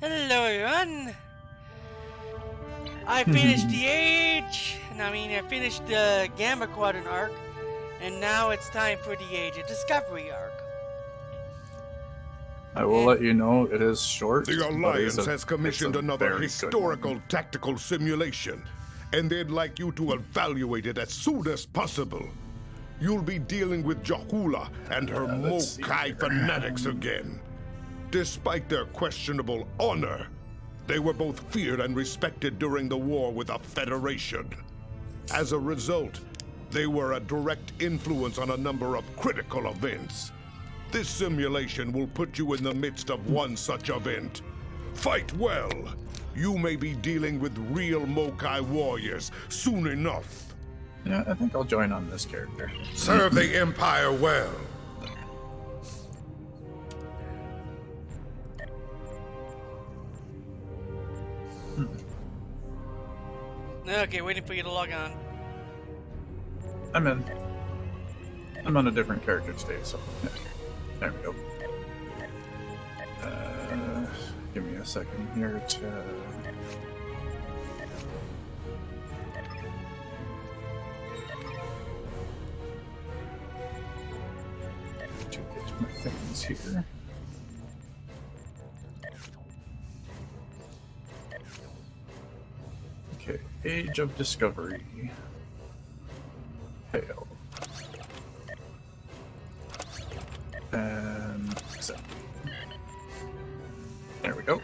Hello, everyone. I finished the Age, I finished the Gamma Quadrant arc, and now it's time for the Age of Discovery arc. I will let you know it is short. The Alliance has commissioned another very historical tactical simulation, and they'd like you to evaluate it as soon as possible. You'll be dealing with Jahula and her Mokai fanatics again. Despite their questionable honor, they were both feared and respected during the war with the Federation. As a result, they were a direct influence on a number of critical events. This simulation will put you in the midst of one such event. Fight well. You may be dealing with real Mokai warriors soon enough. Yeah, I think I'll join on this character. Serve the Empire well. Okay, waiting for you to log on. I'm in. I'm on a different character today, so yeah. There we go. Give me a second here to... get my things here. Okay, Age of Discovery. Hail. And accept. There we go.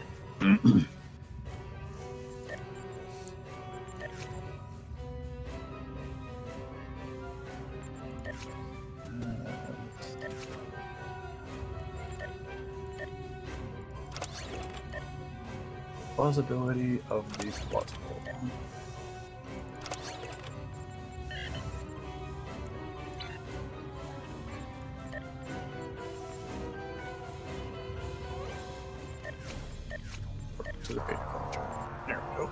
Plausibility of the plausible. To the beta culture. There we go.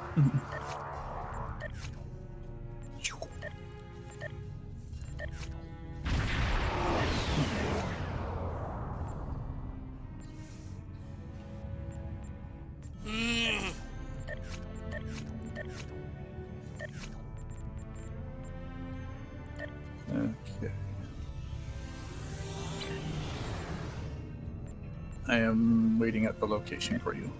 Okay. I am waiting at the location for you.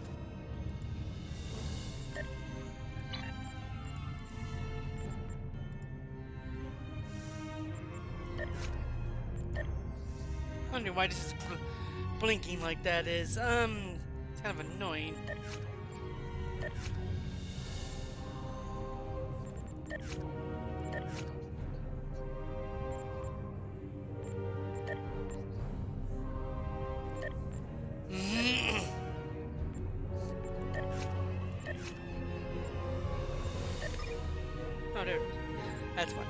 I wonder why this is blinking like that is. It's kind of annoying. Oh, there. That's fine.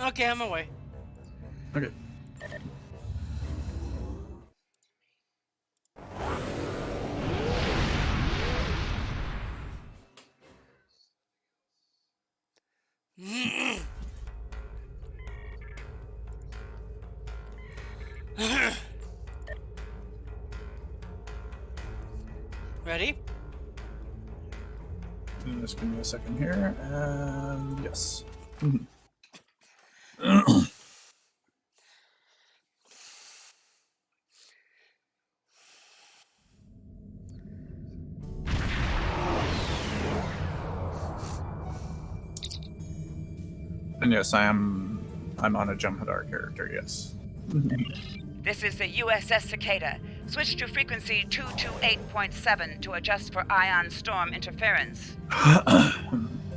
Okay, I'm away. Okay. Ready? Just give me a second here, and yes. And yes, I'm on a Jem'Hadar character, yes. This is the USS Cicada. Switch to frequency 228.7 to adjust for ion storm interference.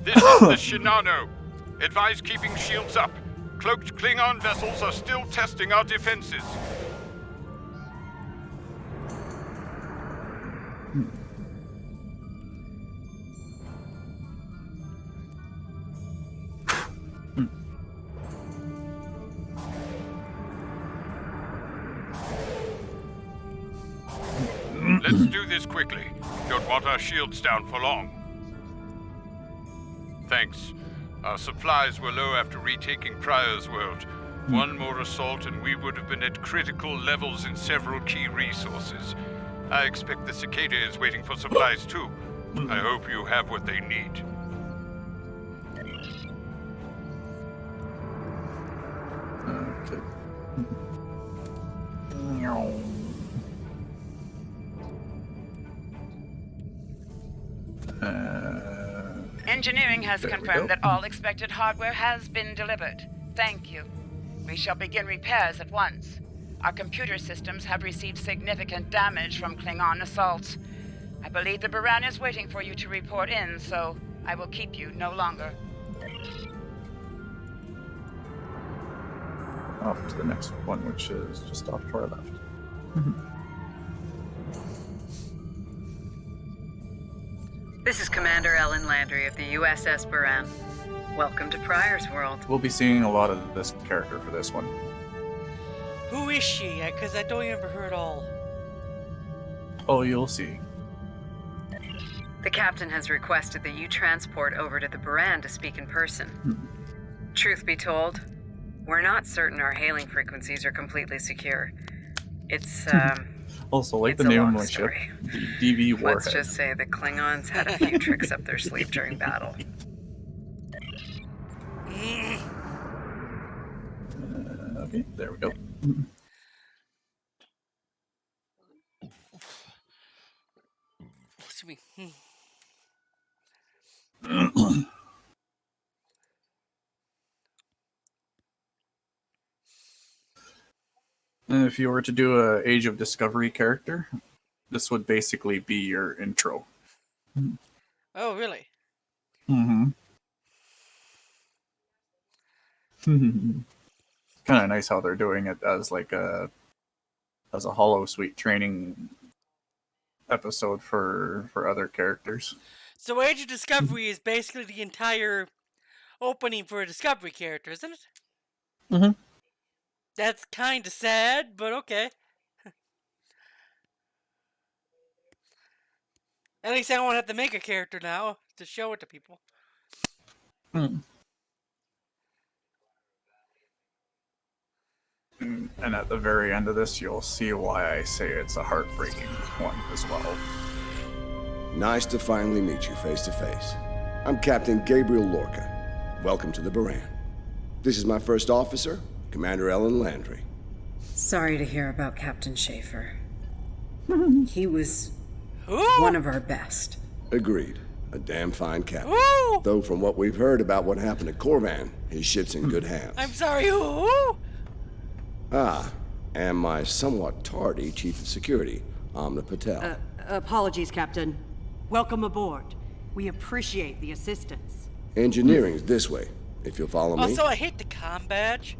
This is the Shinano. Advise keeping shields up. Cloaked Klingon vessels are still testing our defenses. Let's do this quickly. Don't want our shields down for long. Thanks. Our supplies were low after retaking Pryor's world. One more assault and we would have been at critical levels in several key resources. I expect the Cicada is waiting for supplies too. I hope you have what they need. Okay. Engineering has There we confirmed go. that all expected hardware has been delivered. Thank you. We shall begin repairs at once. Our computer systems have received significant damage from Klingon assaults. I believe the Baran is waiting for you to report in, so I will keep you no longer. Off to the next one, which is just off to our left. This is Commander Ellen Landry of the USS Baran. Welcome to Pryor's World. We'll be seeing a lot of this character for this one. Who is she? Because I don't remember her at all. Oh, you'll see. The captain has requested that you transport over to the Baran to speak in person. Truth be told, we're not certain our hailing frequencies are completely secure. It's, Also, like it's the a name of long my story. ship, the DV Warhead. Let's just say the Klingons had a few tricks up their sleeve during battle. Okay, there we go. Excuse me. And if you were to do a Age of Discovery character, this would basically be your intro. Oh, really? Mm-hmm. Kind of nice how they're doing it as like a Hollow Suite training episode for other characters. So Age of Discovery is basically the entire opening for a Discovery character, isn't it? Mm-hmm. That's kind of sad, but okay. At least I won't have to make a character now to show it to people. Mm. And at the very end of this, you'll see why I say it's a heartbreaking one as well. Nice to finally meet you face to face. I'm Captain Gabriel Lorca. Welcome to the Baran. This is my first officer, Commander Ellen Landry. Sorry to hear about Captain Schaefer. He was Who? one of our best. Agreed. A damn fine captain. Who? Though from what we've heard about what happened at Corvan, his ship's in good hands. I'm sorry, who? Ah, and my somewhat tardy Chief of Security, Amna Patel. Apologies, Captain. Welcome aboard. We appreciate the assistance. Engineering's this way, if you'll follow me. Also, I hate the comm badge.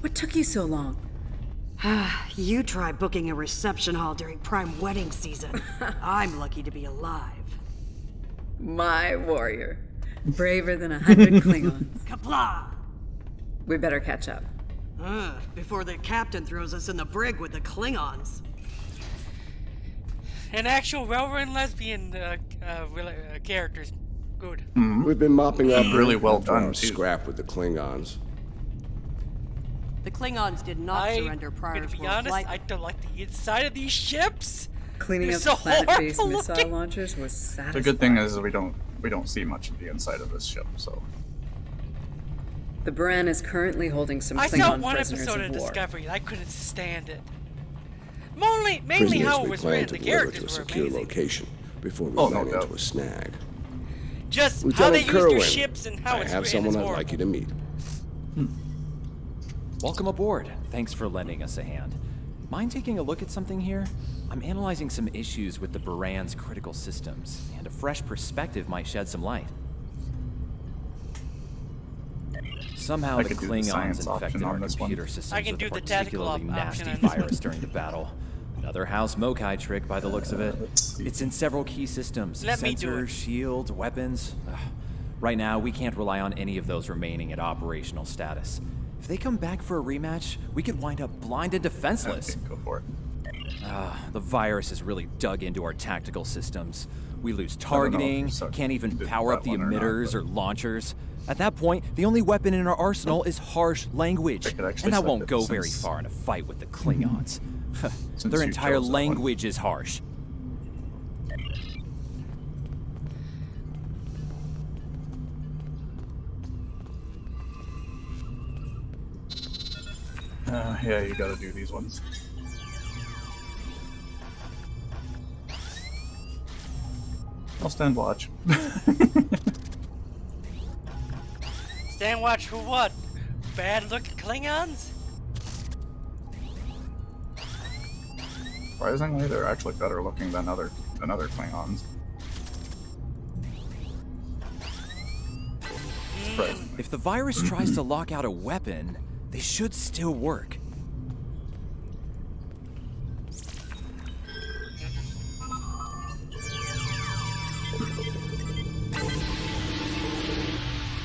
What took you so long? You try booking a reception hall during prime wedding season. I'm lucky to be alive. My warrior. Braver than 100 Klingons. Kapla! We better catch up. Before the captain throws us in the brig with the Klingons. An actual well-run lesbian characters. Good. We've been mopping up Really well after done, our too. scrap with the Klingons. The Klingons did not surrender I'm Pryor's gonna be world honest, I lightly. don't like the inside of these ships. Cleaning They're up so the planet-based horrible missile looking. launchers was The satisfying. good thing is we don't see much of the inside of this ship, so The Baran is currently holding some I saw Klingon one prisoners episode of of war. Discovery and I couldn't stand it. Mainly Prisoners how it we was plan written. to The deliver to a characters were secure amazing. location before we Oh, no ran doubt. into a snag. Just how Lieutenant they use Kerwin, their ships and how I it's have written someone is I'd horrible. like you to meet. Welcome aboard. Thanks for lending us a hand. Mind taking a look at something here? I'm analyzing some issues with the Baran's critical systems, and a fresh perspective might shed some light. Somehow I the could do the Klingons science option infected our on this one. computer systems I can with do a the tactical particularly option nasty on this one. virus during the battle. Another House Mokai trick by the looks of it. let's see. It's in several key systems. Let me do Sensors, it. shields, weapons. Ugh. Right now, we can't rely on any of those remaining at operational status. If they come back for a rematch, we could wind up blind and defenseless. Okay, go for it. The virus has really dug into our tactical systems. We lose targeting, can't even power up the emitters or launchers. At that point, the only weapon in our arsenal is harsh language. And that won't go very far in a fight with the Klingons. Their entire language is harsh. Yeah, you gotta do these ones. I'll stand watch. Stand watch for what? Bad-looking Klingons? Surprisingly, they're actually better looking than other Klingons. Surprisingly. If the virus tries to lock out a weapon, they should still work.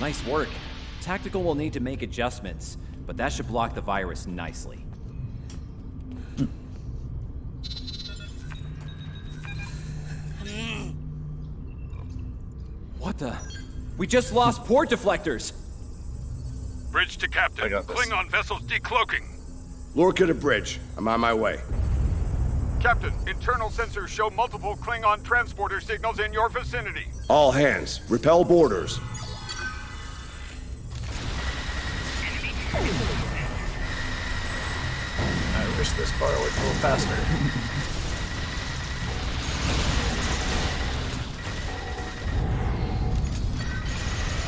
Nice work. Tactical will need to make adjustments, but that should block the virus nicely. What the? We just lost port deflectors! Bridge to Captain. I got this. Klingon vessels decloaking. Lorca to bridge. I'm on my way. Captain, internal sensors show multiple Klingon transporter signals in your vicinity. All hands, repel boarders. I wish this bar would go faster.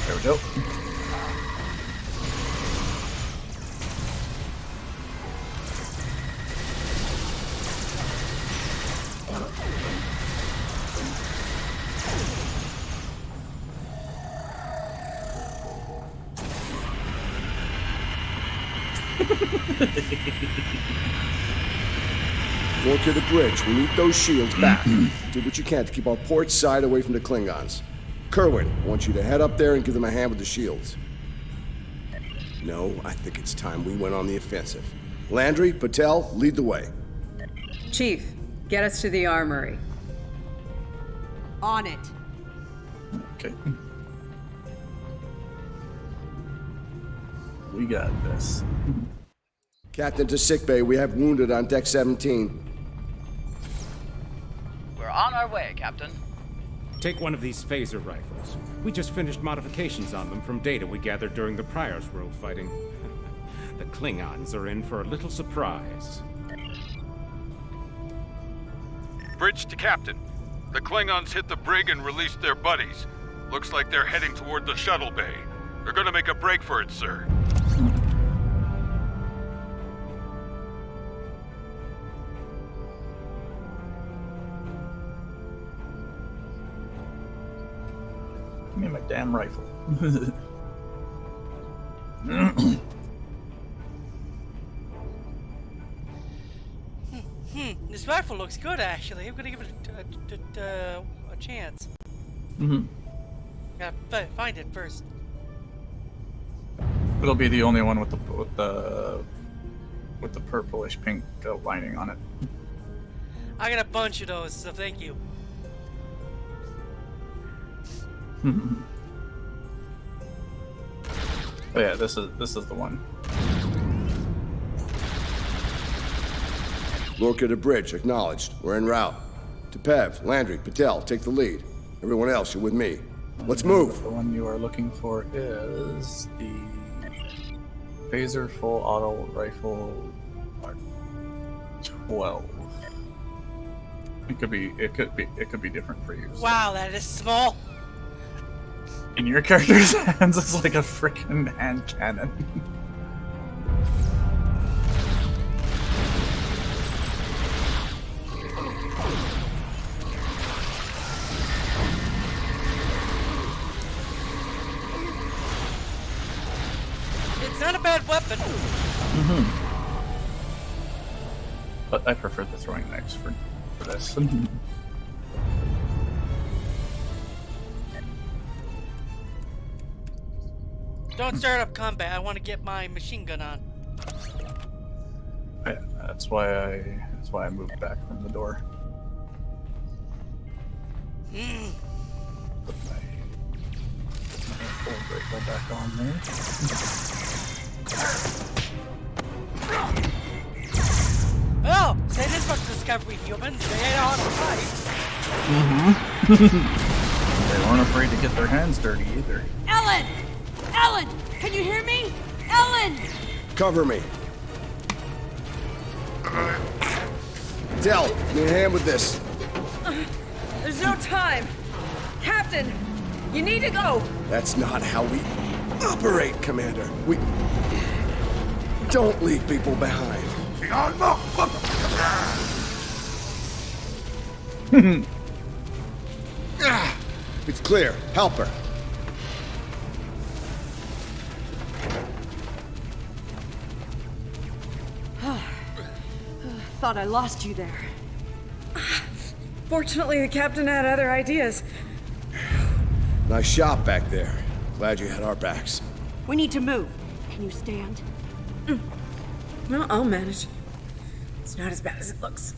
There we go. Lorca to the bridge. We need those shields back. Do what you can to keep our port side away from the Klingons. Kerwin, I want you to head up there and give them a hand with the shields. No, I think it's time we went on the offensive. Landry, Patel, lead the way. Chief, get us to the armory. On it. Okay. We got this. Captain to sickbay. We have wounded on deck 17. We're on our way, Captain. Take one of these phaser rifles. We just finished modifications on them from data we gathered during the Prior's World fighting. The Klingons are in for a little surprise. Bridge to Captain. The Klingons hit the brig and released their buddies. Looks like they're heading toward the shuttle bay. They're gonna make a break for it, sir. Give me my damn rifle. This rifle looks good, actually. I'm gonna give it a chance. Gotta find it first. It'll be the only one with the purplish pink lining on it. I got a bunch of those, so thank you. Oh yeah, this is the one. Lorca to bridge, acknowledged. We're en route. Tepev, Landry, Patel, take the lead. Everyone else, you're with me. Let's move. The one you are looking for is the Phaser Full Auto Rifle Mark 12. It could be different for you. So. Wow, that is small. In your character's hands, it's like a freaking hand cannon. It's not a bad weapon. But I prefer the throwing knives for this. Don't start up combat. I want to get my machine gun on. Yeah, that's why I moved back from the door. Put my full rifle back on there. Oh, say this about Discovery humans. They ain't on a fight. They weren't afraid to get their hands dirty either. Ellen! Ellen! Can you hear me? Ellen! Cover me. Del, need a hand with this. There's no time. Captain, you need to go. That's not how we operate, Commander. We don't leave people behind. It's clear. Help her. Thought I lost you there. Fortunately, the captain had other ideas. Nice shot back there. Glad you had our backs. We need to move. Can you stand? No, I'll manage. It's not as bad as it looks.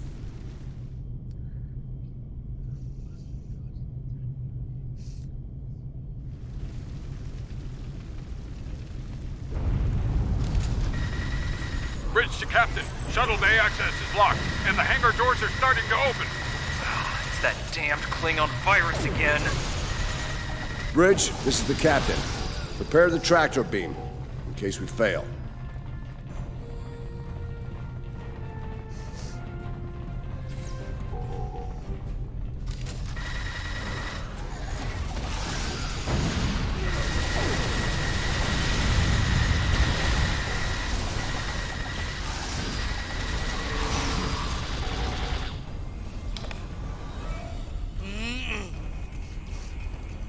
Bridge to Captain. Shuttle bay access is locked, and the hangar doors are starting to open. It's that damned Klingon virus again. Bridge, this is the captain. Prepare the tractor beam, in case we fail.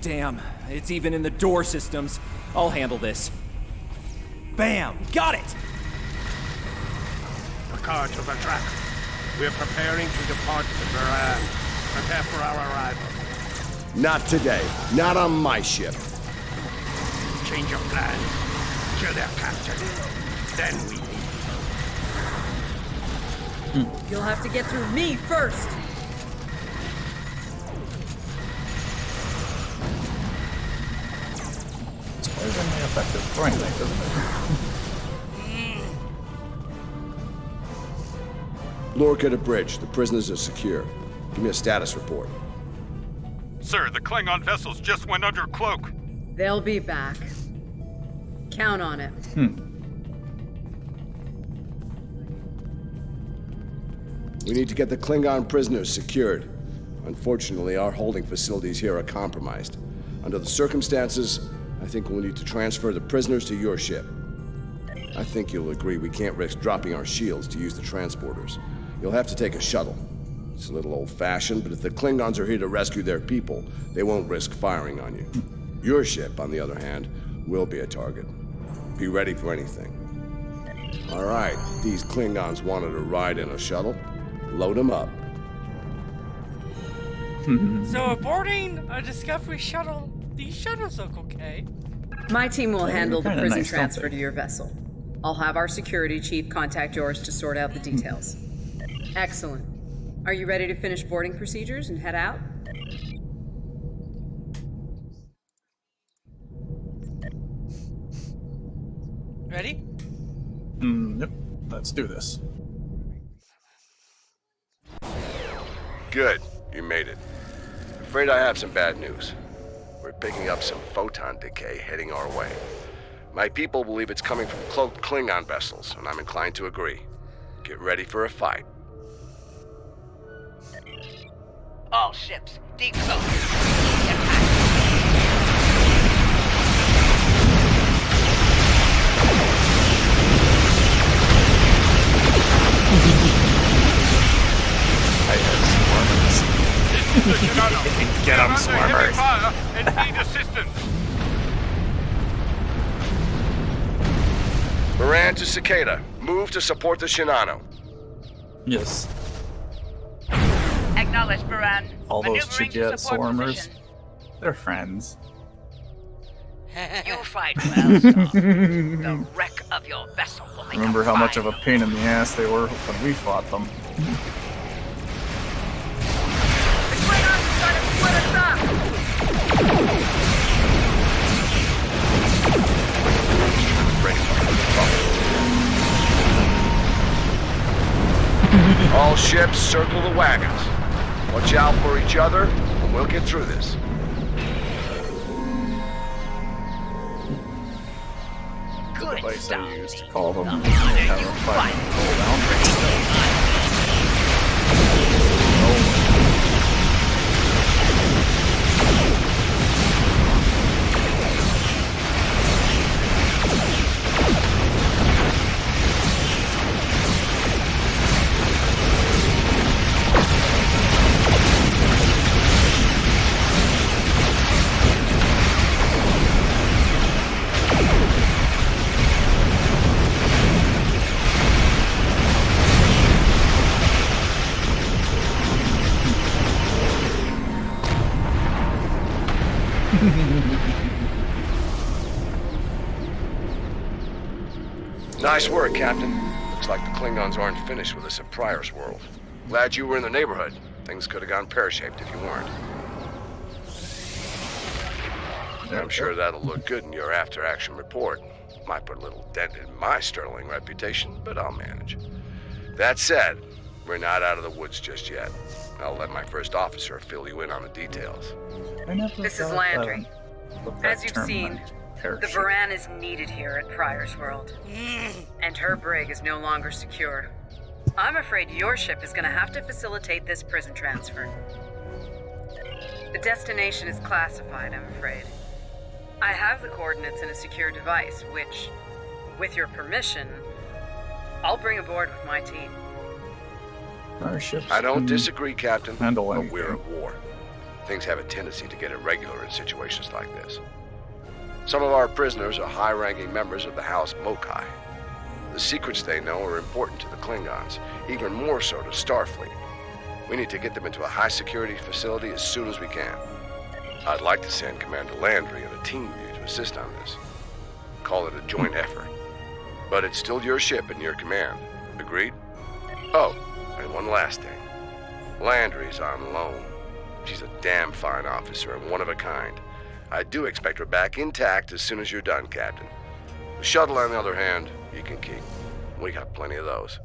Damn, it's even in the door systems. I'll handle this. Bam! Got it! Picard to the track. We're preparing to depart the Buran. Prepare for our arrival. Not today. Not on my ship. Change of plan. Kill their captain. Then we leave. You'll have to get through me first. Surprisingly effective throwing thing, doesn't it? Lorca to bridge. The prisoners are secure. Give me a status report. Sir, the Klingon vessels just went under cloak. They'll be back. Count on it. We need to get the Klingon prisoners secured. Unfortunately, our holding facilities here are compromised. Under the circumstances, I think we'll need to transfer the prisoners to your ship. I think you'll agree we can't risk dropping our shields to use the transporters. You'll have to take a shuttle. It's a little old-fashioned, but if the Klingons are here to rescue their people, they won't risk firing on you. Your ship, on the other hand, will be a target. Be ready for anything. All right, these Klingons wanted to ride in a shuttle. Load them up. So boarding a Discovery shuttle, these shuttles look okay. My team will handle the kinda prison nice, don't transfer they? to your vessel. I'll have our security chief contact yours to sort out the details. Excellent. Are you ready to finish boarding procedures and head out? Ready? Yep. Let's do this. Good. You made it. Afraid I have some bad news. We're picking up some photon decay heading our way. My people believe it's coming from cloaked Klingon vessels, and I'm inclined to agree. Get ready for a fight. All ships, deep focus. Get them, Swarmers. Fire and need assistance. Moran to Cicada. Move to support the Shinano. Yes. Acknowledge, Buran. All those Maneuvering to Chidget support Swarmers, position. they're friends. You fight well, Storm. The wreck of your vessel will make Remember a how much of a fine pain in the ass they were when we fought them. The Klingons are trying to split us up! All ships, circle the wagons. Watch out for each other, and we'll get through this. The device I used to call them have a fight Nice work, Captain. Looks like the Klingons aren't finished with us at Pryor's World. Glad you were in the neighborhood. Things could have gone pear-shaped if you weren't. I'm sure that'll look good in your after-action report. Might put a little dent in my sterling reputation, but I'll manage. That said, we're not out of the woods just yet. I'll let my first officer fill you in on the details. This is Landry. As you've seen, the Varan is needed here at Pryor's World. And her brig is no longer secure. I'm afraid your ship is going to have to facilitate this prison transfer. The destination is classified, I'm afraid. I have the coordinates in a secure device, which, with your permission, I'll bring aboard with my team. Our ships I don't disagree, Captain, but anything. we're at war. Things have a tendency to get irregular in situations like this. Some of our prisoners are high-ranking members of the House Mokai. The secrets they know are important to the Klingons, even more so to Starfleet. We need to get them into a high-security facility as soon as we can. I'd like to send Commander Landry and a team with you to assist on this. Call it a joint effort. But it's still your ship and your command. Agreed? Oh, and one last thing. Landry's on loan. She's a damn fine officer and one of a kind. I do expect her back intact as soon as you're done, Captain. The shuttle, on the other hand, you can keep. We got plenty of those.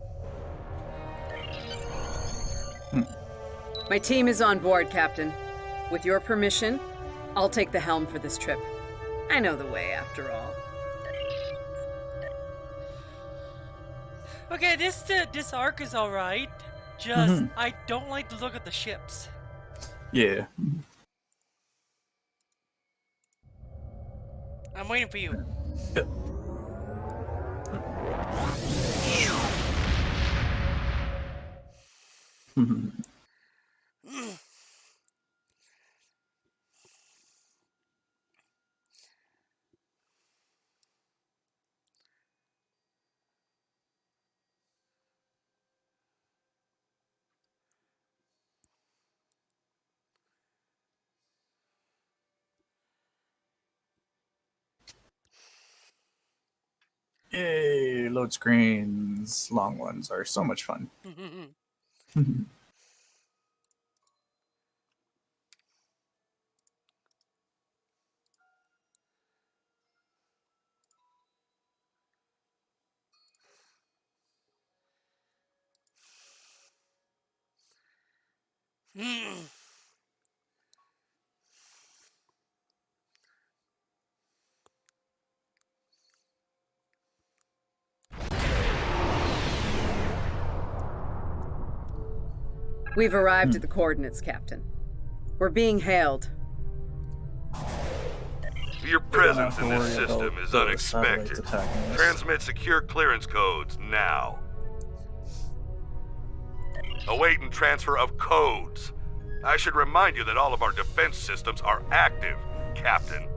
My team is on board, Captain. With your permission, I'll take the helm for this trip. I know the way, after all. Okay, this arc is alright. Just, I don't like the look of the ships. Yeah. I'm waiting for you. Yay, load screens. Long ones are so much fun. We've arrived at the coordinates, Captain. We're being hailed. Your presence in this system is unexpected. Transmit secure clearance codes now. Awaiting transfer of codes. I should remind you that all of our defense systems are active, Captain.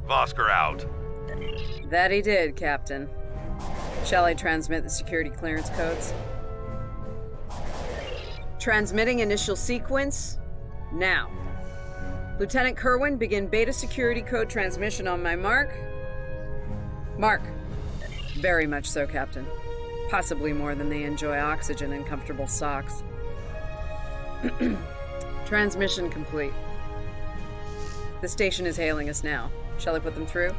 Vosker out. That he did, Captain. Shall I transmit the security clearance codes? Transmitting initial sequence, now. Lieutenant Kerwin, begin beta security code transmission on my mark. Mark. Very much so, Captain. Possibly more than they enjoy oxygen and comfortable socks. Transmission complete. The station is hailing us now. Shall I put them through?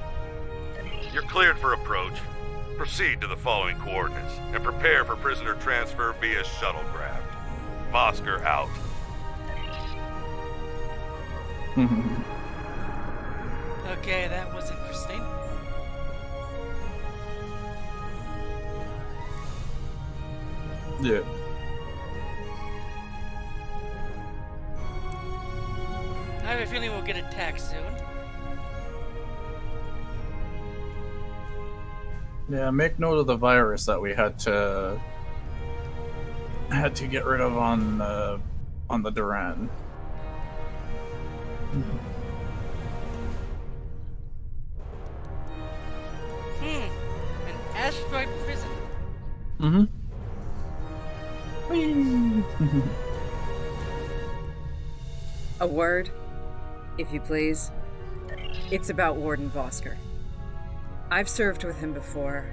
You're cleared for approach. Proceed to the following coordinates and prepare for prisoner transfer via shuttlecraft. Vosker out. Okay, that was interesting. Yeah. I have a feeling we'll get attacked soon. Yeah, make note of the virus that we had to get rid of on the Duran. An asteroid prison. A word, if you please. It's about Warden Vosker. I've served with him before,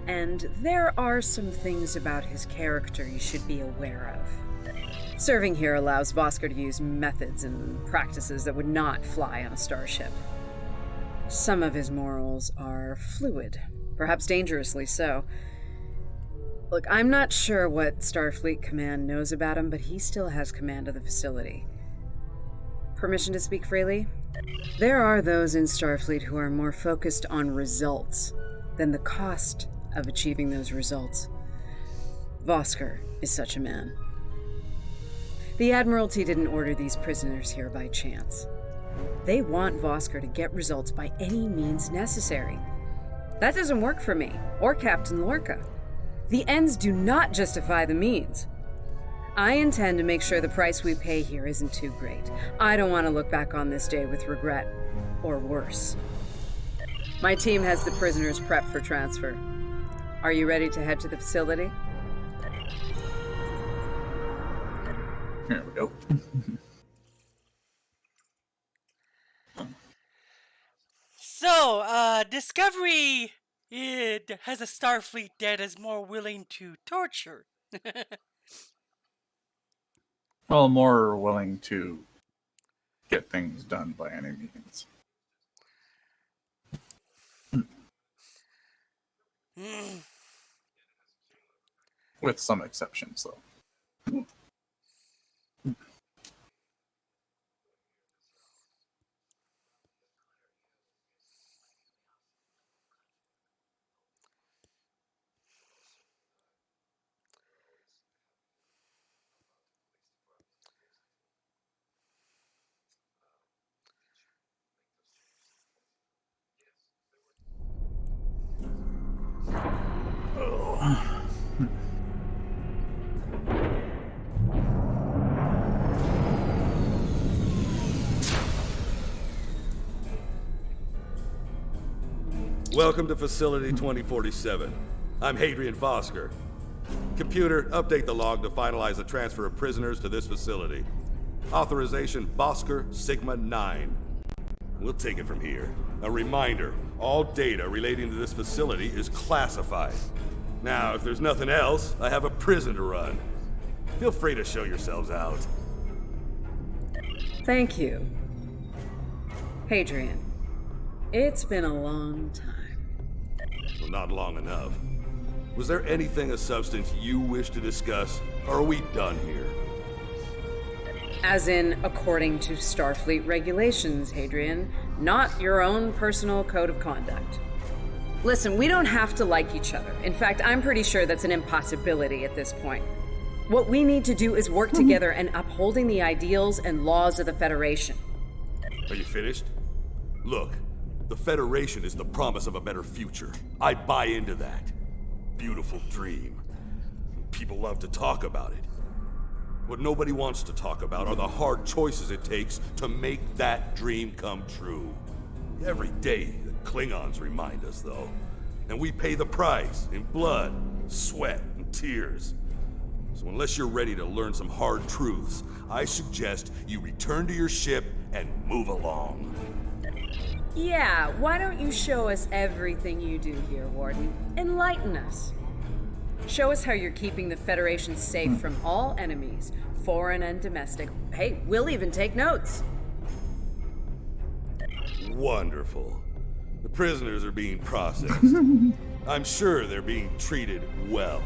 and there are some things about his character you should be aware of. Serving here allows Vosker to use methods and practices that would not fly on a starship. Some of his morals are fluid, perhaps dangerously so. Look, I'm not sure what Starfleet Command knows about him, but he still has command of the facility. Permission to speak freely? There are those in Starfleet who are more focused on results than the cost of achieving those results. Vosker is such a man. The Admiralty didn't order these prisoners here by chance. They want Vosker to get results by any means necessary. That doesn't work for me, or Captain Lorca. The ends do not justify the means. I intend to make sure the price we pay here isn't too great. I don't want to look back on this day with regret, or worse. My team has the prisoners prepped for transfer. Are you ready to head to the facility? Here we go. So, Discovery it has a Starfleet that is more willing to torture. Well, more willing to get things done by any means. With some exceptions, though. Welcome to Facility 2047. I'm Hadrian Vosker. Computer, update the log to finalize the transfer of prisoners to this facility. Authorization Vosker Sigma 9. We'll take it from here. A reminder, all data relating to this facility is classified. Now, if there's nothing else, I have a prison to run. Feel free to show yourselves out. Thank you. Hadrian, it's been a long time. Well, not long enough. Was there anything of substance you wish to discuss, or are we done here? As in, according to Starfleet regulations, Hadrian, not your own personal code of conduct. Listen, we don't have to like each other. In fact, I'm pretty sure that's an impossibility at this point. What we need to do is work together in upholding the ideals and laws of the Federation. Are you finished? Look, the Federation is the promise of a better future. I buy into that. Beautiful dream. People love to talk about it. What nobody wants to talk about are the hard choices it takes to make that dream come true. Every day, the Klingons remind us, though. And we pay the price in blood, sweat, and tears. So unless you're ready to learn some hard truths, I suggest you return to your ship and move along. Yeah, why don't you show us everything you do here, Warden? Enlighten us. Show us how you're keeping the Federation safe from all enemies, foreign and domestic. Hey, we'll even take notes. Wonderful. The prisoners are being processed. I'm sure they're being treated well.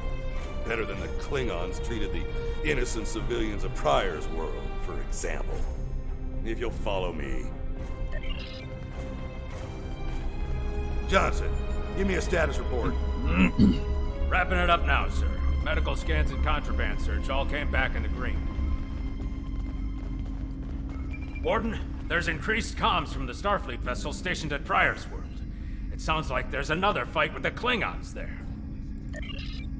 Better than the Klingons treated the innocent civilians of Pryor's world, for example. If you'll follow me. Johnson, give me a status report. Wrapping it up now, sir. Medical scans and contraband search all came back in the green. Warden, there's increased comms from the Starfleet vessel stationed at Pryor's world. It sounds like there's another fight with the Klingons there.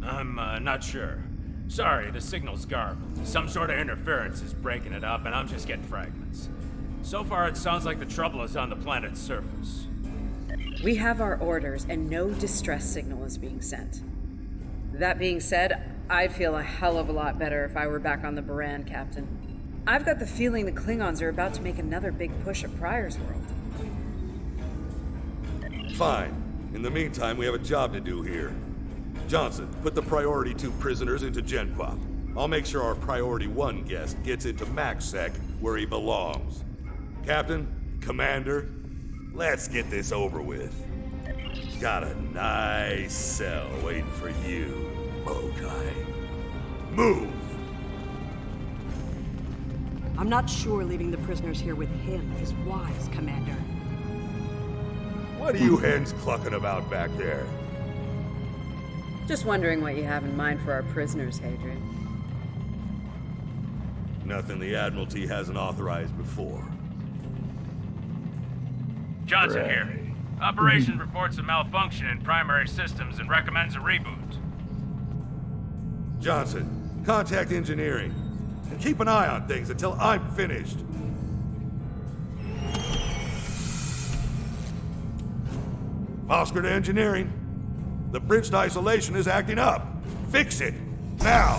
I'm not sure. Sorry, the signal's garbled. Some sort of interference is breaking it up, and I'm just getting fragments. So far, it sounds like the trouble is on the planet's surface. We have our orders, and no distress signal is being sent. That being said, I'd feel a hell of a lot better if I were back on the Baran, Captain. I've got the feeling the Klingons are about to make another big push at Pryor's world. Fine. In the meantime, we have a job to do here. Johnson, put the Priority 2 prisoners into GenPop. I'll make sure our Priority 1 guest gets into MaxSec, where he belongs. Captain, Commander, let's get this over with. Got a nice cell waiting for you, Mokai. Move! I'm not sure leaving the prisoners here with him is wise, Commander. What are you hens clucking about back there? Just wondering what you have in mind for our prisoners, Hadrian. Nothing the Admiralty hasn't authorized before. Johnson here. Operation reports a malfunction in primary systems and recommends a reboot. Johnson, contact engineering. And keep an eye on things until I'm finished. Fosker to engineering. The bridge to isolation is acting up. Fix it. Now.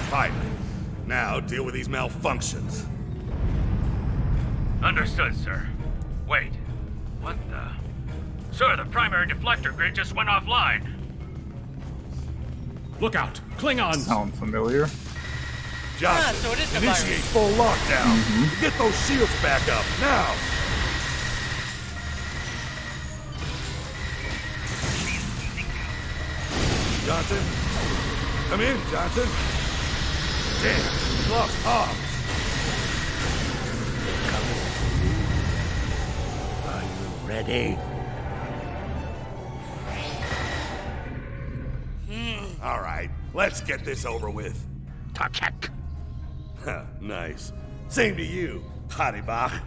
Finally. Now deal with these malfunctions. Understood, sir. Wait. What the? Sir, the primary deflector grid just went offline. Look out! Klingons! Sound familiar? Johnson, so it is the initiate virus. full lockdown. Get those shields back up, now! Johnson? Come in, Johnson. Damn, we lost comms. Are you ready? All right, let's get this over with. Tarkat. Nice. Same to you, Haribach.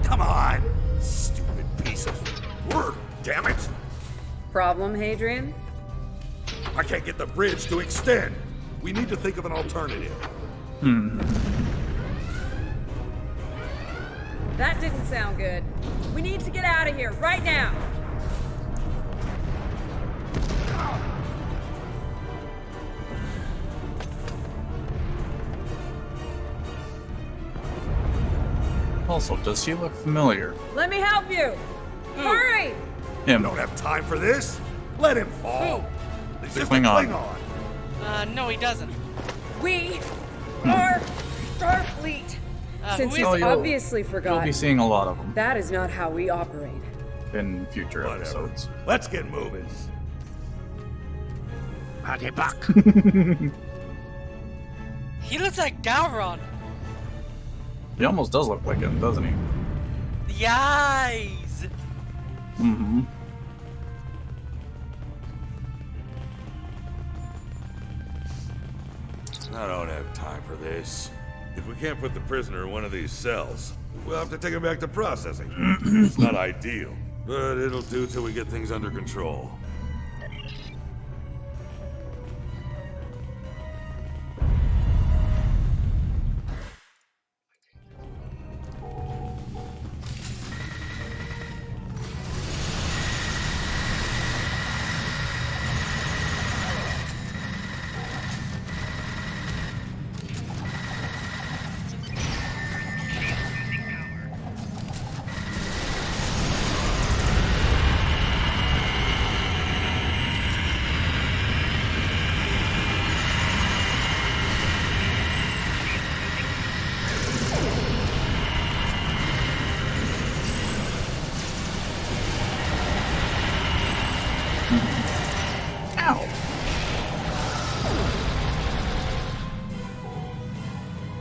Come on, stupid piece of work, damn it! Problem, Hadrian? I can't get the bridge to extend. We need to think of an alternative. That didn't sound good. We need to get out of here right now. Also, does he look familiar? Let me help you. Hurry! Him. Don't have time for this. Let him fall. He's The just a Klingon. Klingon. No, he doesn't. We are Starfleet. Since who you is- obviously You'll forgot, be seeing a lot of them that is not how we operate. in future Whatever. episodes. Let's get moving. Haribach. He looks like Gowron. He almost does look like him, doesn't he? The eyes. Mm-hmm. I don't have time for this. If we can't put the prisoner in one of these cells, we'll have to take him back to processing. It's not ideal, but it'll do till we get things under control.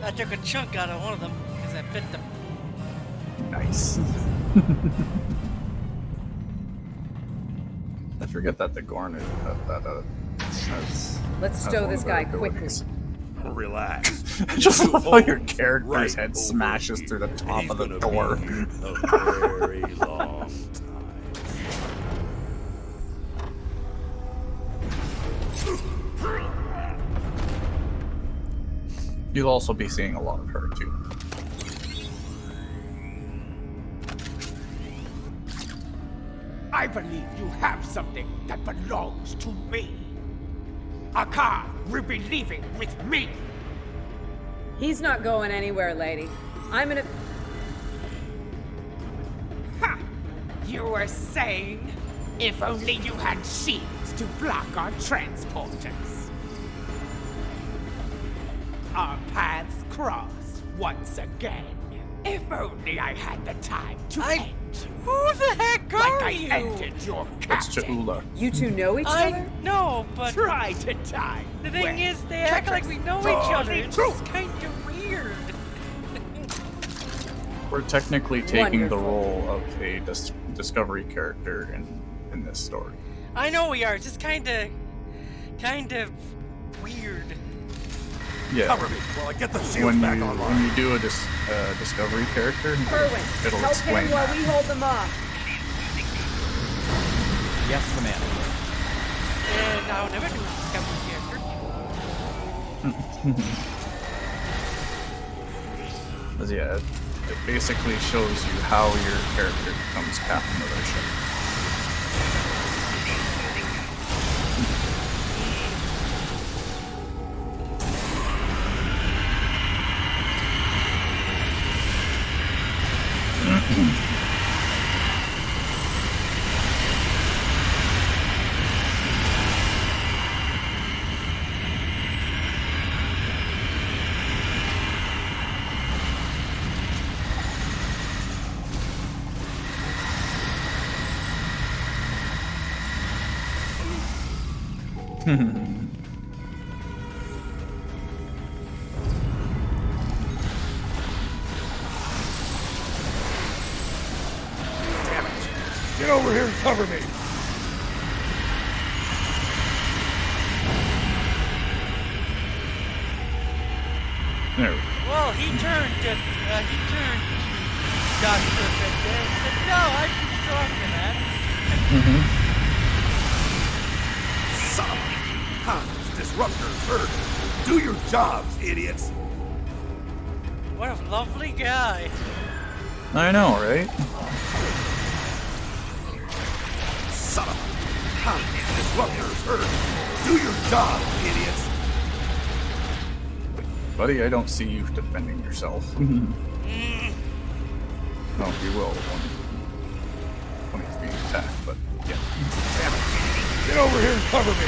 I took a chunk out of one of them because I bit them. Nice. I forget that the Gorn has. Let's stow this guy quickly. Relax. I just love how your character's head smashes through the top of the door. A very long You'll also be seeing a lot of her too. I believe you have something that belongs to me. Akar will be leaving with me. He's not going anywhere, lady. I'm gonna... Ha! You were saying, if only you had shields to block our transporters. Our paths cross once again. If only I had the time to end you. Who the heck are like you? I ended your It's captain. Cha'ula. You two know each other? I know, but Try to die. the thing Well, is, they act like we know each other. It's just kind of weird. We're technically taking the Wonderful. role of a Discovery character in this story. I know we are. It's just kind of weird. Yeah. Cover me while I get the shields When back you online. do a Discovery character, Kerwin, it'll help explain him while that. we hold them off. Yes, Commander. And I'll never do a Discovery character. 'Cause, yeah, it basically shows you how your character becomes captain of their ship. Damn it! Get over here and cover me! There we go. Well, he turned to Dr. Victor and said, "No, I'm too strong for that." Son of a... Those disruptors hurt. Do your jobs, idiots. What a lovely guy. I know, right? Son of a... Disruptors hurt. Do your job, idiots. Buddy, I don't see you defending yourself. No, you will when he's being attacked, but yeah. Damn it! Get over here and cover me!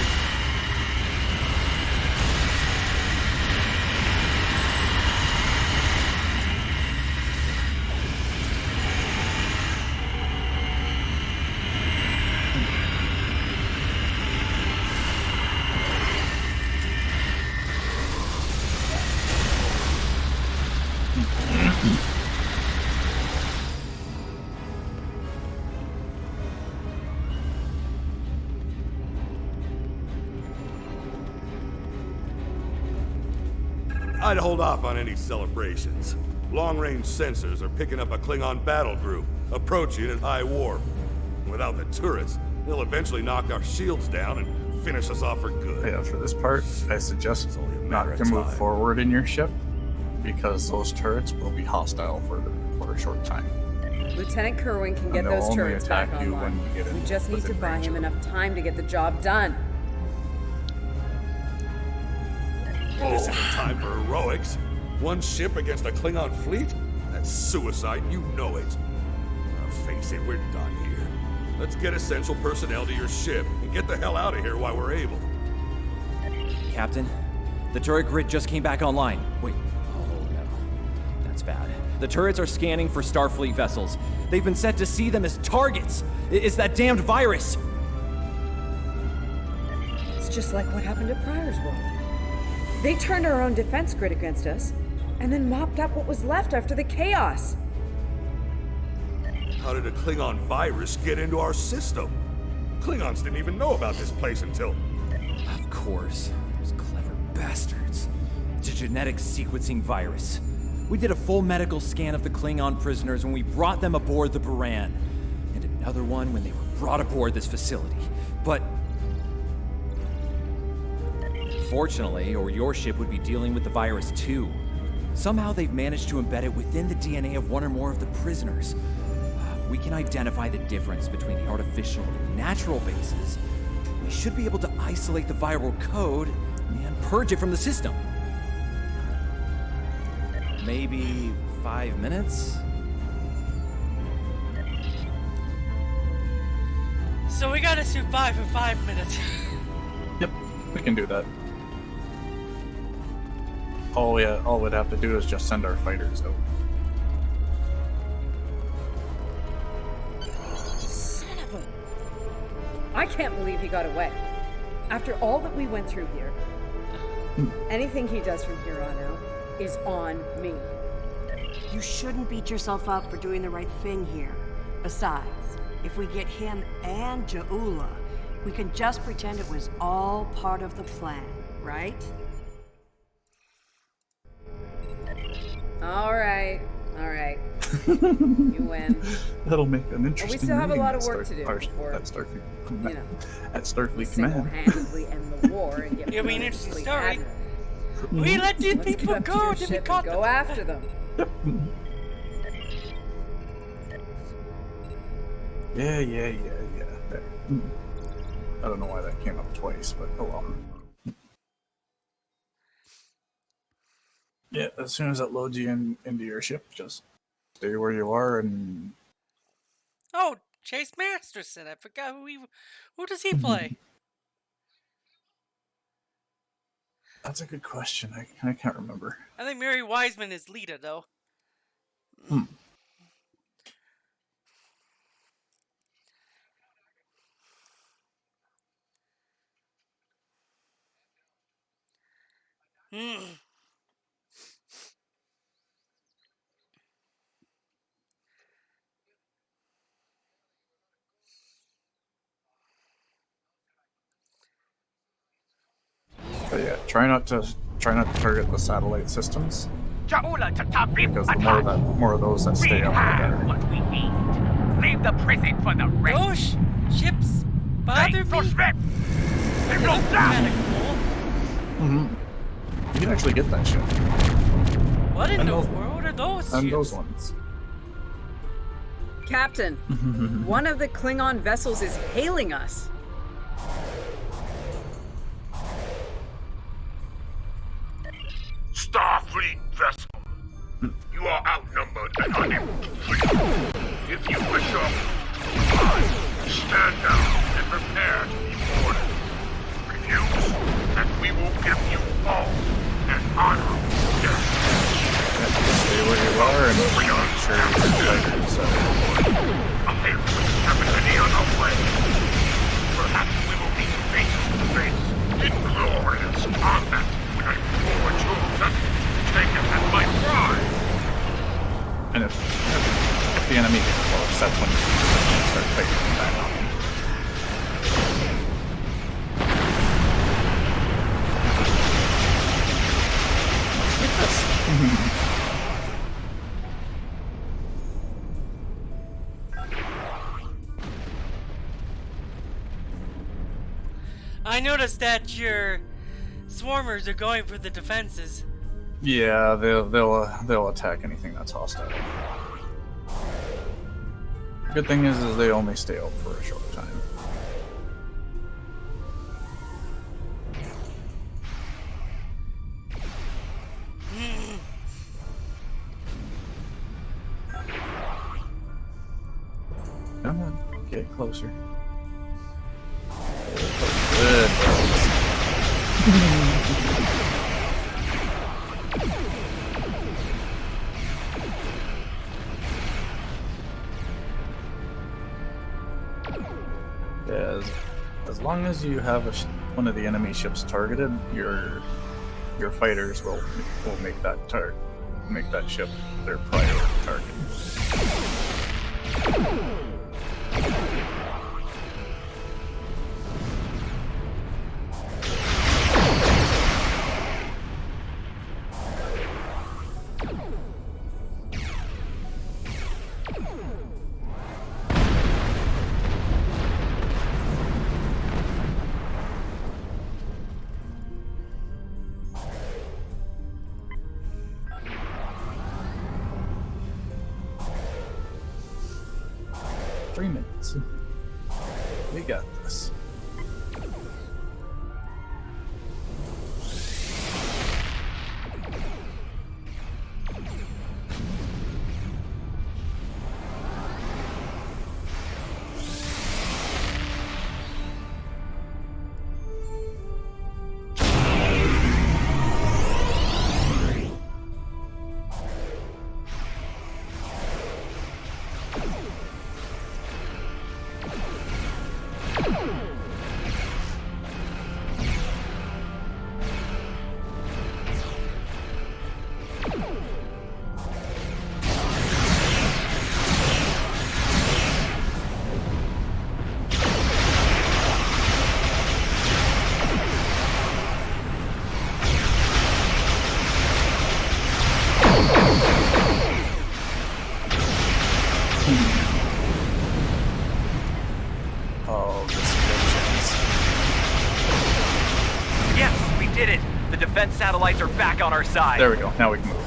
I'd hold off on any celebrations. Long-range sensors are picking up a Klingon battle group, approaching at high warp. Without the turrets, they'll eventually knock our shields down and finish us off for good. Yeah, for this part, I suggest not to move forward in your ship, because those turrets will be hostile for a short time. Lieutenant Kerwin can get And they'll those only turrets back attack you online. when you get We in just need to within buy range him of them. enough time to get the job done. This isn't time for heroics. One ship against a Klingon fleet? That's suicide, you know it. Face it, we're done here. Let's get essential personnel to your ship and get the hell out of here while we're able. Captain, the turret grid just came back online. Wait, oh no. That's bad. The turrets are scanning for Starfleet vessels. They've been set to see them as targets. It's that damned virus. It's just like what happened at Pryor's World. They turned our own defense grid against us. and then mopped up what was left after the chaos. How did a Klingon virus get into our system? Klingons didn't even know about this place until... Of course. Those clever bastards. It's a genetic sequencing virus. We did a full medical scan of the Klingon prisoners when we brought them aboard the Baran. And another one when they were brought aboard this facility. But... fortunately, or your ship would be dealing with the virus too. Somehow they've managed to embed it within the DNA of one or more of the prisoners. If we can identify the difference between the artificial and natural bases, we should be able to isolate the viral code and purge it from the system. Maybe 5 minutes? So we gotta survive for 5 minutes. Yep, we can do that. All we'd have to do is just send our fighters out. Son of a... I can't believe he got away. After all that we went through here, anything he does from here on out is on me. You shouldn't beat yourself up for doing the right thing here. Besides, if we get him and Ja'ula, we can just pretend it was all part of the plan, right? All right. You win. That'll make an interesting. But we still have a lot of work at to do before, at Starfleet, you know, at Starfleet Command. single-handedly end the war and get It'll be an interesting fleet story. admiral. We let these Let's people get up to go your to be ship caught. and go after them. Yeah. There. I don't know why that came up twice, but oh well. Yeah, as soon as it loads you into your ship, just stay where you are and... Oh, Chase Masterson. I forgot who does he play? That's a good question. I can't remember. I think Mary Wiseman is Lita, though. But yeah, try not to target the satellite systems. Ja'ula to Ta'Rif, Because the more of those that stay up, the better. what we need. Leave the prison for the rest. Those ships bother me. They blow down. You can actually get that ship. What in And the those- world are those And ships? those ones. Captain, one of the Klingon vessels is hailing us. Starfleet vessel. You are outnumbered and unable to flee. If you wish up, stand down and prepare to be boarded. Refuse, and we will give you all an honorable death. Stay where you are and make sure If we have any other way, perhaps we will be face to face in glorious combat when I forge your vessel to take it as my prize. And if the enemy gets close, that's when you start fighting them back on. I noticed that your swarmers are going for the defenses. Yeah, they'll attack anything that's hostile. Good thing is they only stay out for a short time. Come on, get closer. Good. Yeah, as long as you have one of the enemy ships targeted, your fighters will make that make that ship their priority target. We got this. Defense satellites are back on our side. There we go. Now we can move.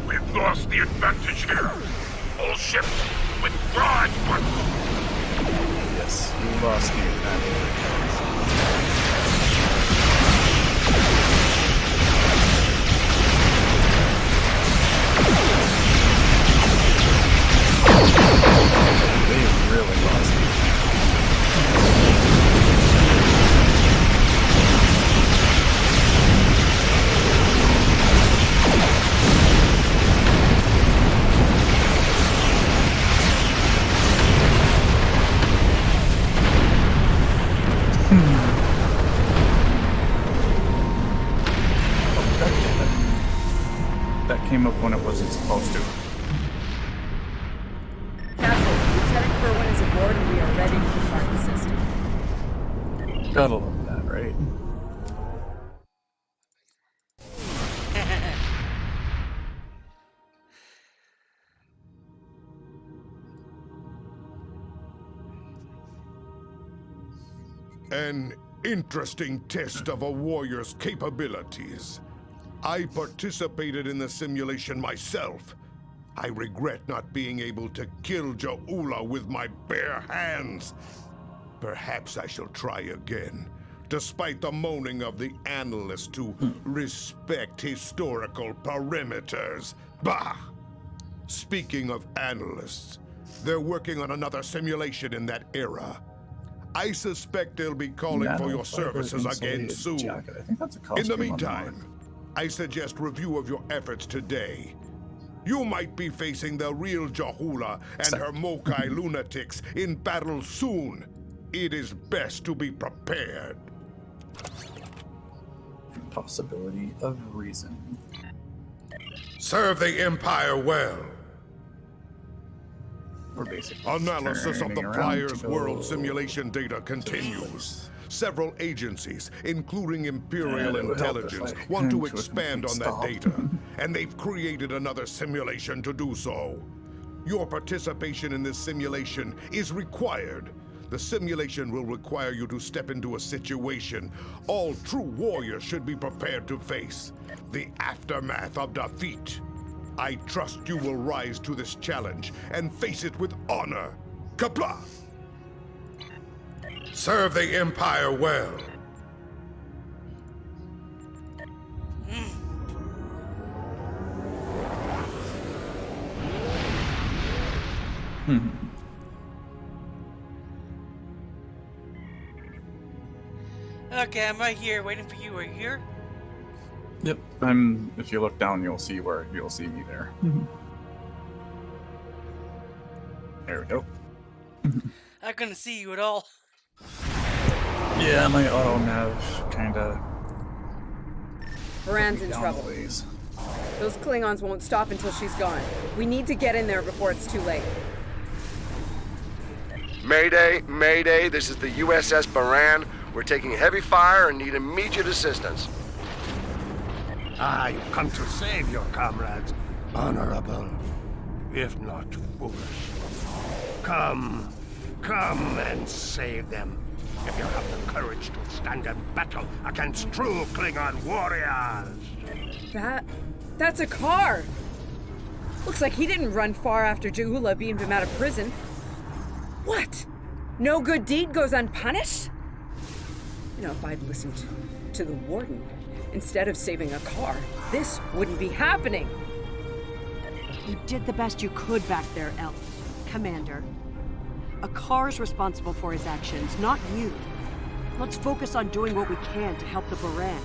We've lost the advantage here. All ships withdraw at once. Yes, we lost the advantage. They really lost the advantage. That came up when it wasn't supposed to. Captain, Lieutenant Kerwin is aboard and we are ready to depart the system. Gotta love that, right? An interesting test of a warrior's capabilities. I participated in the simulation myself. I regret not being able to kill Ja'ula with my bare hands. Perhaps I shall try again, despite the moaning of the analysts to respect historical perimeters. Bah! Speaking of analysts, they're working on another simulation in that era. I suspect they'll be calling for your services again soon. In the meantime, I suggest review of your efforts today. You might be facing the real Ja'ula and her Mokai lunatics in battle soon. It is best to be prepared. Possibility of reason. Serve the Empire well. We're basically analysis of the turning around Prior's to World go simulation data continues. Several agencies, including Imperial it would help Intelligence, if I want to came to a expand on complete that stop. data, and they've created another simulation to do so. Your participation in this simulation is required. The simulation will require you to step into a situation all true warriors should be prepared to face: the aftermath of defeat. I trust you will rise to this challenge and face it with honor. Kapla! Serve the Empire well. Okay, I'm right here, waiting for you. Are you here? Yep. If you look down, you'll see me there. There we go. I couldn't see you at all. Yeah, my auto nav kinda Baran's in trouble. Those Klingons won't stop until she's gone. We need to get in there before it's too late. Mayday, Mayday, this is the USS Baran. We're taking heavy fire and need immediate assistance. You've come to save your comrades, honorable, if not foolish. Come and save them, if you have the courage to stand in battle against true Klingon warriors. That's a car! Looks like he didn't run far after Ja'ula beamed him out of prison. What? No good deed goes unpunished? You know, if I'd listened to the Warden instead of saving a car, this wouldn't be happening. You did the best you could back there, Elf. Commander. A car's responsible for his actions, not you. Let's focus on doing what we can to help the Baran.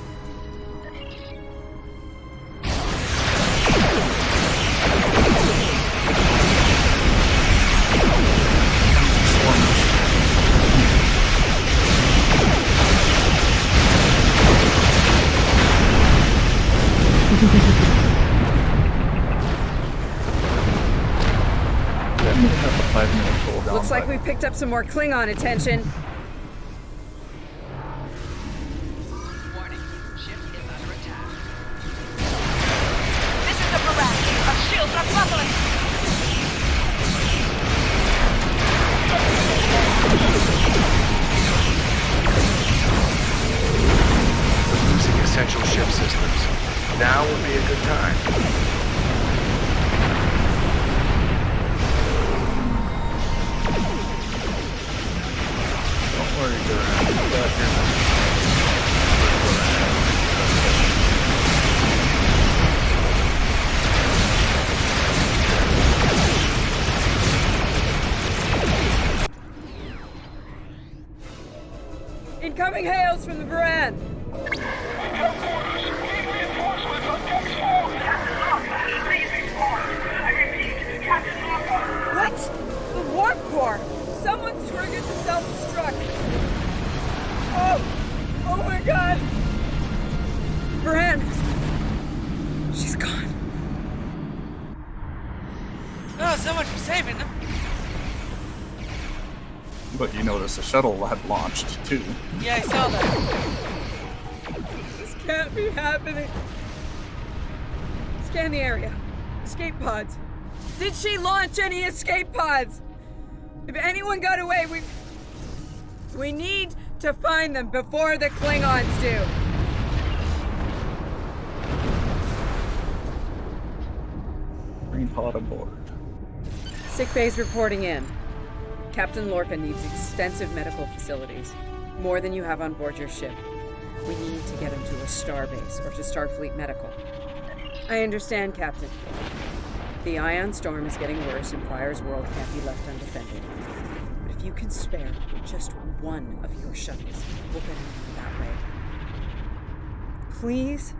Looks like we picked up some more Klingon attention. Warning, ship is under attack. This is the Baran. Our shields are buckling. We're losing essential ship systems. Now would be a good time. Incoming hails from the Baran! What? The Warp Core! Someone's triggered the self-destruct! Oh my god! Baran! She's gone. Oh, so much for saving them. But you notice the shuttle had launched, too. Yeah, I saw that. This can't be happening. Scan the area. Escape pods. Did she launch any escape pods? If anyone got away, we need to find them before the Klingons do. Green pod aboard. Sick bay's reporting in. Captain Lorca needs extensive medical facilities. More than you have on board your ship. We need to get him to a starbase or to Starfleet Medical. I understand, Captain. The ion storm is getting worse and Pryor's world can't be left undefended. But if you can spare just one of your shuttles, we'll get him that way. Please?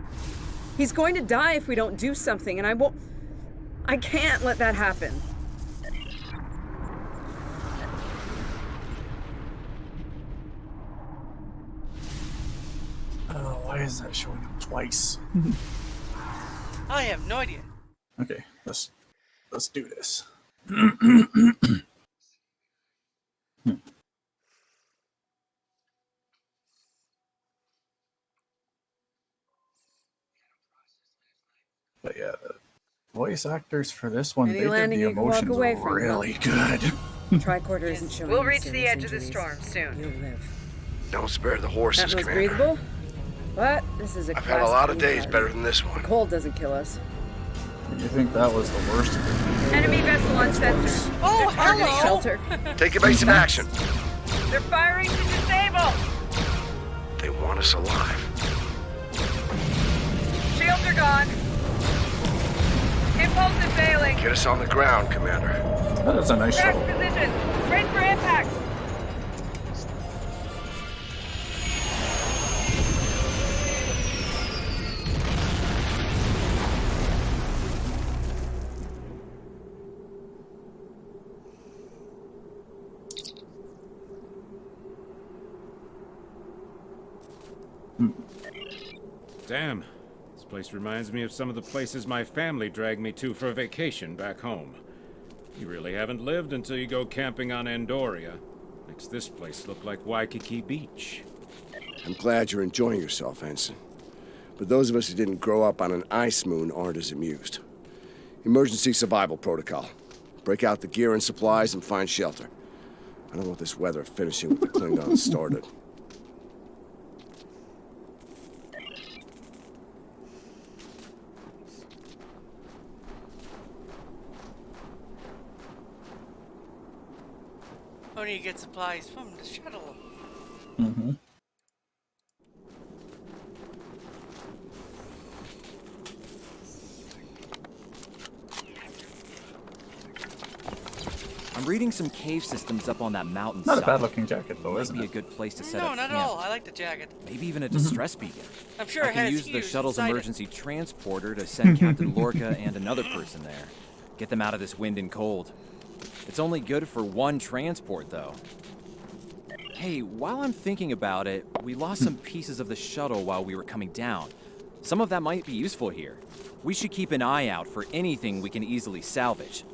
He's going to die if we don't do something, and I can't let that happen. Why is that showing up twice? I have no idea. Okay, let's do this. But yeah, the voice actors for this one, Any they did landing the you can walk emotions away from, really good. Tricorder isn't showing. We'll any reach the serious edge of the injuries. storm soon. You'll live. Don't spare the horses, That was Commander. breathable? But this is a I've had a lot of classic days party. better than this one. The cold doesn't kill us. You think that was the worst of it? Enemy vessel on sensor. Oh, Targeting hello! Shelter. Take evasive action. They're firing to disable. They want us alive. Shields are gone. Impulse is failing. Get us on the ground, Commander. That is a nice Crash shuttle. position. Ready for impact. Damn. place reminds me of some of the places my family dragged me to for vacation back home. You really haven't lived until you go camping on Andoria. Makes this place look like Waikiki Beach. I'm glad you're enjoying yourself, Ensign. But those of us who didn't grow up on an ice moon aren't as amused. Emergency survival protocol. Break out the gear and supplies and find shelter. I don't want this weather finishing what the Klingons started. How do you get supplies from the shuttle? Mm-hmm. I'm reading some cave systems up on that mountain. Not a bad-looking jacket, though, Might isn't be it? a good place to set No, up not at camp. all. I like the jacket. Maybe even a distress beacon. I'm sure I it can has use the hues shuttle's inside it. emergency transporter to send Captain Lorca and another person there. Get them out of this wind and cold. It's only good for one transport, though. Hey, while I'm thinking about it, we lost some pieces of the shuttle while we were coming down. Some of that might be useful here. We should keep an eye out for anything we can easily salvage.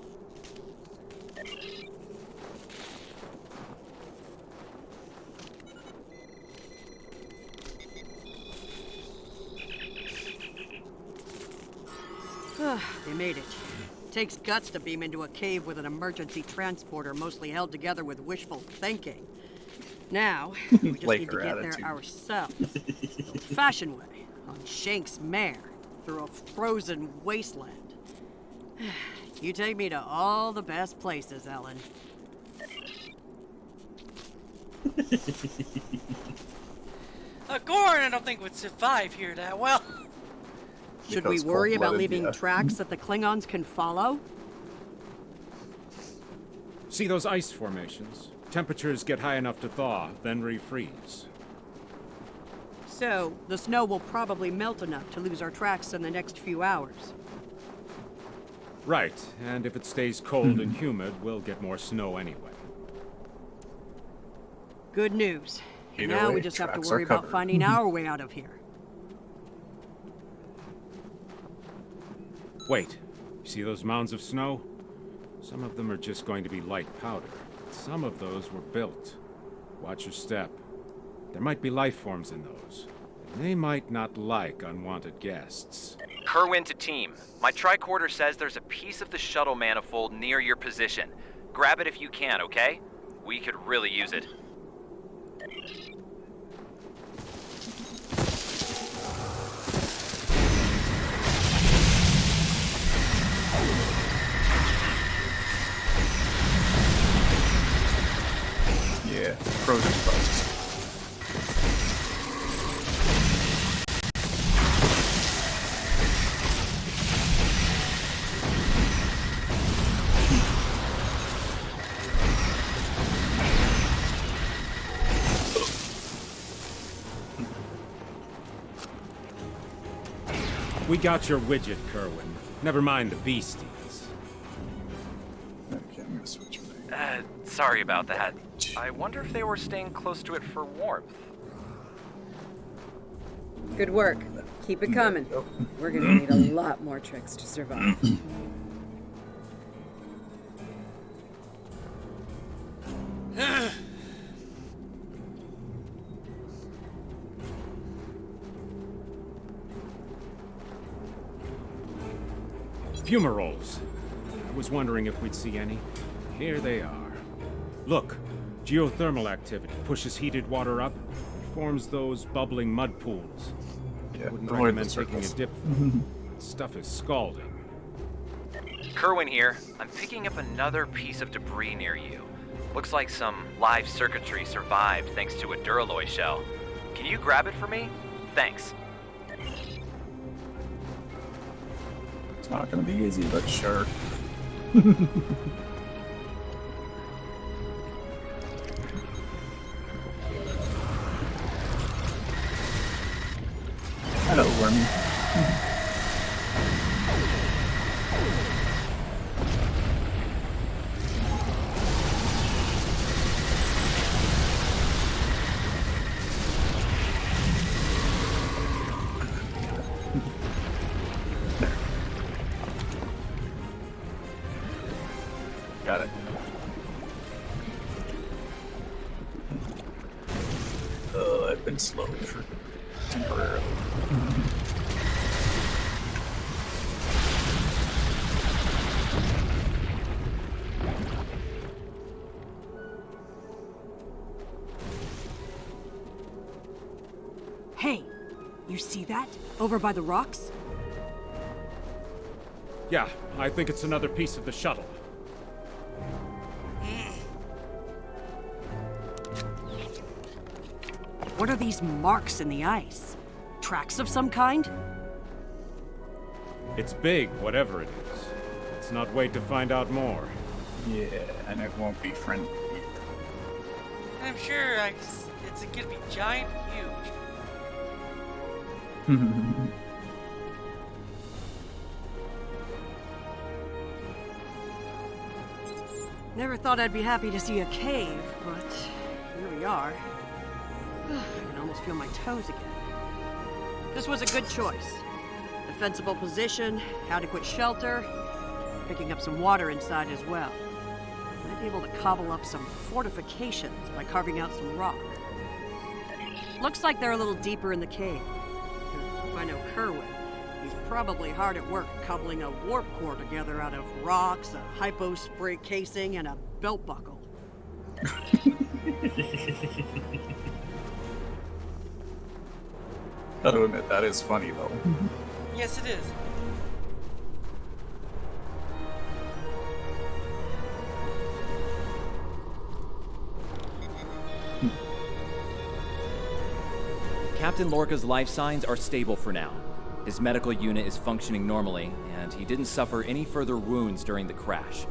They made it. Takes guts to beam into a cave with an emergency transporter mostly held together with wishful thinking. Now, we just need to get there ourselves. The old-fashioned way, on Shank's mare, through a frozen wasteland. You take me to all the best places, Ellen. Gorn, I don't think would survive here that well. Should we worry about leaving tracks that the Klingons can follow? See those ice formations? Temperatures get high enough to thaw, then refreeze. So, the snow will probably melt enough to lose our tracks in the next few hours. Right, and if it stays cold and humid, we'll get more snow anyway. Good news. Either Now way, we just have to tracks worry are about covered. finding our way out of here. Wait, you see those mounds of snow? Some of them are just going to be light powder. Some of those were built. Watch your step. There might be life forms in those. And they might not like unwanted guests. Kerwin to team. My tricorder says there's a piece of the shuttle manifold near your position. Grab it if you can, okay? We could really use it. Yeah, frozen bugs. We got your widget, Kerwin. Never mind the beasties. Okay, I'm gonna switch. Sorry about that. I wonder if they were staying close to it for warmth. Good work. Keep it coming. We're gonna need a lot more tricks to survive. Fumaroles. I was wondering if we'd see any. Here they are. Look, geothermal activity pushes heated water up, forms those bubbling mud pools. Yeah, Wouldn't avoid recommend the taking a circles. dip. Stuff is scalding. Kerwin here. I'm picking up another piece of debris near you. Looks like some live circuitry survived thanks to a Duralloy shell. Can you grab it for me? Thanks. It's not gonna be easy, but sure. Hello, Wormy. been slow for temporarily. Hey, you see that? Over by the rocks? Yeah, I think it's another piece of the shuttle. What are these marks in the ice? Tracks of some kind? It's big, whatever it is. Let's not wait to find out more. Yeah, and it won't be friendly. I'm sure it's gonna be giant huge. Never thought I'd be happy to see a cave, but here we are. I can almost feel my toes again. This was a good choice. Defensible position, adequate shelter, picking up some water inside as well. Might be able to cobble up some fortifications by carving out some rock. Looks like they're a little deeper in the cave. If I know Kerwin, he's probably hard at work cobbling a warp core together out of rocks, a hypo spray casing, and a belt buckle. Gotta admit, that is funny though. Yes, it is. Captain Lorca's life signs are stable for now. His medical unit is functioning normally, and he didn't suffer any further wounds during the crash.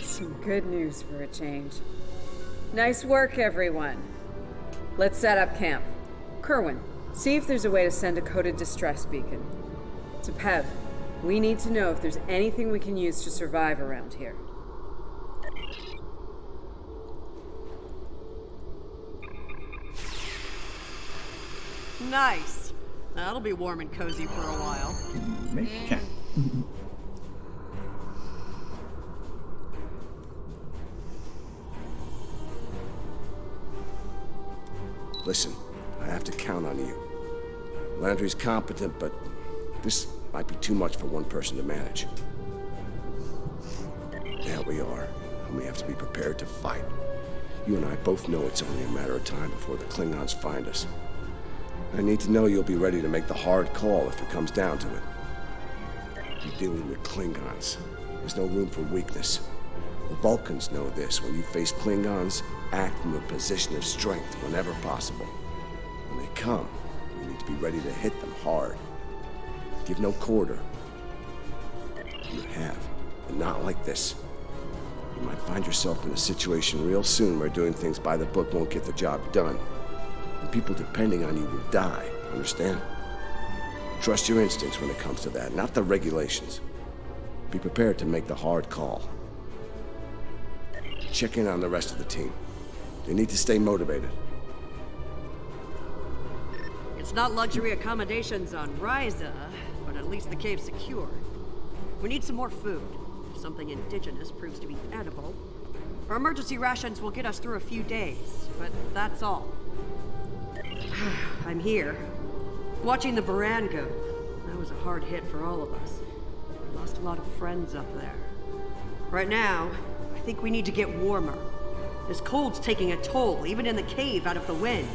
Some good news for a change. Nice work, everyone. Let's set up camp. Kerwin, see if there's a way to send a coded distress beacon. To Pev, we need to know if there's anything we can use to survive around here. Nice. That'll be warm and cozy for a while. Maybe you can. Listen, I have to count on you. Landry's competent, but this might be too much for one person to manage. There we are, and we have to be prepared to fight. You and I both know it's only a matter of time before the Klingons find us. I need to know you'll be ready to make the hard call if it comes down to it. You're dealing with Klingons. There's no room for weakness. The Vulcans know this. When you face Klingons, act from a position of strength whenever possible. When they come, you need to be ready to hit them hard. Give no quarter. You have, but not like this. You might find yourself in a situation real soon where doing things by the book won't get the job done. And people depending on you will die, understand? Trust your instincts when it comes to that, not the regulations. Be prepared to make the hard call. Check in on the rest of the team. They need to stay motivated. It's not luxury accommodations on Ryza, but at least the cave's secure. We need some more food. If something indigenous proves to be edible, our emergency rations will get us through a few days, but that's all. I'm here, watching the Baran go. That was a hard hit for all of us. We lost a lot of friends up there. Right now, I think we need to get warmer. This cold's taking a toll, even in the cave out of the wind.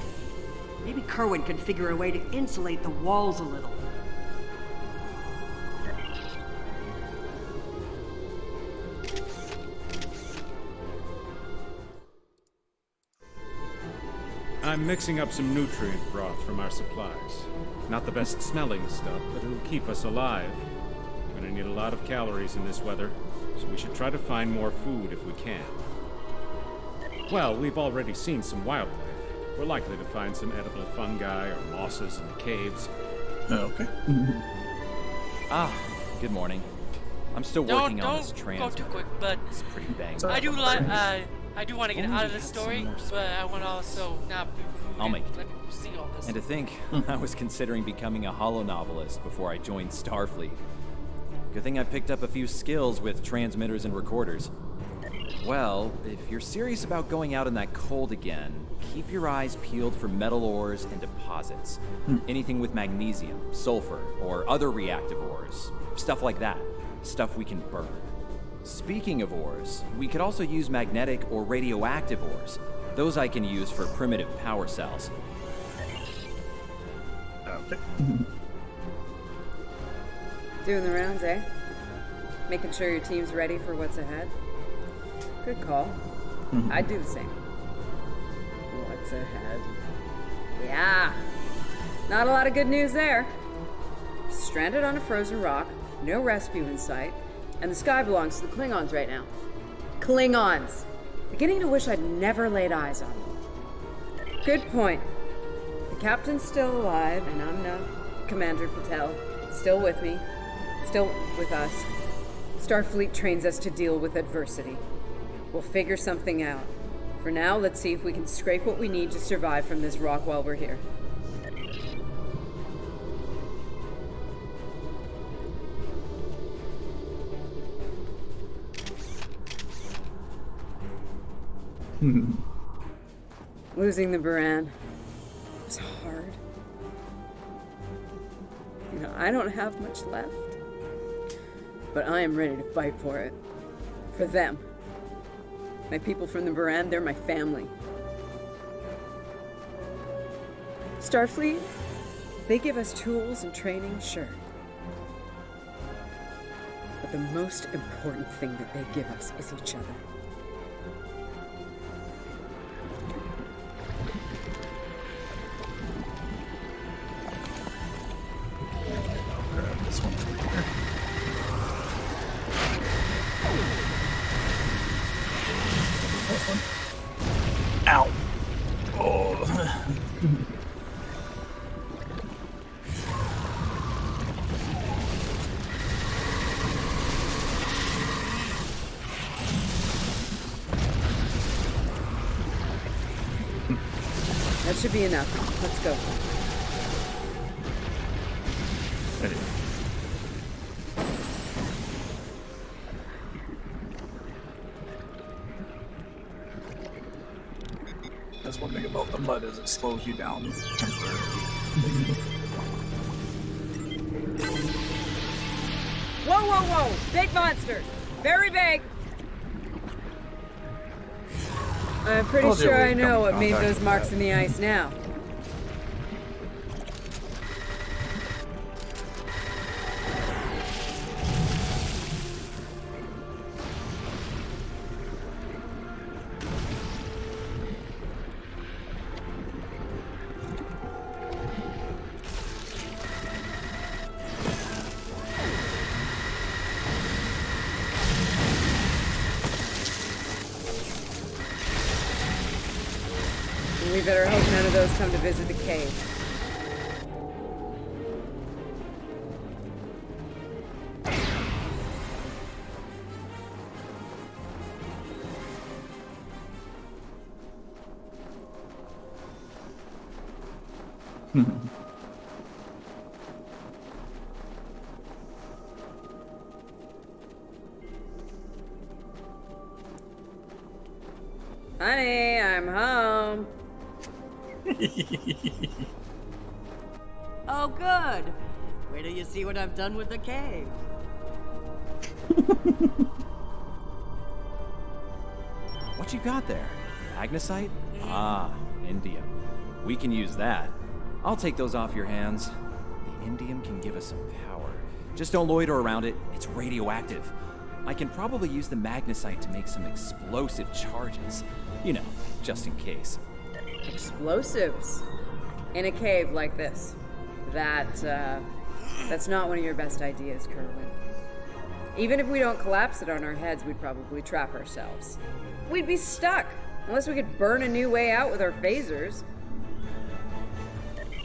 Maybe Kerwin can figure a way to insulate the walls a little. I'm mixing up some nutrient broth from our supplies. Not the best smelling stuff, but it'll keep us alive. We're gonna need a lot of calories in this weather, so we should try to find more food if we can. Well, we've already seen some wildlife. We're likely to find some edible fungi or mosses in the caves. Okay. Good morning. I'm still working on this transmitter. Don't go too quick, but it's pretty banged. I do want to get out of this story, but I want to also not be rude. I'll make let people see all this. And to think, I was considering becoming a holonovelist before I joined Starfleet. Good thing I picked up a few skills with transmitters and recorders. Well, if you're serious about going out in that cold again, keep your eyes peeled for metal ores and deposits. Anything with magnesium, sulfur, or other reactive ores. Stuff like that. Stuff we can burn. Speaking of ores, we could also use magnetic or radioactive ores. Those I can use for primitive power cells. Okay. Doing the rounds, eh? Making sure your team's ready for what's ahead? Good call. I'd do the same. What's ahead? Yeah. Not a lot of good news there. Stranded on a frozen rock, no rescue in sight, and the sky belongs to the Klingons right now. Klingons! Beginning to wish I'd never laid eyes on them. Good point. The captain's still alive, and I'm Commander Patel. Still with me. Still with us. Starfleet trains us to deal with adversity. We'll figure something out. For now, let's see if we can scrape what we need to survive from this rock while we're here. Losing the Baran was hard. You know, I don't have much left. But I am ready to fight for it. For them. My people from the Baran, they're my family. Starfleet, they give us tools and training, sure. But the most important thing that they give us is each other. Ow. Oh. That should be enough. Let's go. Hey. That's one thing about the mud is it slows you down temporarily. Whoa, whoa, whoa! Big monster! Very big! I'm pretty sure I know what made those marks in the ice now. We better hope none of those come to visit the cave. Honey, I'm home. Oh, good. Wait till you see what I've done with the cave. What you got there? Magnesite? Ah, indium. We can use that. I'll take those off your hands. The indium can give us some power. Just don't loiter around it. It's radioactive. I can probably use the magnesite to make some explosive charges. You know, just in case. Explosives? In a cave like this. That's not one of your best ideas, Kerwin. Even if we don't collapse it on our heads, we'd probably trap ourselves. We'd be stuck, unless we could burn a new way out with our phasers.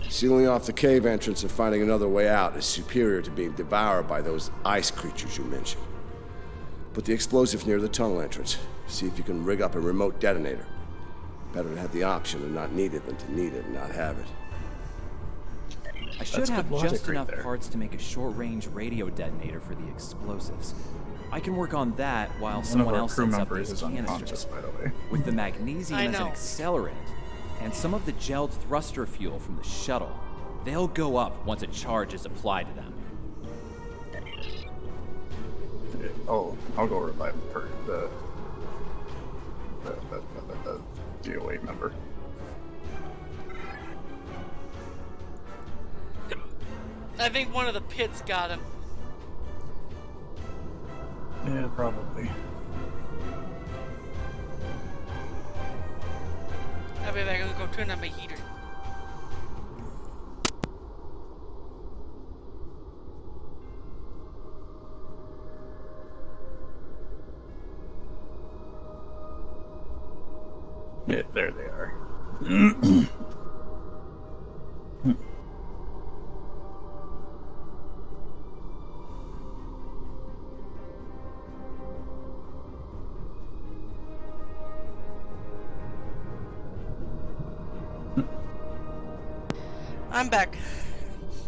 Sealing off the cave entrance and finding another way out is superior to being devoured by those ice creatures you mentioned. Put the explosive near the tunnel entrance. See if you can rig up a remote detonator. Better to have the option and not need it than to need it and not have it. I should have just enough parts to make a short-range radio detonator for the explosives. I can work on that while One someone of our else crew sets up members those is unconscious, canisters. by the way. With the magnesium I as an know. accelerant, and some of the gelled thruster fuel from the shuttle, they'll go up once a charge is applied to them. Oh, I'll go revive the DOA member. I think one of the pits got him. Yeah, probably. I'll be back. I'm gonna go turn on my heater. Yeah, there they are. I'm back.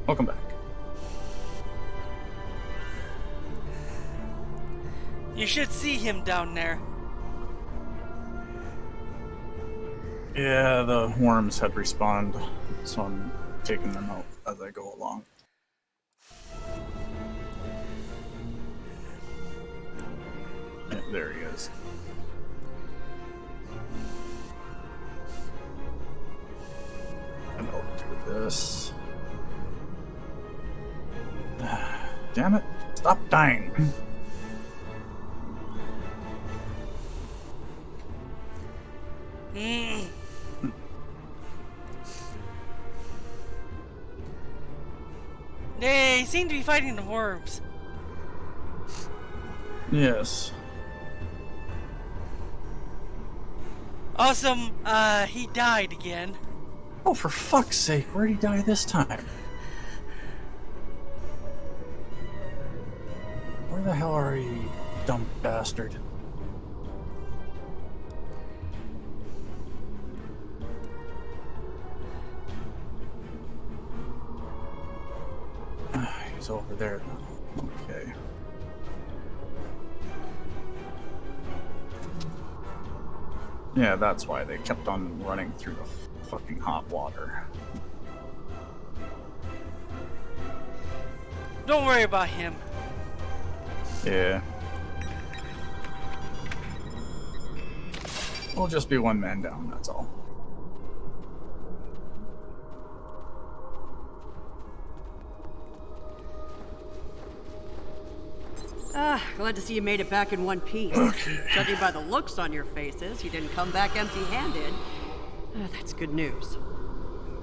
Welcome back. You should see him down there. Yeah, the worms had respawned, so I'm taking them out as I go along. Yeah, there he is. And I'll do this. Damn it! Stop dying! They seem to be fighting the worms. Yes. Awesome, he died again. Oh, for fuck's sake, where'd he die this time? Where the hell are you, dumb bastard? He's over there now. Okay. Yeah, that's why they kept on running through the fucking hot water. Don't worry about him. Yeah. We'll just be one man down, that's all. Glad to see you made it back in one piece. Okay. Judging by the looks on your faces, you didn't come back empty-handed. That's good news.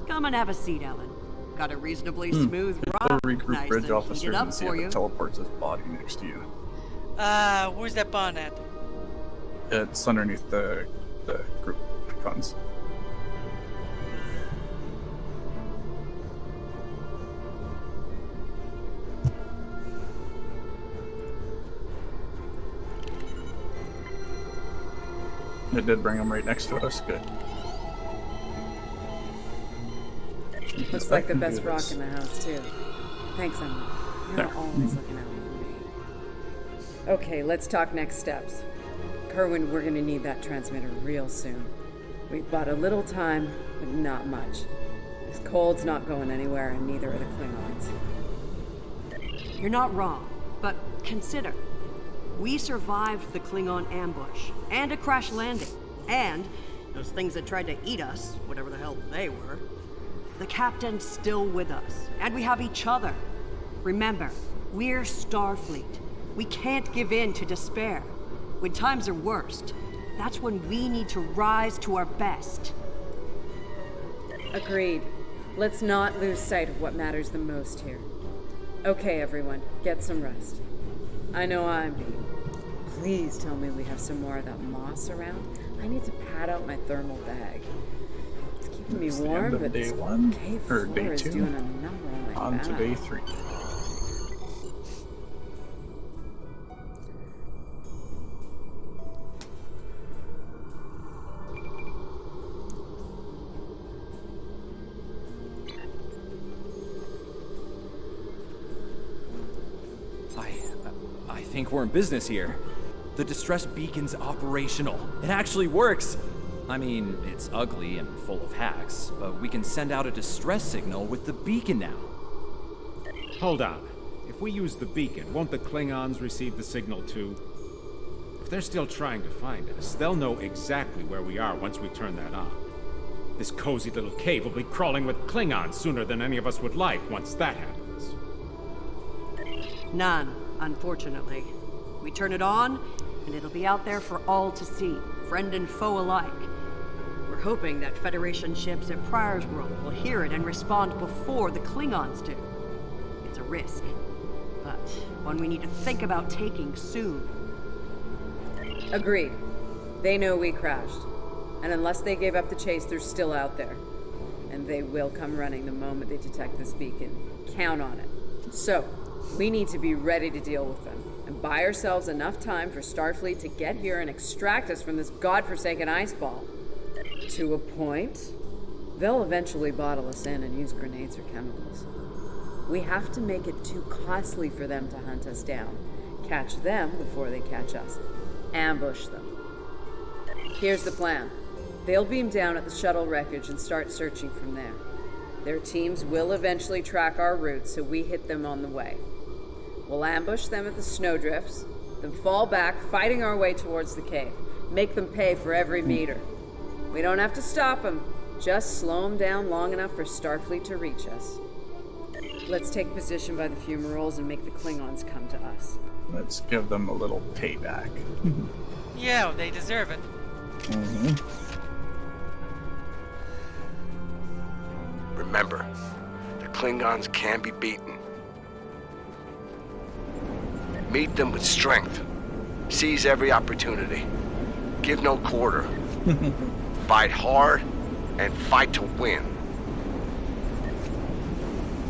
Come and have a seat, Ellen. Got a reasonably smooth ride. Regroup Nice bridge and officers heated up and see for if you. it teleports his body next to you. Where's that bond at? It's underneath the group icons. It did bring him right next to us. Good. Looks like the best rock in the house, too. Thanks, Emma. You're There. always looking out for me. Okay, let's talk next steps. Kerwin, we're gonna need that transmitter real soon. We've bought a little time, but not much. This cold's not going anywhere, and neither are the Klingons. You're not wrong, but consider. We survived the Klingon ambush, and a crash landing, and those things that tried to eat us, whatever the hell they were. The captain's still with us, and we have each other. Remember, we're Starfleet. We can't give in to despair. When times are worst, that's when we need to rise to our best. Agreed. Let's not lose sight of what matters the most here. Okay, everyone, get some rest. I know I'm being. Please tell me we have some more of that moss around. I need to pad out my thermal bag. It's keeping me It's the end warm, of but day this one, cave or floor day is two, doing a number on my on to back. day 3. I think we're in business here. The distress beacon's operational. It actually works. I mean, it's ugly and full of hacks, but we can send out a distress signal with the beacon now. Hold on. If we use the beacon, won't the Klingons receive the signal too? If they're still trying to find us, they'll know exactly where we are once we turn that on. This cozy little cave will be crawling with Klingons sooner than any of us would like once that happens. None, unfortunately. We turn it on, and it'll be out there for all to see, friend and foe alike. We're hoping that Federation ships at Pryor's World will hear it and respond before the Klingons do. It's a risk, but one we need to think about taking soon. Agreed. They know we crashed. And unless they gave up the chase, they're still out there. And they will come running the moment they detect this beacon. Count on it. So, we need to be ready to deal with them. And buy ourselves enough time for Starfleet to get here and extract us from this godforsaken ice ball. To a point, they'll eventually bottle us in and use grenades or chemicals. We have to make it too costly for them to hunt us down. Catch them before they catch us. Ambush them. Here's the plan. They'll beam down at the shuttle wreckage and start searching from there. Their teams will eventually track our route, so we hit them on the way. We'll ambush them at the snowdrifts, then fall back, fighting our way towards the cave. Make them pay for every meter. We don't have to stop them, just slow them down long enough for Starfleet to reach us. Let's take position by the fumaroles and make the Klingons come to us. Let's give them a little payback. Yeah, they deserve it. Remember, the Klingons can be beaten. Meet them with strength. Seize every opportunity. Give no quarter. Fight hard and fight to win.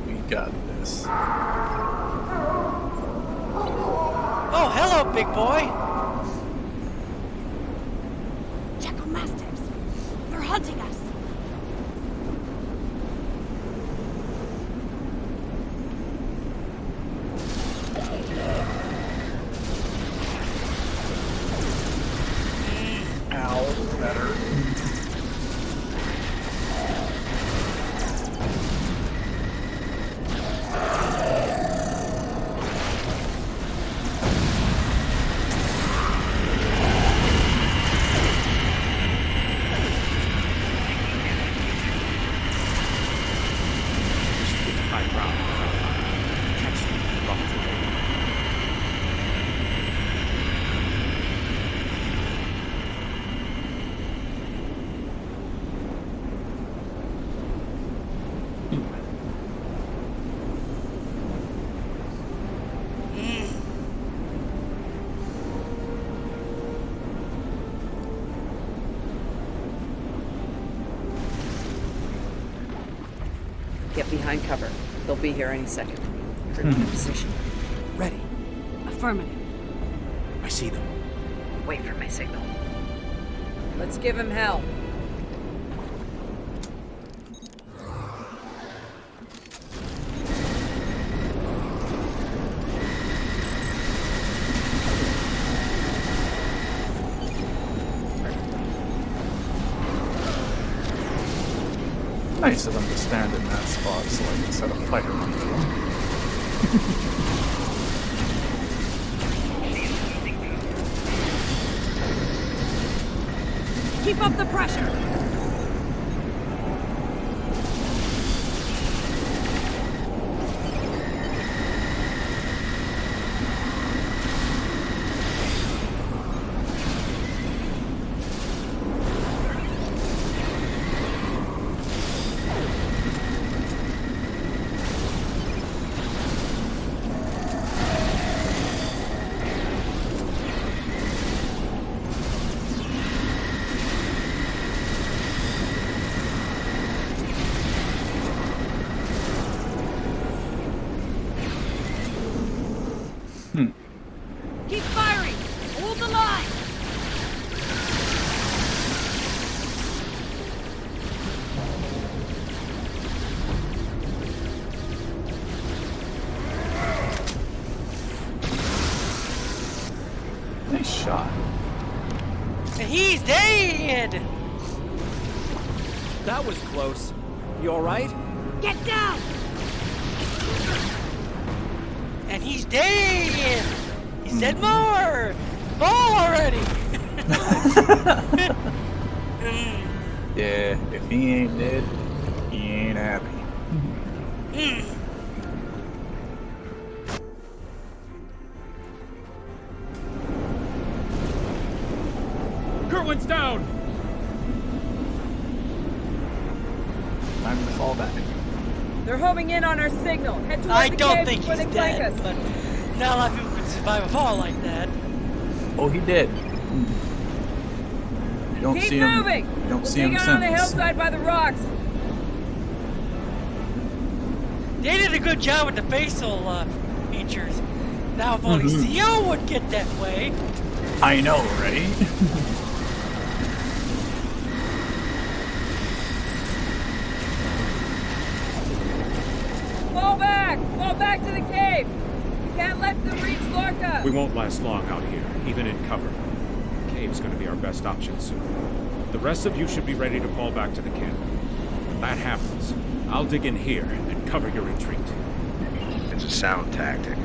We got this. Oh, hello, big boy! Jackal Masters! They're hunting us! Ow, better. Get behind cover. They'll be here any second. Everyone in position. Ready. Affirmative. I see them. Wait for my signal. Let's give him hell. Nice of them to stand in that spot so I can set a fighter under them. Keep up the pressure! dead! That was close. You alright? Get down! And he's dead! He said more! More already! Yeah, if he ain't dead, he ain't happy. Kerwin's down! Time to fall back. They're homing in on our signal. Head towards I the don't cave think before he's they flank dead, us. but not a lot of people can survive a fall like that. Oh, he did. You don't Keep see him. moving. You don't We'll see him take it on the since. hillside by the rocks. They did a good job with the facial features. Now, if only CO would get that way. I know, right? Fall back! Fall back to the cave! We can't let them reach Lorca! We won't last long out here, even in cover. The cave's gonna be our best option soon. The rest of you should be ready to fall back to the camp. When that happens, I'll dig in here and cover your retreat. It's a sound tactic.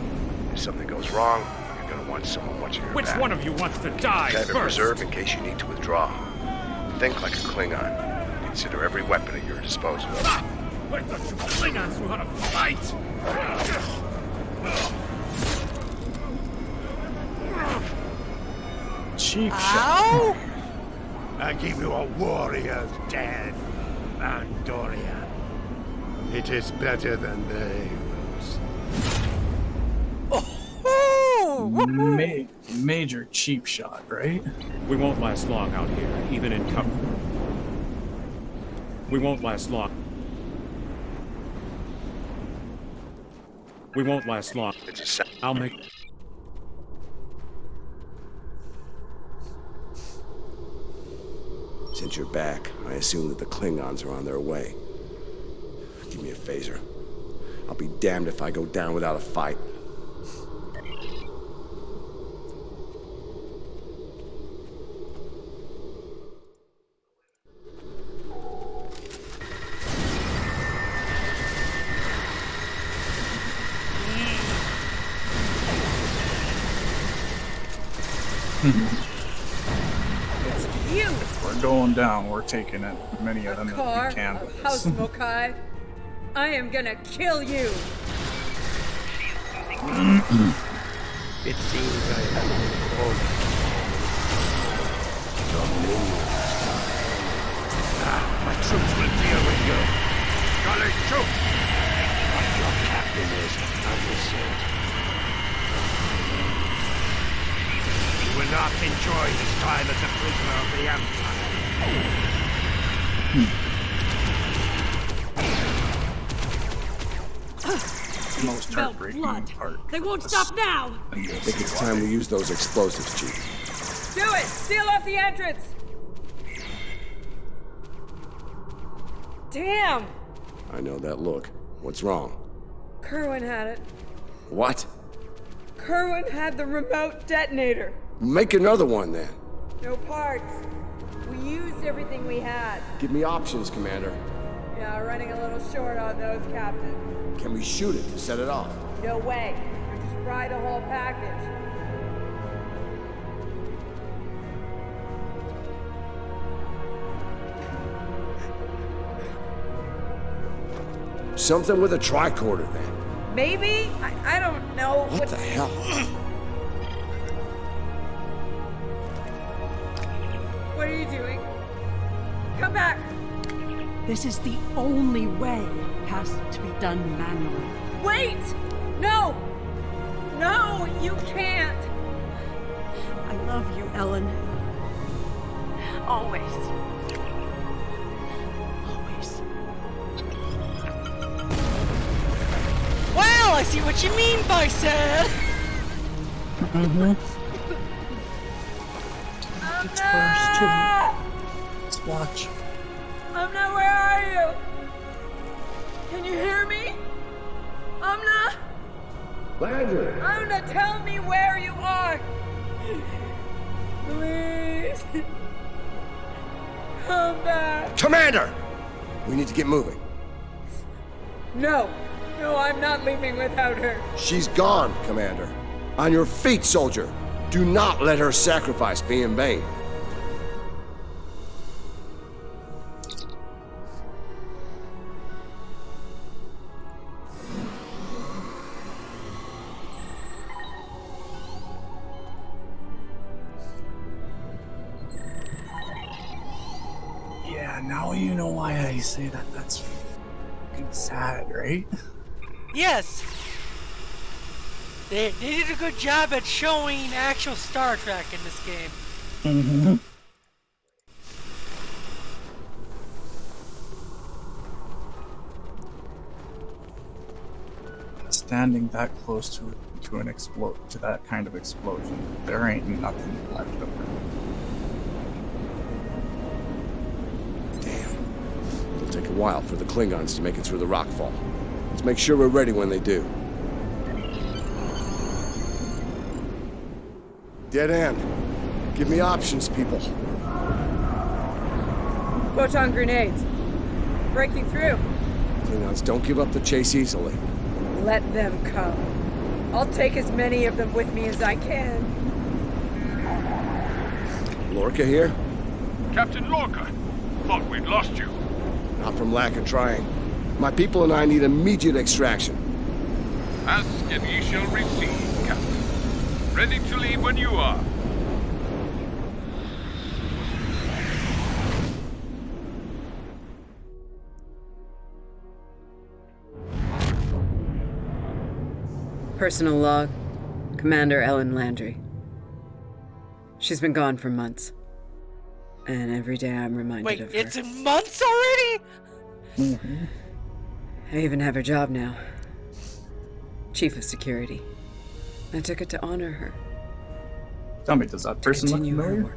If something goes wrong, you're gonna want someone watching your Which back. one of you wants to die Have it first? reserved in case you need to withdraw. Think like a Klingon. Consider every weapon at your disposal. I thought you Klingons knew how to fight! Cheap Ow! I give you a warrior's death, Andoria. It is better than they Major cheap shot, right? We won't last long out here, even in cover. We won't last long. We won't last long. I'll make... Since you're back, I assume that the Klingons are on their way. Give me a phaser. I'll be damned if I go down without a fight. It's you! If we're going down, we're taking it. Many of them as Car we can. of House Mokai. I am gonna kill you! It seems I have been told. My troops will deal with you. Scarlet troop! What your captain is, I will say. You will not enjoy this time as a prisoner of the Most heartbreaking part. They won't stop now! I think it's time we use those explosives, Chief. Do it! Seal off the entrance! Damn! I know that look. What's wrong? Kerwin had it. What? Kerwin had the remote detonator. Make another one then. No parts. We used everything we had. Give me options, Commander. Yeah, running a little short on those, Captain. Can we shoot it to set it off? No way. Or just fry the whole package. Something with a tricorder then. Maybe? I don't know. What the hell? What are you doing? Come back! This is the only way. Has to be done manually. Wait! No! No, you can't! I love you, Ellen. Always. Always. Well, I see what you mean, Bicep! It's first too. Let's watch. Amna, where are you? Can you hear me? Amna? Landry! Amna, tell me where you are! Please! Come back! Commander! We need to get moving. No! No, I'm not leaving without her. She's gone, Commander. On your feet, soldier. Do not let her sacrifice be in vain. Yeah, now you know why I say that. That's fucking sad, right? Yes! They did a good job at showing actual Star Trek in this game. Mm-hmm. Standing that close to that kind of explosion, there ain't nothing left of her. It'll take a while for the Klingons to make it through the rockfall. Let's make sure we're ready when they do. Dead end. Give me options, people. Photon grenades. Breaking through. Klingons don't give up the chase easily. Let them come. I'll take as many of them with me as I can. Lorca here? Captain Lorca! Thought we'd lost you. Not from lack of trying. My people and I need immediate extraction. Ask and ye shall receive, Captain. Ready to leave when you are. Personal log, Commander Ellen Landry. She's been gone for months. And every day I'm reminded of her. Wait, it's in months already? Mm-hmm. I even have her job now. Chief of Security. I took it to honor her. Tell me, does that person look familiar?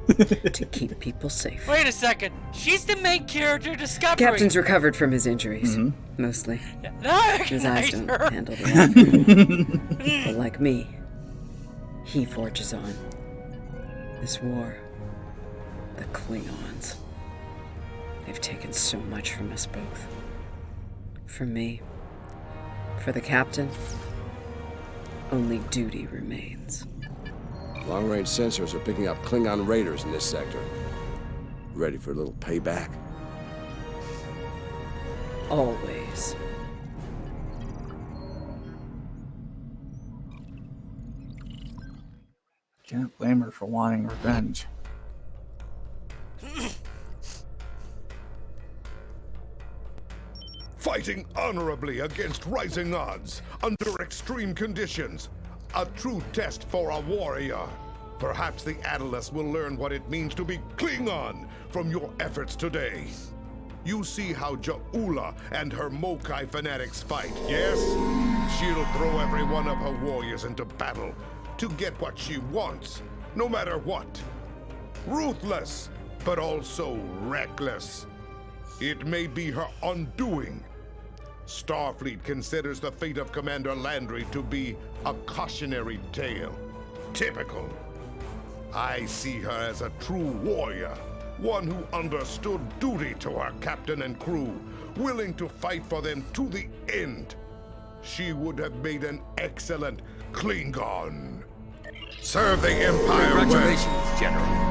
To keep people safe. Wait a second. She's the main character Discovery. The captain's recovered from his injuries, mostly. No, I His eyes recognize don't her. handle the But like me, he forges on. This war, the Klingons, they've taken so much from us both. From me, for the captain, only duty remains. Long-range sensors are picking up Klingon raiders in this sector. Ready for a little payback? Always. Can't blame her for wanting revenge. Fighting honorably against rising odds, under extreme conditions. A true test for a warrior. Perhaps the Atlas will learn what it means to be Klingon from your efforts today. You see how Ja'ula and her Mokai fanatics fight, yes? She'll throw every one of her warriors into battle to get what she wants, no matter what. Ruthless, but also reckless. It may be her undoing. Starfleet considers the fate of Commander Landry to be a cautionary tale. Typical. I see her as a true warrior, one who understood duty to her captain and crew, willing to fight for them to the end. She would have made an excellent Klingon. Serve the Empire well. Congratulations, General.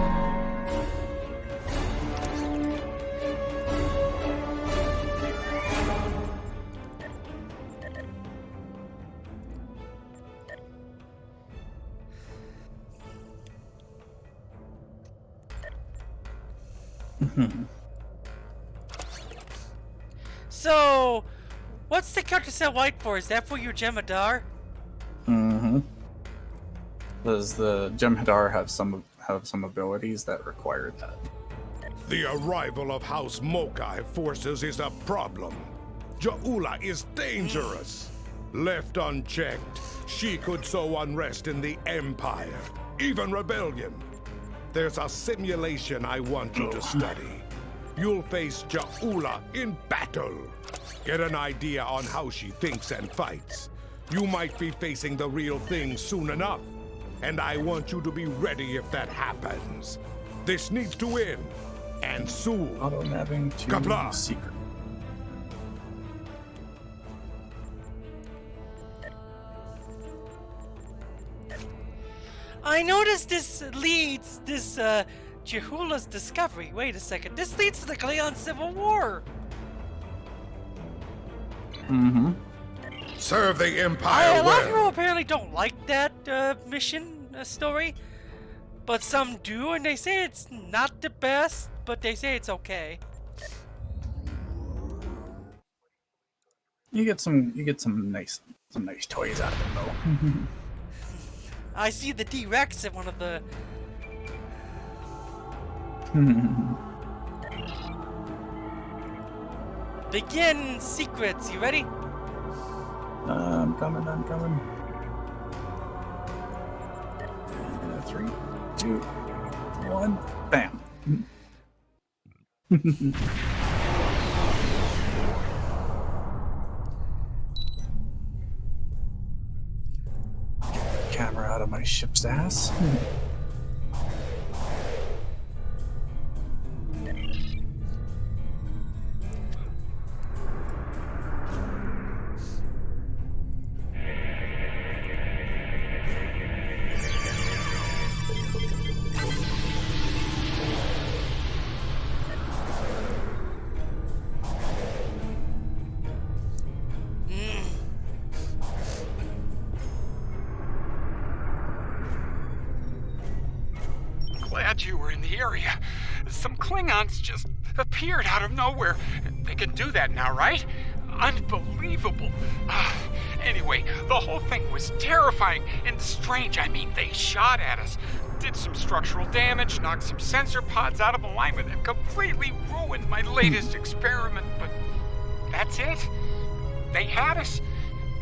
So, what's the character set white for? Is that for your Jem'Hadar? Mm-hmm. Does the Jem'Hadar have some abilities that require that? The arrival of House Mokai forces is a problem. Ja'ula is dangerous. Left unchecked, she could sow unrest in the Empire, even rebellion. There's a simulation I want you to study. You'll face Ja'ula in battle. Get an idea on how she thinks and fights. You might be facing the real thing soon enough, and I want you to be ready if that happens. This needs to end. And soon. Auto-nabbing to Kapla. secret. I noticed this Ja'Hula's discovery. Wait a second. This leads to the Klingon Civil War. Mm-hmm. Serve the Empire A lot of well. people apparently don't like that mission story, but some do, and they say it's not the best, but they say it's okay. You get some nice toys out of it though. I see the D-Rex in one of the... Begin secrets. You ready? I'm coming. 3, 2, 1, bam. Camera out of my ship's ass. Glad you were in the area. Some Klingons just appeared out of nowhere. They can do that now, right? Unbelievable. Anyway, the whole thing was terrifying and strange. I mean, they shot at us, did some structural damage, knocked some sensor pods out of alignment, and completely ruined my latest experiment. But that's it. They had us,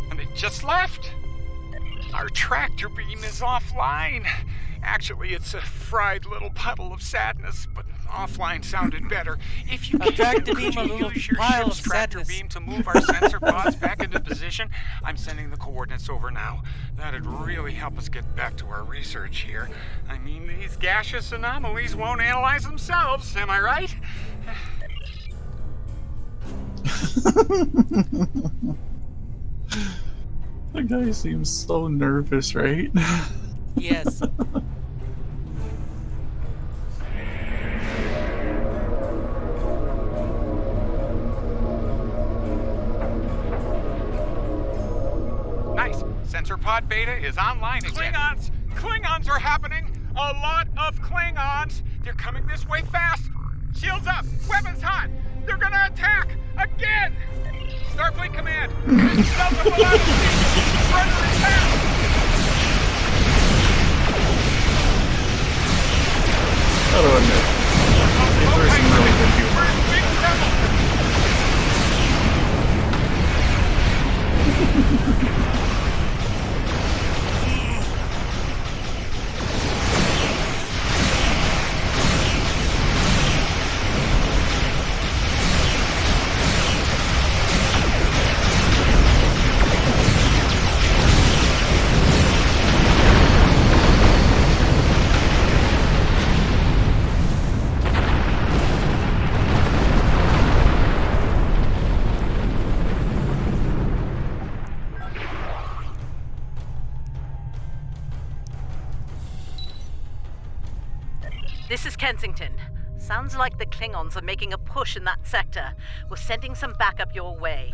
and they just left. Our tractor beam is offline. Actually, it's a fried little puddle of sadness, but offline sounded better. If you can, could you use your ship's tractor beam to move our sensor pods back into position? I'm sending the coordinates over now. That'd really help us get back to our research here. I mean, these gaseous anomalies won't analyze themselves, am I right? The guy seems so nervous, right? Yes. Nice. Sensor pod beta is online again. Klingons are happening. A lot of Klingons. They're coming this way fast. Shields up. Weapons hot. They're gonna attack again. Starfleet Command. Delta velocity. Rudder attack. Gotta admit, they threw some really good humor. This is Kensington. Sounds like the Klingons are making a push in that sector. We're sending some backup your way.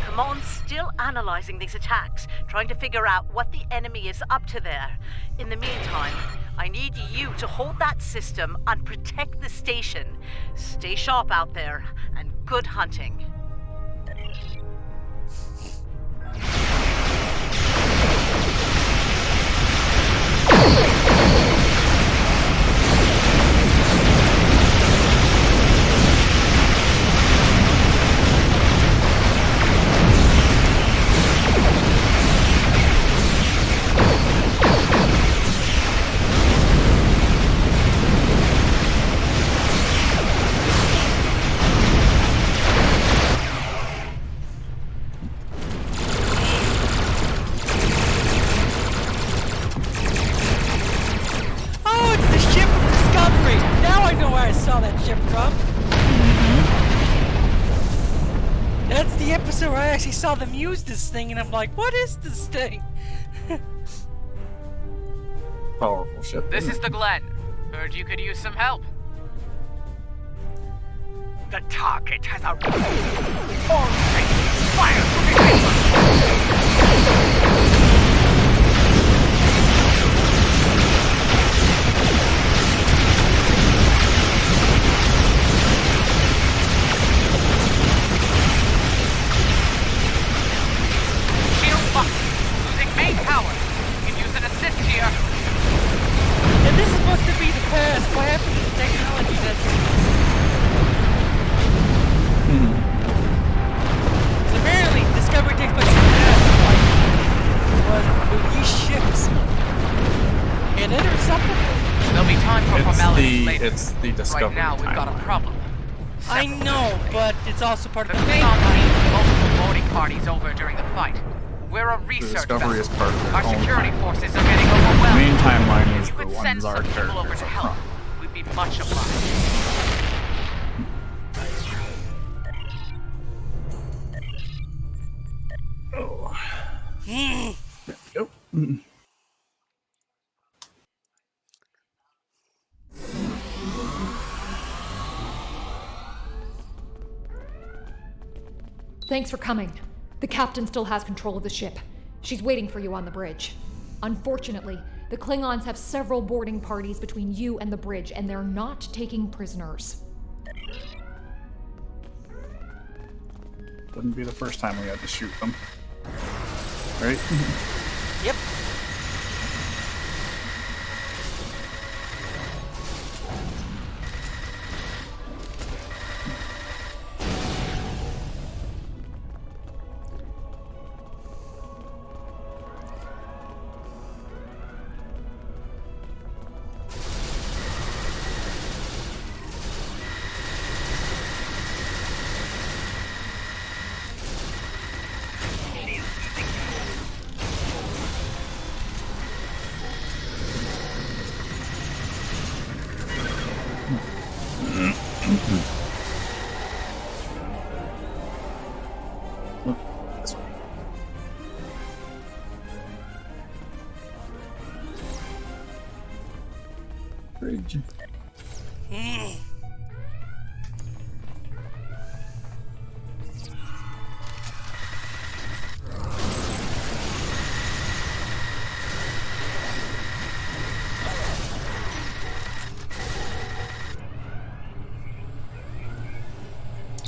Command's still analyzing these attacks, trying to figure out what the enemy is up to there. In the meantime, I need you to hold that system and protect the station. Stay sharp out there, and good hunting. That's the episode where I actually saw them use this thing, and I'm like, what is this thing? Powerful ship. This is the Glen. Heard you could use some help. The target has arrived. All right, fire to the Shield functioning. Losing main power. You can use an assist here. And this is supposed to be the past. What happened to the technology that's So apparently, Discovery takes place in the past. Like, with these ships in it or something? There'll be time for formalities later. It's the Discovery Right now, we've got a timeline. problem. I know, but it's also part of The the main Klingons sent multiple boarding parties over during the fight. We're a The research Discovery is vessel. part of their Our own security timeline. forces are getting The overwhelmed. main timeline is If the you could ones send our some people over characters to are help, from. we'd be much obliged. Oh. Hmm. There we go. Thanks for coming. The captain still has control of the ship. She's waiting for you on the bridge. Unfortunately, the Klingons have several boarding parties between you and the bridge, and they're not taking prisoners. Wouldn't be the first time we had to shoot them. Right? Yep. This way. Bridge.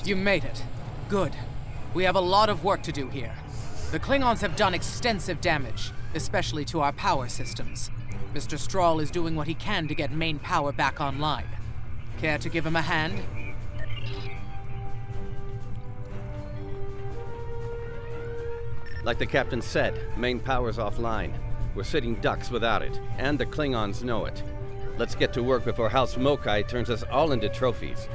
You made it. Good. We have a lot of work to do here. The Klingons have done extensive damage, especially to our power systems. Mr. Strahl is doing what he can to get main power back online. Care to give him a hand? Like the captain said, main power's offline. We're sitting ducks without it, and the Klingons know it. Let's get to work before House Mokai turns us all into trophies.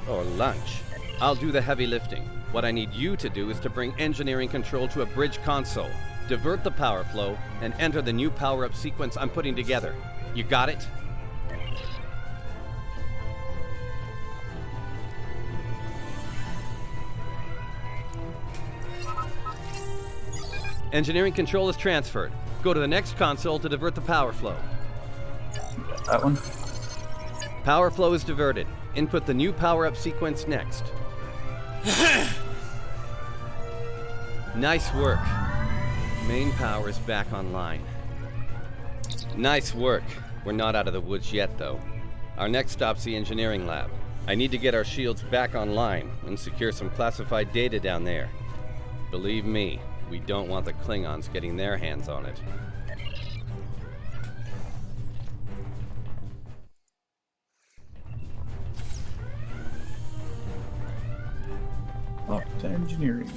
Or lunch. I'll do the heavy lifting. What I need you to do is to bring engineering control to a bridge console, divert the power flow, and enter the new power-up sequence I'm putting together. You got it? Engineering control is transferred. Go to the next console to divert the power flow. That one? Power flow is diverted. Input the new power-up sequence next. Nice work. Main power is back online. Nice work. We're not out of the woods yet, though. Our next stop's the engineering lab. I need to get our shields back online and secure some classified data down there. Believe me, we don't want the Klingons getting their hands on it. Up to engineering.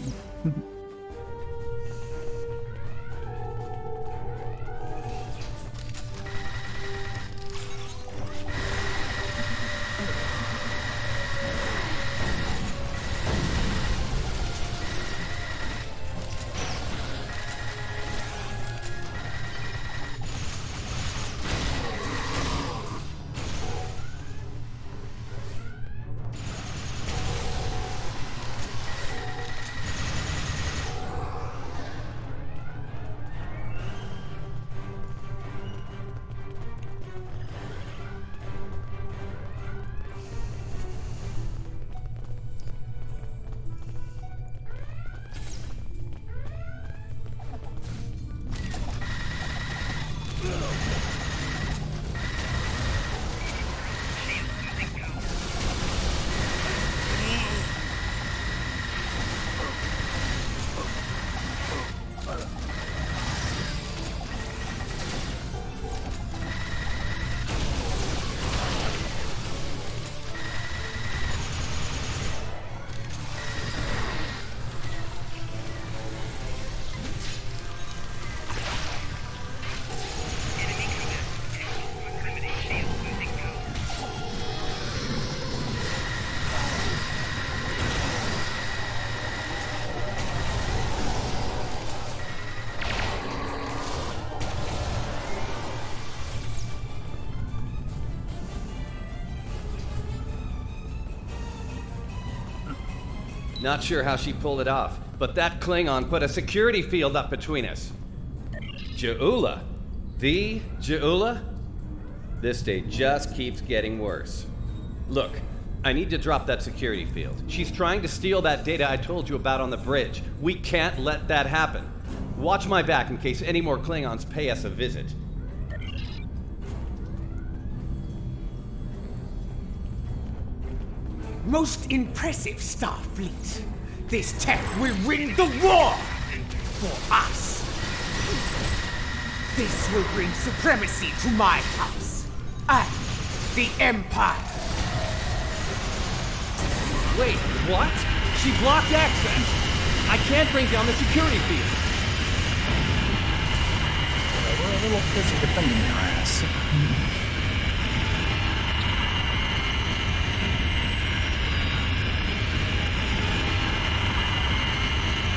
Not sure how she pulled it off, but that Klingon put a security field up between us. Ja'ula? The Ja'ula? This day just keeps getting worse. Look, I need to drop that security field. She's trying to steal that data I told you about on the bridge. We can't let that happen. Watch my back in case any more Klingons pay us a visit. Most impressive, Starfleet. This tech will win the war for us. This will bring supremacy to my house and the Empire. Wait, what? She blocked access. I can't bring down the security field. We're a little busy defending your ass.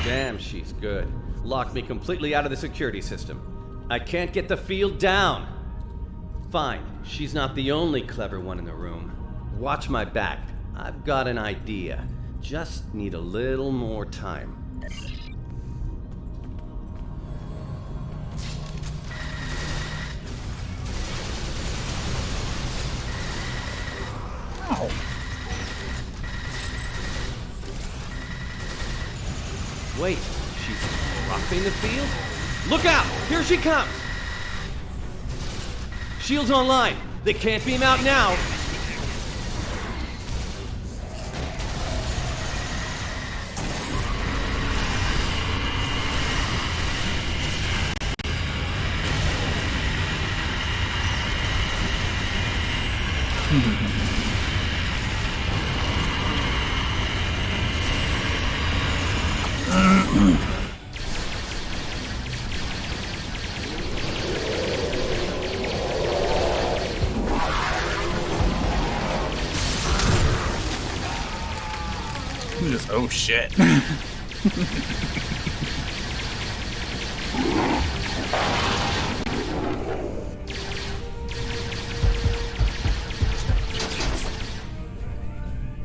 Damn, she's good. Locked me completely out of the security system. I can't get the field down. Fine, she's not the only clever one in the room. Watch my back. I've got an idea. Just need a little more time. Ow. Wait, she's blocking the field? Look out! Here she comes! Shields online. They can't beam out now. Just, oh shit.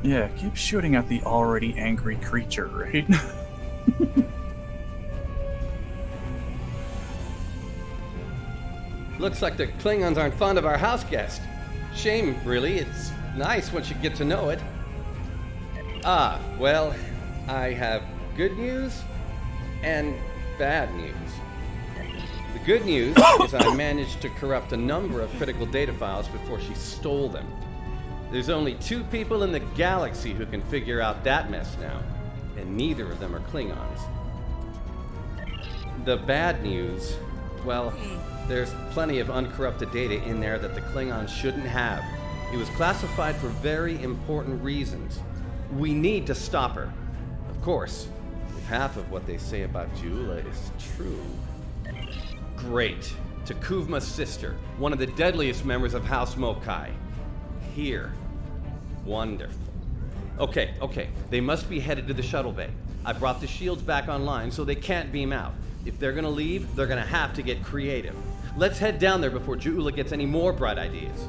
Yeah, keep shooting at the already angry creature, right? Looks like the Klingons aren't fond of our house guest. Shame, really. It's nice once you get to know it. Ah, well, I have good news and bad news. The good news is I managed to corrupt a number of critical data files before she stole them. There's only 2 people in the galaxy who can figure out that mess now, and neither of them are Klingons. The bad news, well, there's plenty of uncorrupted data in there that the Klingons shouldn't have. It was classified for very important reasons. We need to stop her. Of course, if half of what they say about Ja'ula is true. Great. T'Kuvma's sister, one of the deadliest members of House Mokai. Here. Wonderful. Okay. They must be headed to the shuttle bay. I brought the shields back online so they can't beam out. If they're gonna leave, they're gonna have to get creative. Let's head down there before Ja'ula gets any more bright ideas.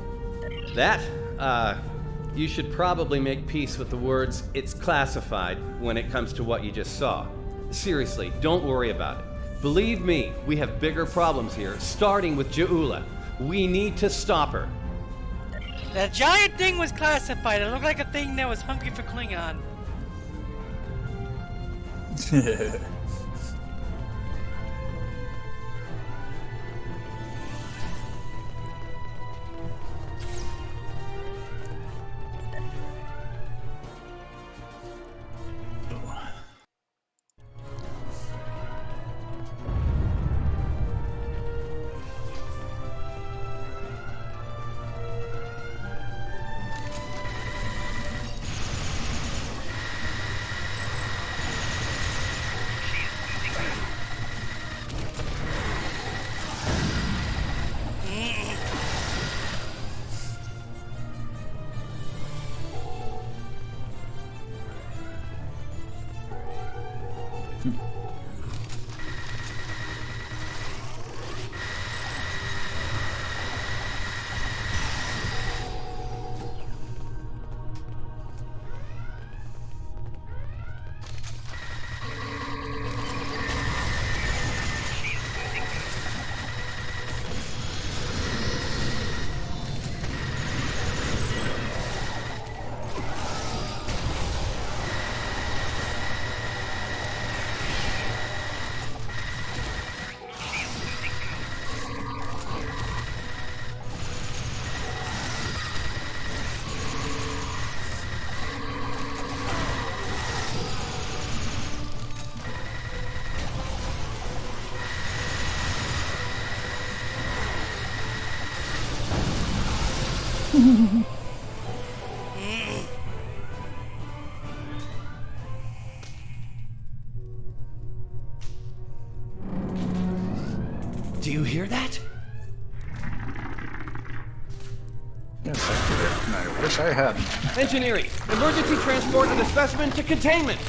You should probably make peace with the words, "it's classified," when it comes to what you just saw. Seriously, don't worry about it. Believe me, we have bigger problems here, starting with Ja'ula. We need to stop her. That giant thing was classified. It looked like a thing that was hungry for Klingon. Do you hear that? Yes, I did, and I wish I hadn't. Engineering, emergency transport of the specimen to containment.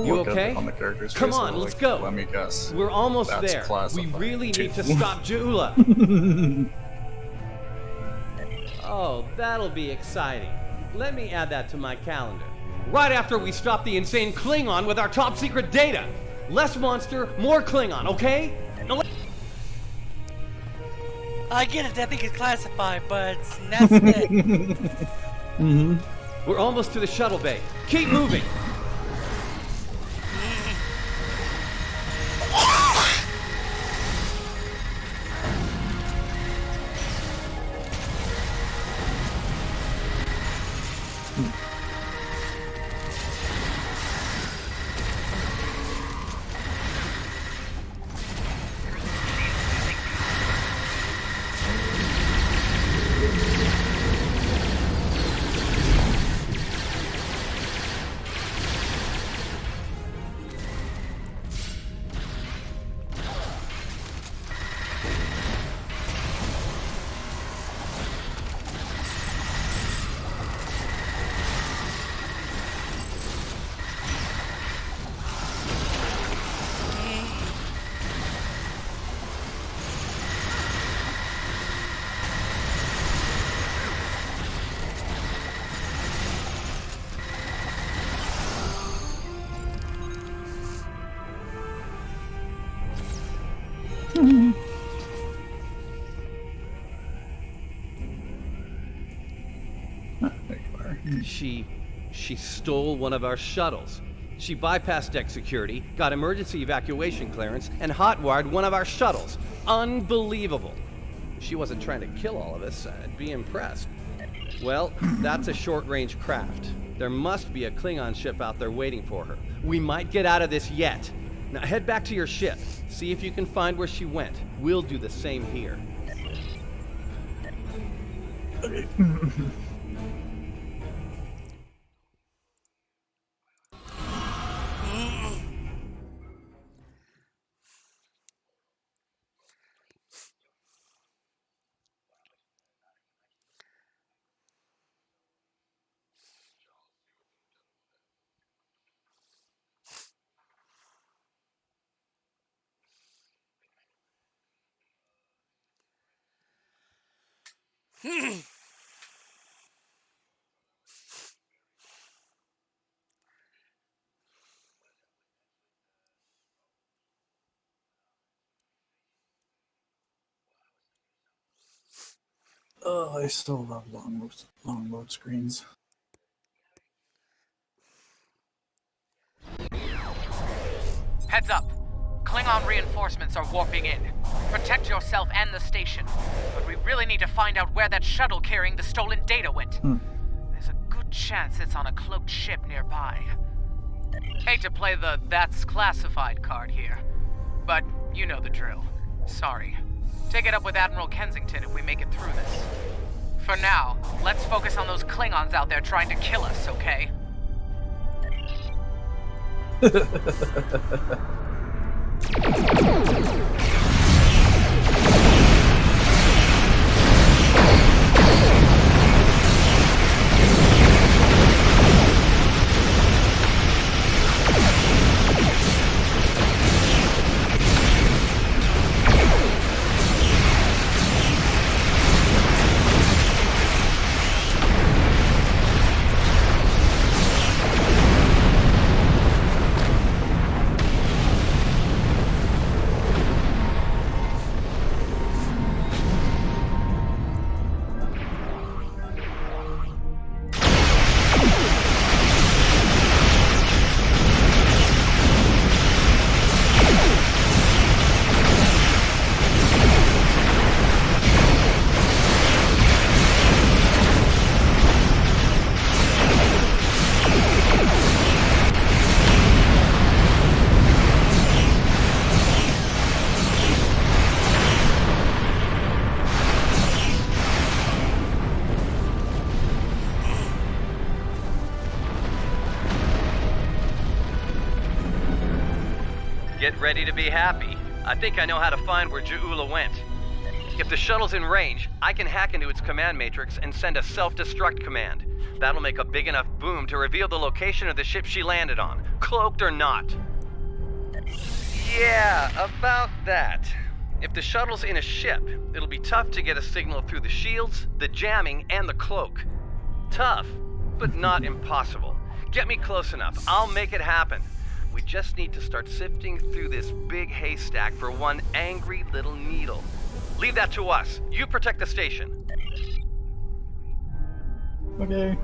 You okay? On the character's Come face, on, like, let's go. Let me guess. We're almost That's there. We classified. really need to stop Ja'ula. Oh, that'll be exciting. Let me add that to my calendar. Right after we stop the insane Klingon with our top secret data. Less monster, more Klingon, okay? Now I get it, I think it's classified, but that's it. We're almost to the shuttle bay. Keep moving. She stole one of our shuttles. She bypassed deck security, got emergency evacuation clearance, and hotwired one of our shuttles. Unbelievable. If she wasn't trying to kill all of us, I'd be impressed. Well, that's a short-range craft. There must be a Klingon ship out there waiting for her. We might get out of this yet. Now head back to your ship. See if you can find where she went. We'll do the same here. Okay. Oh, I still love long load screens. Heads up. Klingon reinforcements are warping in. Protect yourself and the station. But we really need to find out where that shuttle carrying the stolen data went. There's a good chance it's on a cloaked ship nearby. Hate to play the "that's classified" card here, but you know the drill. Sorry. Take it up with Admiral Kensington if we make it through this. For now, let's focus on those Klingons out there trying to kill us, okay? ready to be happy. I think I know how to find where Ja'ula went. If the shuttle's in range, I can hack into its command matrix and send a self-destruct command. That'll make a big enough boom to reveal the location of the ship she landed on, cloaked or not. Yeah, about that. If the shuttle's in a ship, it'll be tough to get a signal through the shields, the jamming, and the cloak. Tough, but not impossible. Get me close enough, I'll make it happen. We just need to start sifting through this big haystack for one angry little needle. Leave that to us. You protect the station. Okay.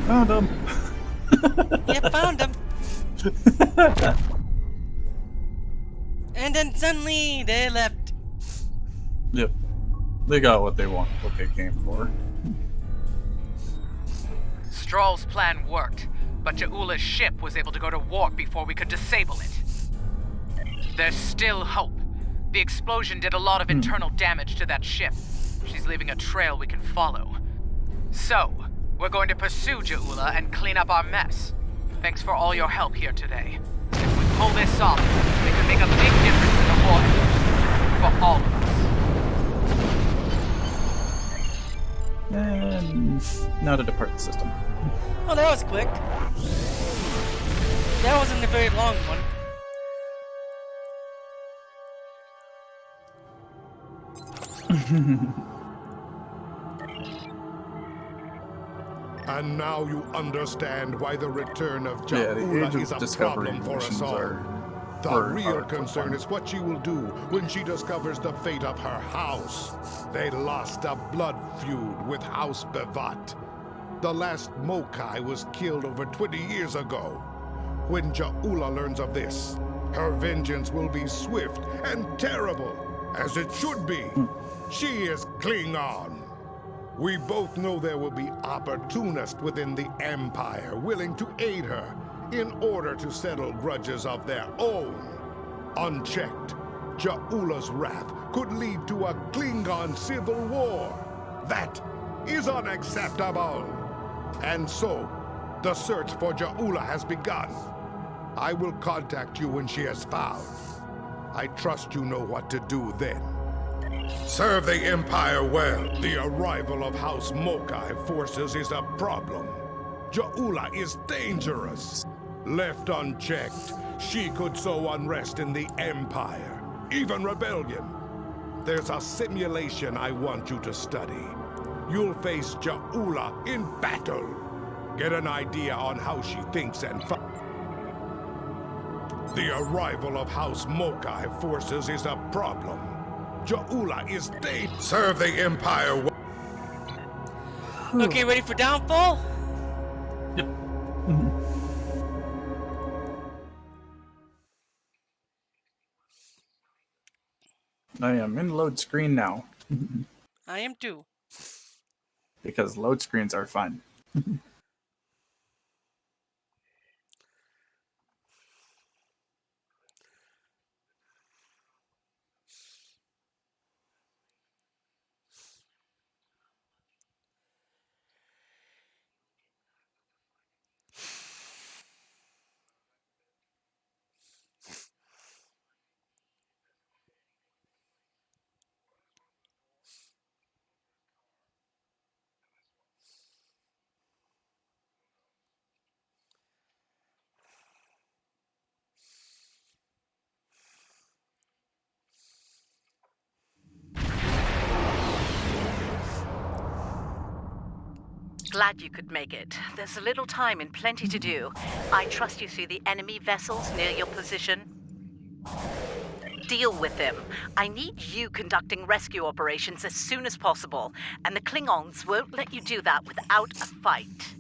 Found him. You found him. And then suddenly they left. Yep. They got what they want, what they came for. Stroll's plan worked, but Ja'ula's ship was able to go to warp before we could disable it. There's still hope. The explosion did a lot of internal damage to that ship. She's leaving a trail we can follow. So, we're going to pursue Ja'ula and clean up our mess. Thanks for all your help here today. If we pull this off, it could make a big difference in the war for all of us. And now to depart the system. Oh, that was quick. That wasn't a very long one. And now you understand why the return of Yeah, the Ja'ula Age of is a Discovery problem for us missions all. are The real concern is what she will do when she discovers the fate of her house. They lost a blood feud with House Bevat. The last Mokai was killed over 20 years ago. When Ja'ula learns of this, her vengeance will be swift and terrible, as it should be. She is Klingon. We both know there will be opportunists within the Empire willing to aid her in order to settle grudges of their own. Unchecked, Ja'ula's wrath could lead to a Klingon civil war. That is unacceptable. And so, the search for Ja'ula has begun. I will contact you when she is found. I trust you know what to do then. Serve the Empire well. The arrival of House Mokai forces is a problem. Ja'ula is dangerous. Left unchecked, she could sow unrest in the Empire, even rebellion. There's a simulation I want you to study. You'll face Ja'ula in battle. Get an idea on how she thinks and The arrival of House Mokai forces is a problem. Ja'ula is dangerous. Serve the Empire well. Okay, ready for downfall? Yep. I am in load screen now. I am too. Because load screens are fun. Glad you could make it. There's a little time and plenty to do. I trust you see the enemy vessels near your position. Deal with them. I need you conducting rescue operations as soon as possible, and the Klingons won't let you do that without a fight.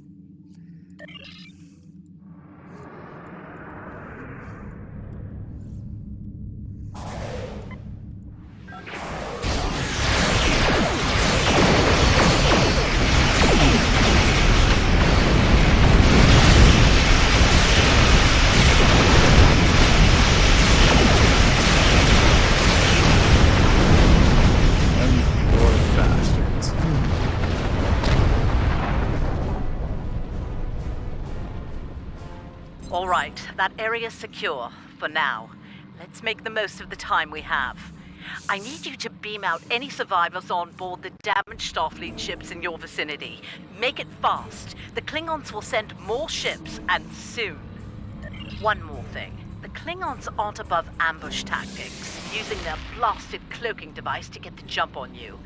All right, that area's secure, for now. Let's make the most of the time we have. I need you to beam out any survivors on board the damaged Starfleet ships in your vicinity. Make it fast. The Klingons will send more ships, and soon. One more thing. The Klingons aren't above ambush tactics, using their blasted cloaking device to get the jump on you.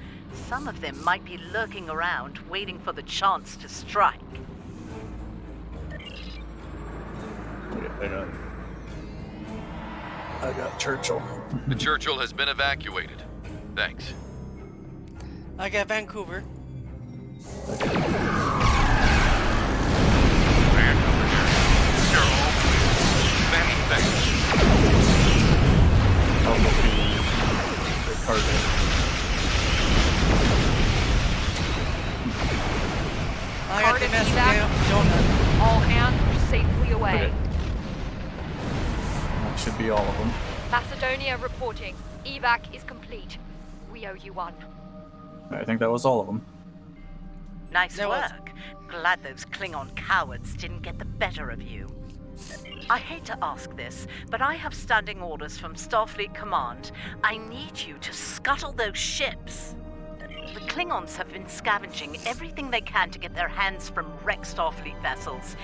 Some of them might be lurking around, waiting for the chance to strike. I got Churchill. The Churchill has been evacuated. Thanks. I got Vancouver. I got the mess donut. All hands are safely away. That should be all of them. Macedonia reporting. Evac is complete. We owe you one. I think that was all of them. Nice work. Glad those Klingon cowards didn't get the better of you. I hate to ask this, but I have standing orders from Starfleet Command. I need you to scuttle those ships. The Klingons have been scavenging everything they can to get their hands from wrecked Starfleet vessels.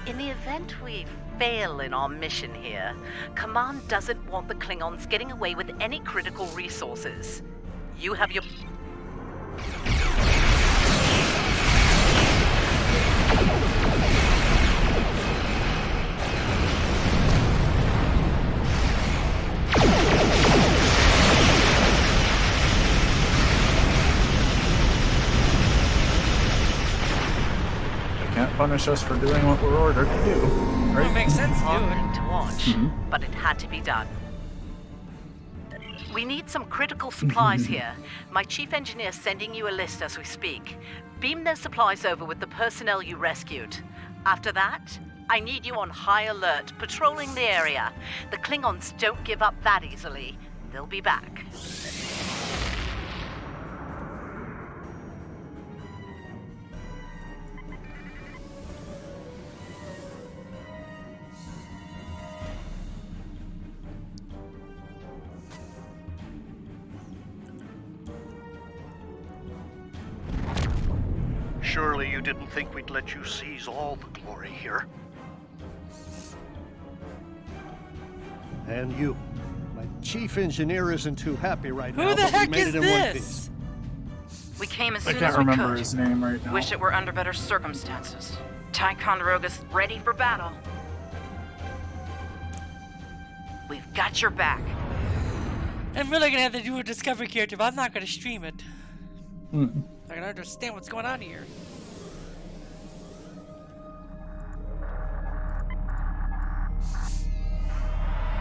In the event we fail in our mission here, Command doesn't want the Klingons getting away with any critical resources. You have your... Can't punish us for doing what we're ordered to do, right? It makes sense to do it. To watch, but it had to be done. We need some critical supplies here. My chief engineer's sending you a list as we speak. Beam those supplies over with the personnel you rescued. After that, I need you on high alert, patrolling the area. The Klingons don't give up that easily. They'll be back. Surely you didn't think we'd let you seize all the glory here. And you. My chief engineer isn't too happy right now. Who the but we heck made is it in one this? piece. We came as I soon can't as we remember could. his name right now. Wish it were under better circumstances. Ticonderoga's ready for battle. We've got your back. I'm really gonna have to do a Discovery character, but I'm not gonna stream it. Mm-hmm. I can understand what's going on here.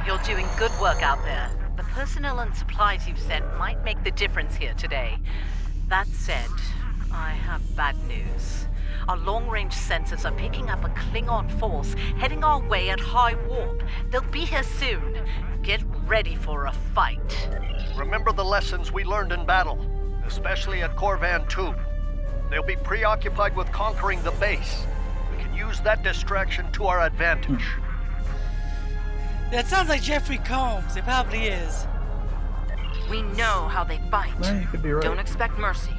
You're doing good work out there. The personnel and supplies you've sent might make the difference here today. That said, I have bad news. Our long-range sensors are picking up a Klingon force heading our way at high warp. They'll be here soon. Get ready for a fight. Remember the lessons we learned in battle, especially at Corvan 2. They'll be preoccupied with conquering the base. We can use that distraction to our advantage. That sounds like Jeffrey Combs. It probably is. We know how they fight. Yeah, you could be right. Don't expect mercy.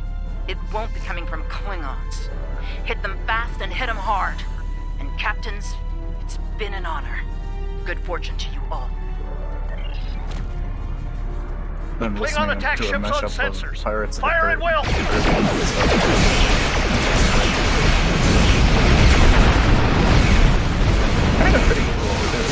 It won't be coming from Klingons. Hit them fast and hit them hard. And captains, it's been an honor. Good fortune to you all. Been Klingon listening attack to a ships on mashup of sensors. Pirates of the Fire at will! Caribbean. Kind of pretty cool, isn't it?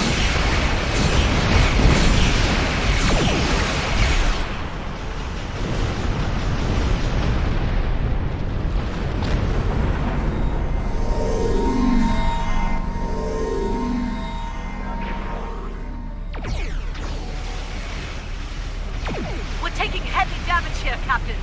We're taking heavy damage here, Captain.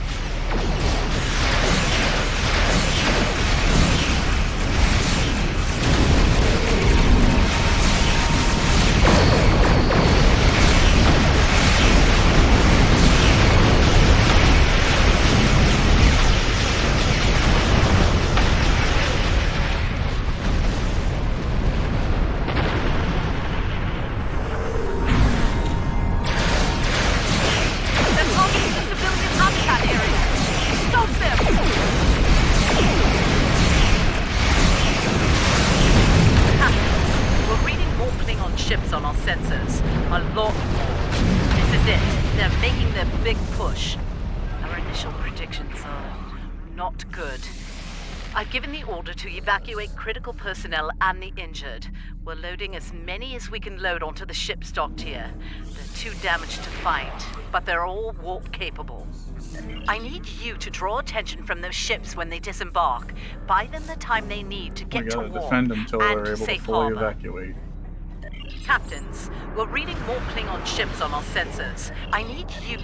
Ships on our sensors. A lot more. This is it. They're making their big push. Our initial predictions are not good. I've given the order to evacuate critical personnel and the injured. We're loading as many as we can load onto the ships docked here. They're too damaged to fight, but they're all warp capable. I need you to draw attention from those ships when they disembark. Buy them the time they need to get to warp defend them until and they're to able to safe fully harbor. evacuate. Captains, we're reading more Klingon ships on our sensors. I need you...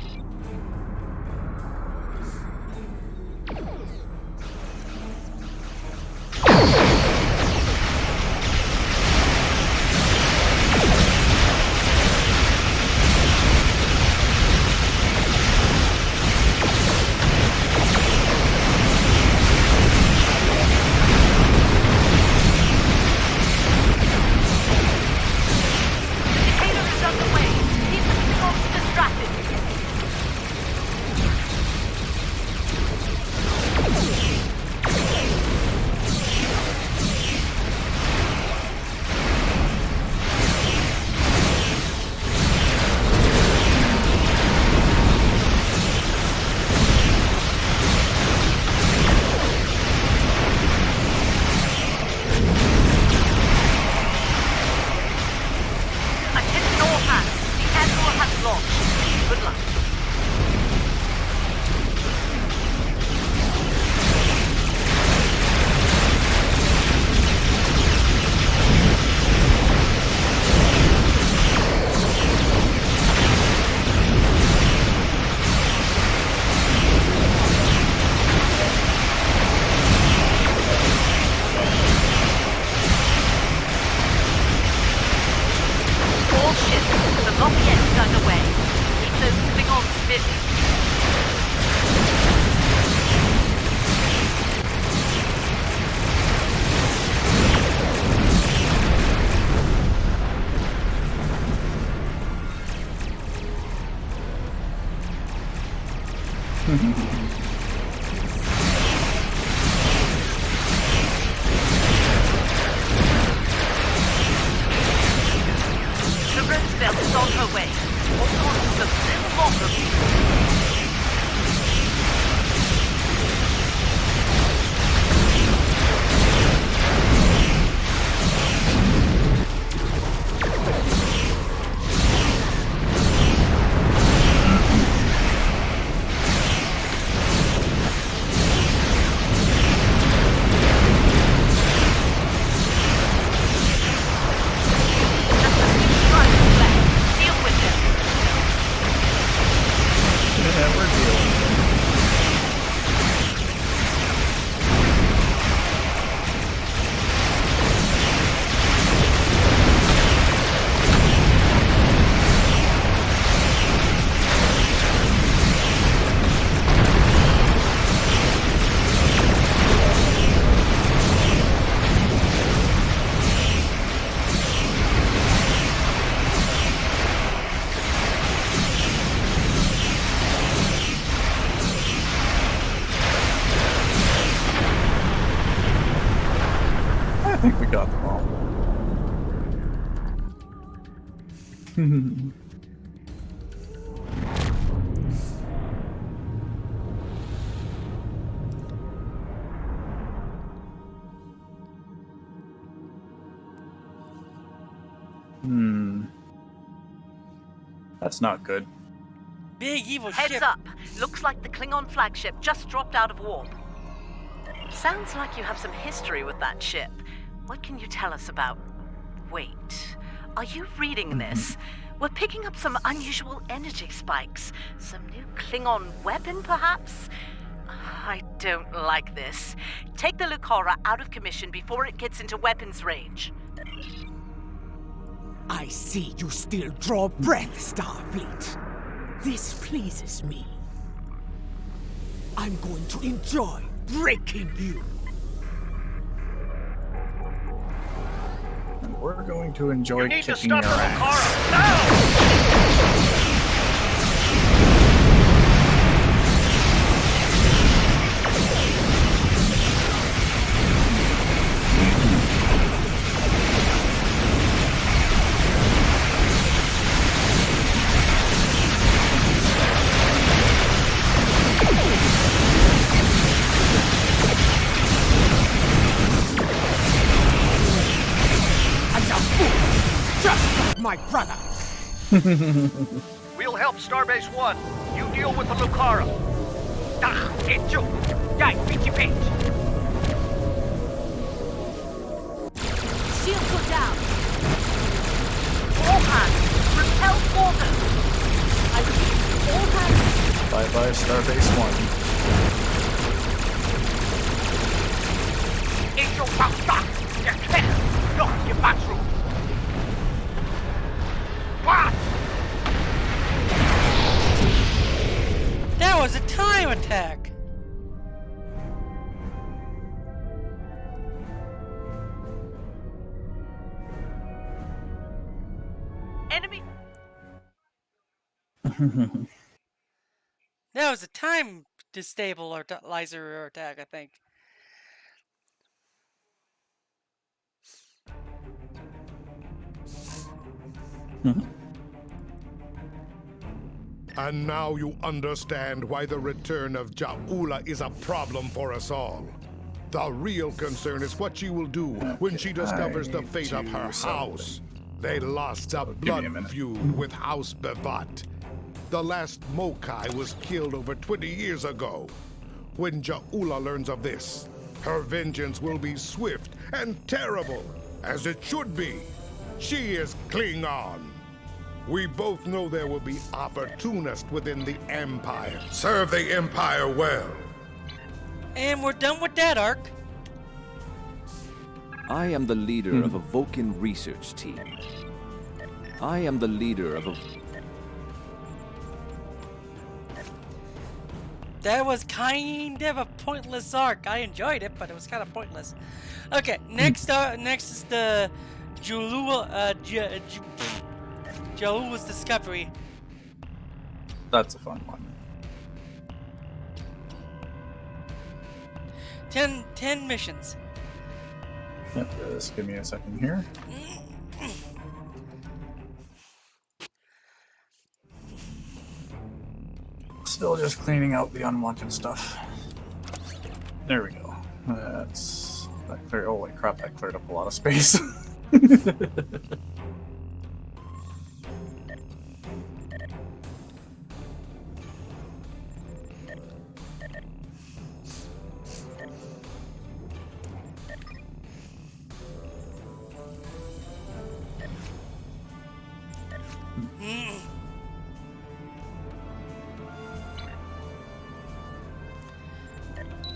I think we got them all. That's not good. Big evil Heads ship. up. Looks like the Klingon flagship just dropped out of warp. Sounds like you have some history with that ship. What can you tell us about... Wait. Are you reading this? We're picking up some unusual energy spikes. Some new Klingon weapon, perhaps? I don't like this. Take the Lucara out of commission before it gets into weapons range. I see you still draw breath, Starfleet. This pleases me. I'm going to enjoy breaking you. And we're going to enjoy You need to kicking your stop the ass. Lucara now! My brother. We'll help Starbase 1. You deal with the Lucara. Hecho. Dai, pitchy pitch. Shields are down. All hands, repel Morgan. I repeat, all hands. Bye-bye, Starbase 1. Hecho pasta. You can't. Look, you bathroom. What? That was a time attack. Enemy. That was a time destabilizer attack, I think. And now you understand why the return of Ja'ula is a problem for us all. The real concern is what she will do when she discovers the fate of her house. They lost a blood feud with House Bevat. The last Mokai was killed over 20 years ago. When Ja'ula learns of this, her vengeance will be swift and terrible, as it should be. She is Klingon. We both know there will be opportunists within the Empire. Serve the Empire well. And we're done with that arc. I am the leader of a Vulcan research team. I am the leader of a... That was kind of a pointless arc. I enjoyed it, but it was kind of pointless. Okay, next is the Ja'ula's discovery. That's a fun one. 10 missions. Yep, just give me a second here. Still just cleaning out the unwanted stuff. There we go. That's... That cleared, holy crap, that cleared up a lot of space.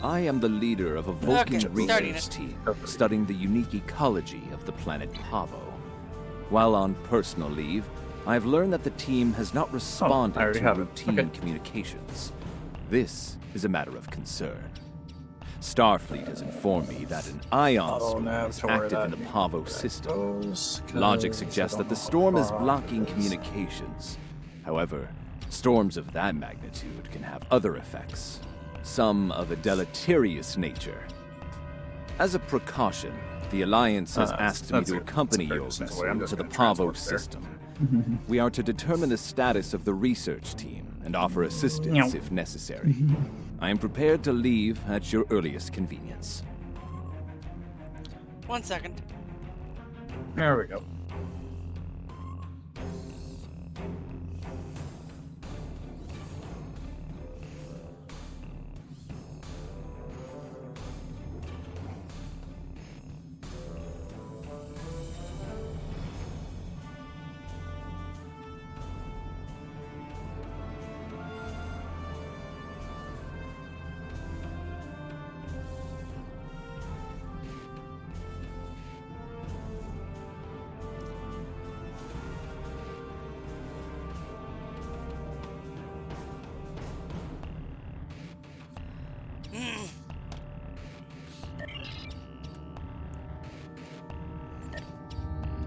I am the leader of a Vulcan research team studying the unique ecology of the planet Pavo. While on personal leave, I've learned that the team has not responded to routine communications. This is a matter of concern. Starfleet has informed me that an ion storm is active in the Pavo system. Logic suggests that the storm is blocking communications. However, storms of that magnitude can have other effects, some of a deleterious nature. As a precaution, the Alliance has asked me to accompany your vessel to the Pavo system. We are to determine the status of the research team and offer assistance if necessary. I am prepared to leave at your earliest convenience. 1 second. There we go.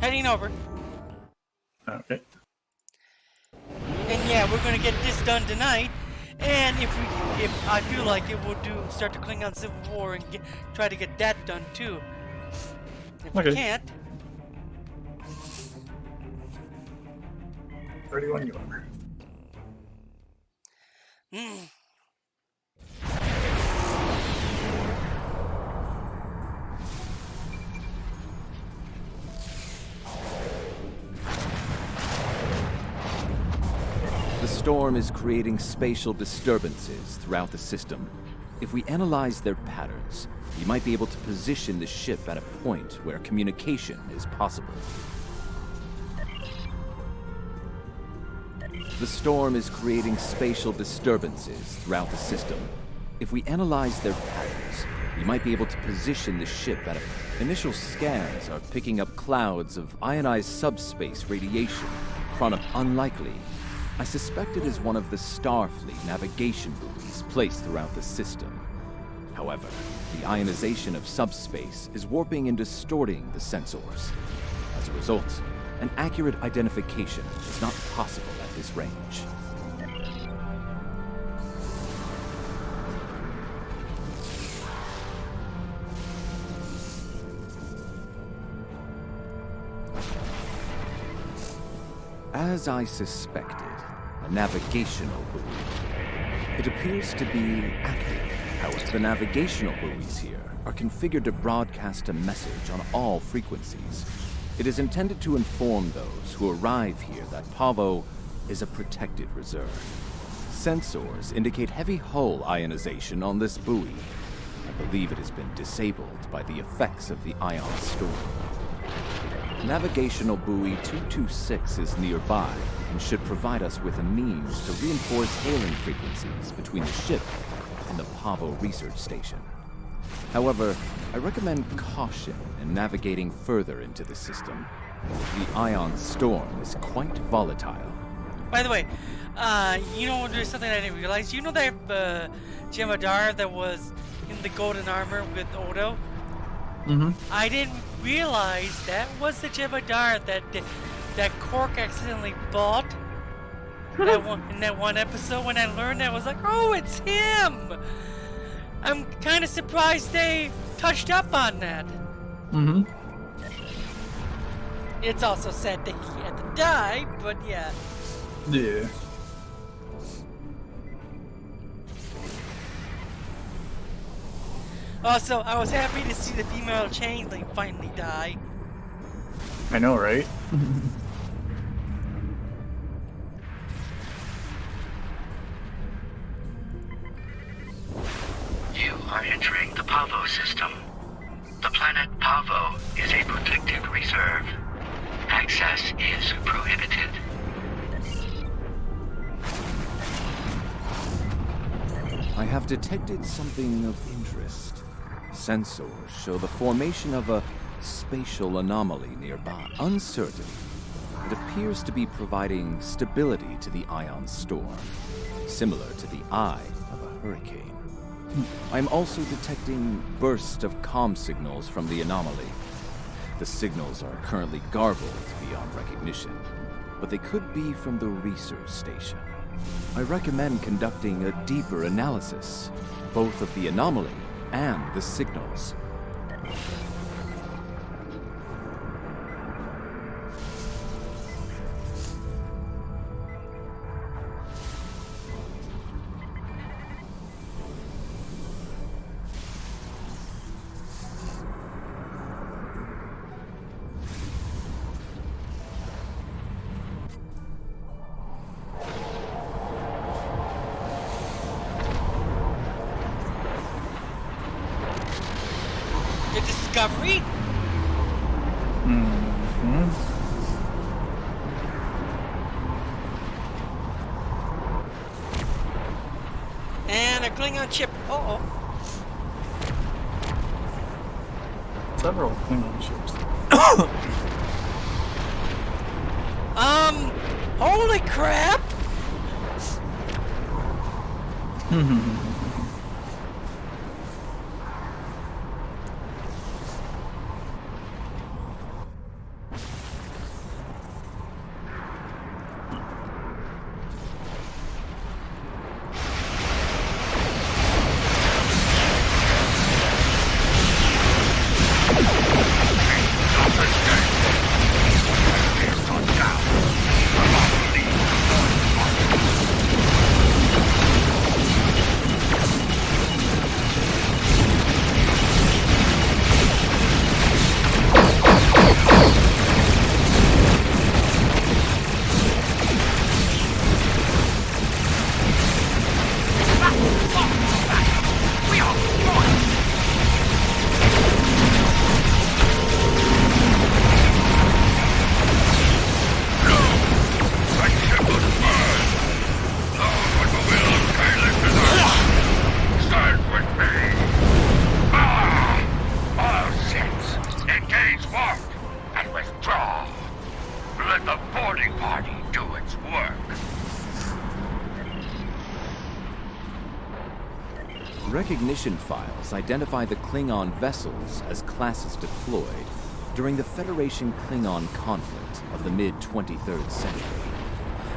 Heading over. Okay. And yeah, we're gonna get this done tonight. And if I feel like it, we'll start the Klingon Civil War and try to get that done too. If we can't. Ready when you are. The storm is creating spatial disturbances throughout the system. If we analyze their patterns, we might be able to position the ship at a point where communication is possible. The storm is creating spatial disturbances throughout the system. If we analyze their patterns, we might be able to position the ship at a... Initial scans are picking up clouds of ionized subspace radiation. Unlikely. I suspect it is one of the Starfleet navigation buoys placed throughout the system. However, the ionization of subspace is warping and distorting the sensors. As a result, an accurate identification is not possible at this range. As I suspected, a navigational buoy. It appears to be active. However, the navigational buoys here are configured to broadcast a message on all frequencies. It is intended to inform those who arrive here that Pavo is a protected reserve. Sensors indicate heavy hull ionization on this buoy. I believe it has been disabled by the effects of the ion storm. Navigational buoy 226 is nearby and should provide us with a means to reinforce hailing frequencies between the ship and the Pavo research station. However, I recommend caution in navigating further into the system. The ion storm is quite volatile. By the way, you know, there's something I didn't realize. You know that Jem'Hadar that was in the golden armor with Odo? Mm-hmm. I didn't realize that was the Jem'Hadar that Quark accidentally bought in that one episode. When I learned that, I was like, oh, it's him! I'm kind of surprised they touched up on that. Mm-hmm. It's also sad that he had to die, but yeah. Yeah. Also, I was happy to see the female changeling finally die. I know, right? You are entering the Pavo system. The planet Pavo is a protected reserve. Access is prohibited. I have detected something of interest. Sensors show the formation of a spatial anomaly nearby. Uncertain, it appears to be providing stability to the ion storm, similar to the eye of a hurricane. I am also detecting bursts of comm signals from the anomaly. The signals are currently garbled beyond recognition, but they could be from the research station. I recommend conducting a deeper analysis, both of the anomaly and the signals. Discovery? Mm-hmm. And a Klingon ship. Uh-oh. Several Klingon ships. Holy crap! Recognition files identify the Klingon vessels as classes deployed during the Federation Klingon conflict of the mid-23rd century.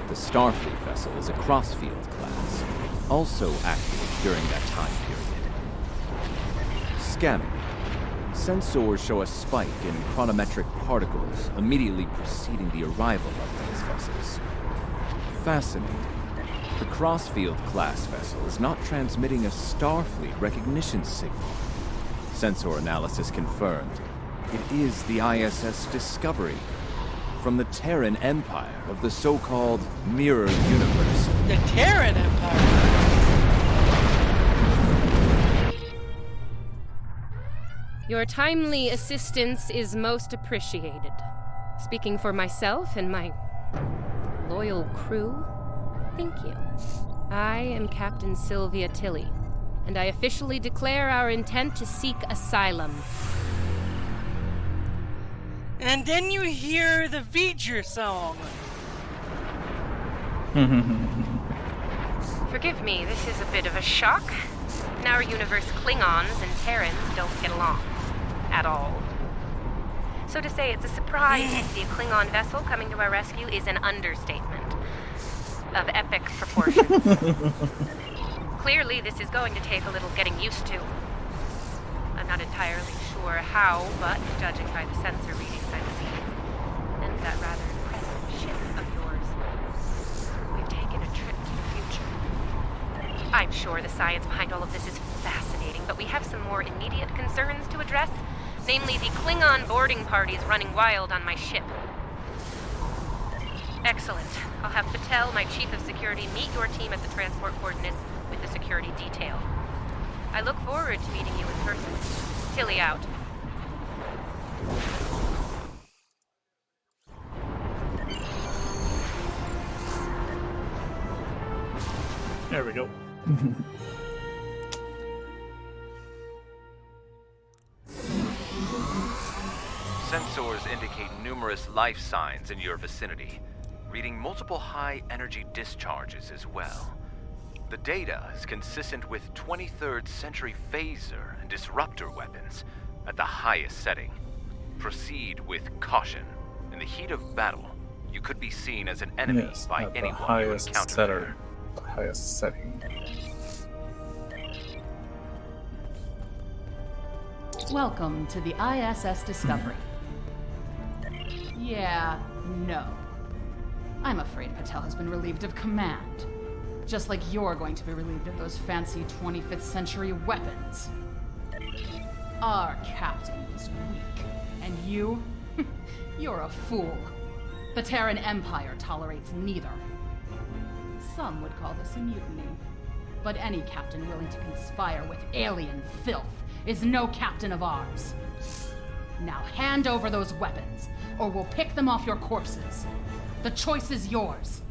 The Starfleet vessel is a Crossfield class, also active during that time period. Scanning. Sensors show a spike in chronometric particles immediately preceding the arrival of these vessels. Fascinating. The Crossfield class vessel is not transmitting a Starfleet recognition signal. Sensor analysis confirmed. It is the ISS Discovery, from the Terran Empire of the so-called Mirror Universe. The Terran Empire? Your timely assistance is most appreciated. Speaking for myself and my loyal crew, thank you. I am Captain Sylvia Tilly, and I officially declare our intent to seek asylum. And then you hear the V'ger song. Forgive me, this is a bit of a shock. In our universe, Klingons and Terrans don't get along. At all. So to say it's a surprise to see a Klingon vessel coming to our rescue is an understatement of epic proportions. Clearly, this is going to take a little getting used to. I'm not entirely sure how, but judging by the sensor readings I've seen, and that rather impressive ship of yours, we've taken a trip to the future. I'm sure the science behind all of this is fascinating, but we have some more immediate concerns to address, namely the Klingon boarding parties running wild on my ship. Excellent. I'll have Patel, my chief of security, meet your team at the transport coordinates with the security detail. I look forward to meeting you in person. Tilly out. There we go. Sensors indicate numerous life signs in your vicinity, reading multiple high-energy discharges as well. The data is consistent with 23rd century phaser and disruptor weapons at the highest setting. Proceed with caution. In the heat of battle, you could be seen as an enemy by anyone you encounter there. The highest setting. Welcome to the ISS Discovery. Yeah, no. I'm afraid Patel has been relieved of command. Just like you're going to be relieved of those fancy 25th century weapons. Our captain is weak, and you? You're a fool. The Terran Empire tolerates neither. Some would call this a mutiny, but any captain willing to conspire with alien filth is no captain of ours. Now hand over those weapons, or we'll pick them off your corpses. The choice is yours.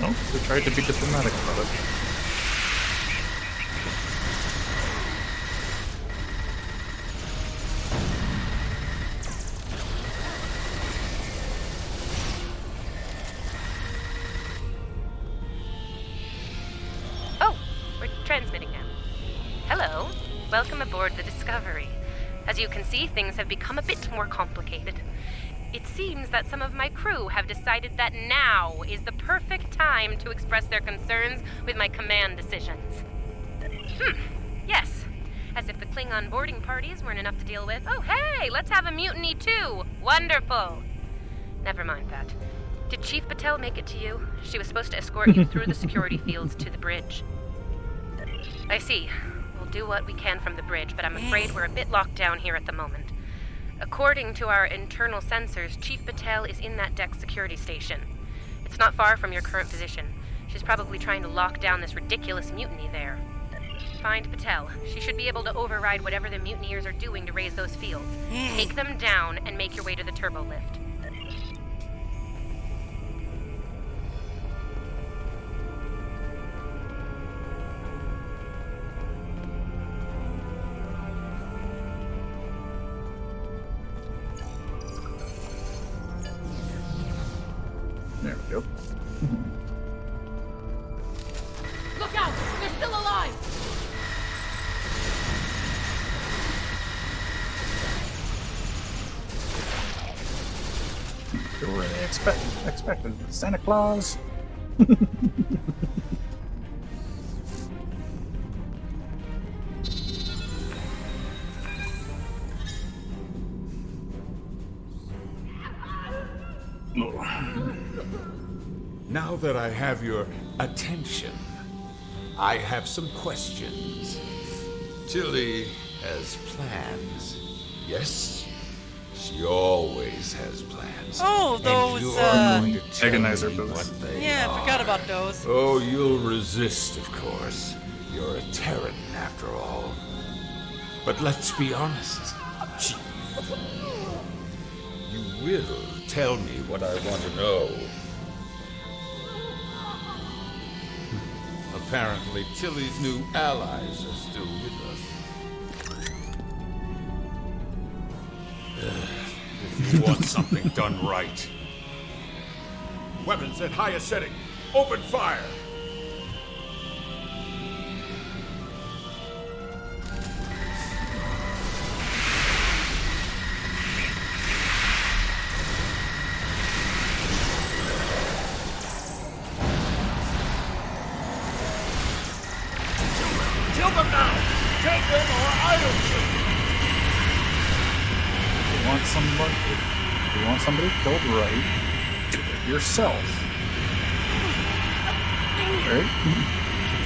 Oh, they tried to be diplomatic about it. Oh, we're transmitting now. Hello. Welcome aboard the Discovery. As you can see, things have become a bit more complicated. It seems that some of my crew have decided that now is the perfect time to express their concerns with my command decisions. Yes. As if the Klingon boarding parties weren't enough to deal with. Oh, hey, let's have a mutiny too. Wonderful. Never mind that. Did Chief Patel make it to you? She was supposed to escort you through the security fields to the bridge. I see. We'll do what we can from the bridge, but I'm afraid we're a bit locked down here at the moment. According to our internal sensors, Chief Patel is in that deck security station. It's not far from your current position. She's probably trying to lock down this ridiculous mutiny there. Find Patel. She should be able to override whatever the mutineers are doing to raise those fields. Take them down and make your way to the turbo lift. There we go. expected. Santa Claus. Now that I have your attention, I have some questions. Tilly has plans, yes? She always has plans. Oh, those, and you are going to tell Agonizer me boots. what they Yeah, I forgot are. about those. Oh, you'll resist, of course. You're a Terran, after all. But let's be honest, Chief. You will tell me what I want to know. Apparently, Tilly's new allies are still with us. If you want something done right. Weapons at highest setting. Open fire! Kill them now! Take them or I'll shoot! If you want somebody killed right, do it yourself. Right?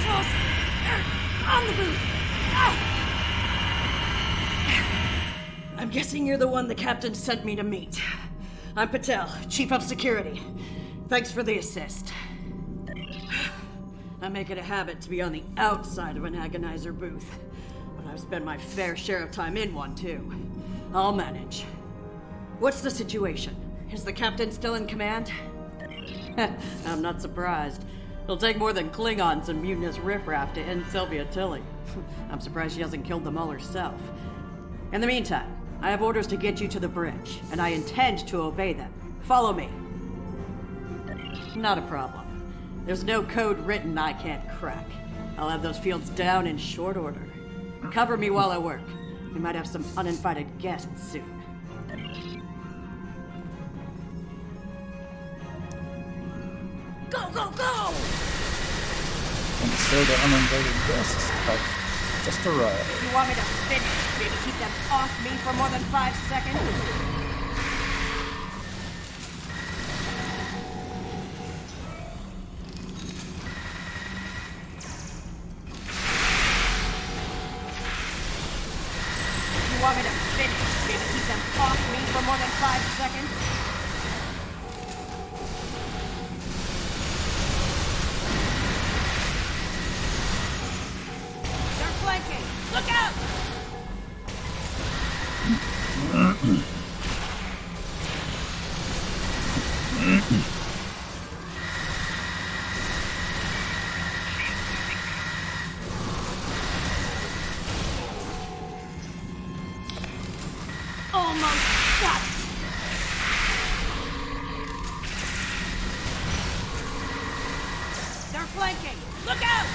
Charles, on the booth. I'm guessing you're the one the captain sent me to meet. I'm Patel, Chief of Security. Thanks for the assist. I make it a habit to be on the outside of an agonizer booth, but I've spent my fair share of time in one too. I'll manage. What's the situation? Is the captain still in command? I'm not surprised. It'll take more than Klingons and mutinous riffraff to end Sylvia Tilly. I'm surprised she hasn't killed them all herself. In the meantime, I have orders to get you to the bridge, and I intend to obey them. Follow me. Not a problem. There's no code written I can't crack. I'll have those fields down in short order. Cover me while I work. We might have some uninvited guests soon. Go, go, go! And so the uninvited guests have just arrived. You want me to finish? Maybe keep them off me for more than 5 seconds? You want me to finish? Maybe keep them off me for more than 5 seconds? They're flanking! Look out! Almost got it! They're flanking! Look out!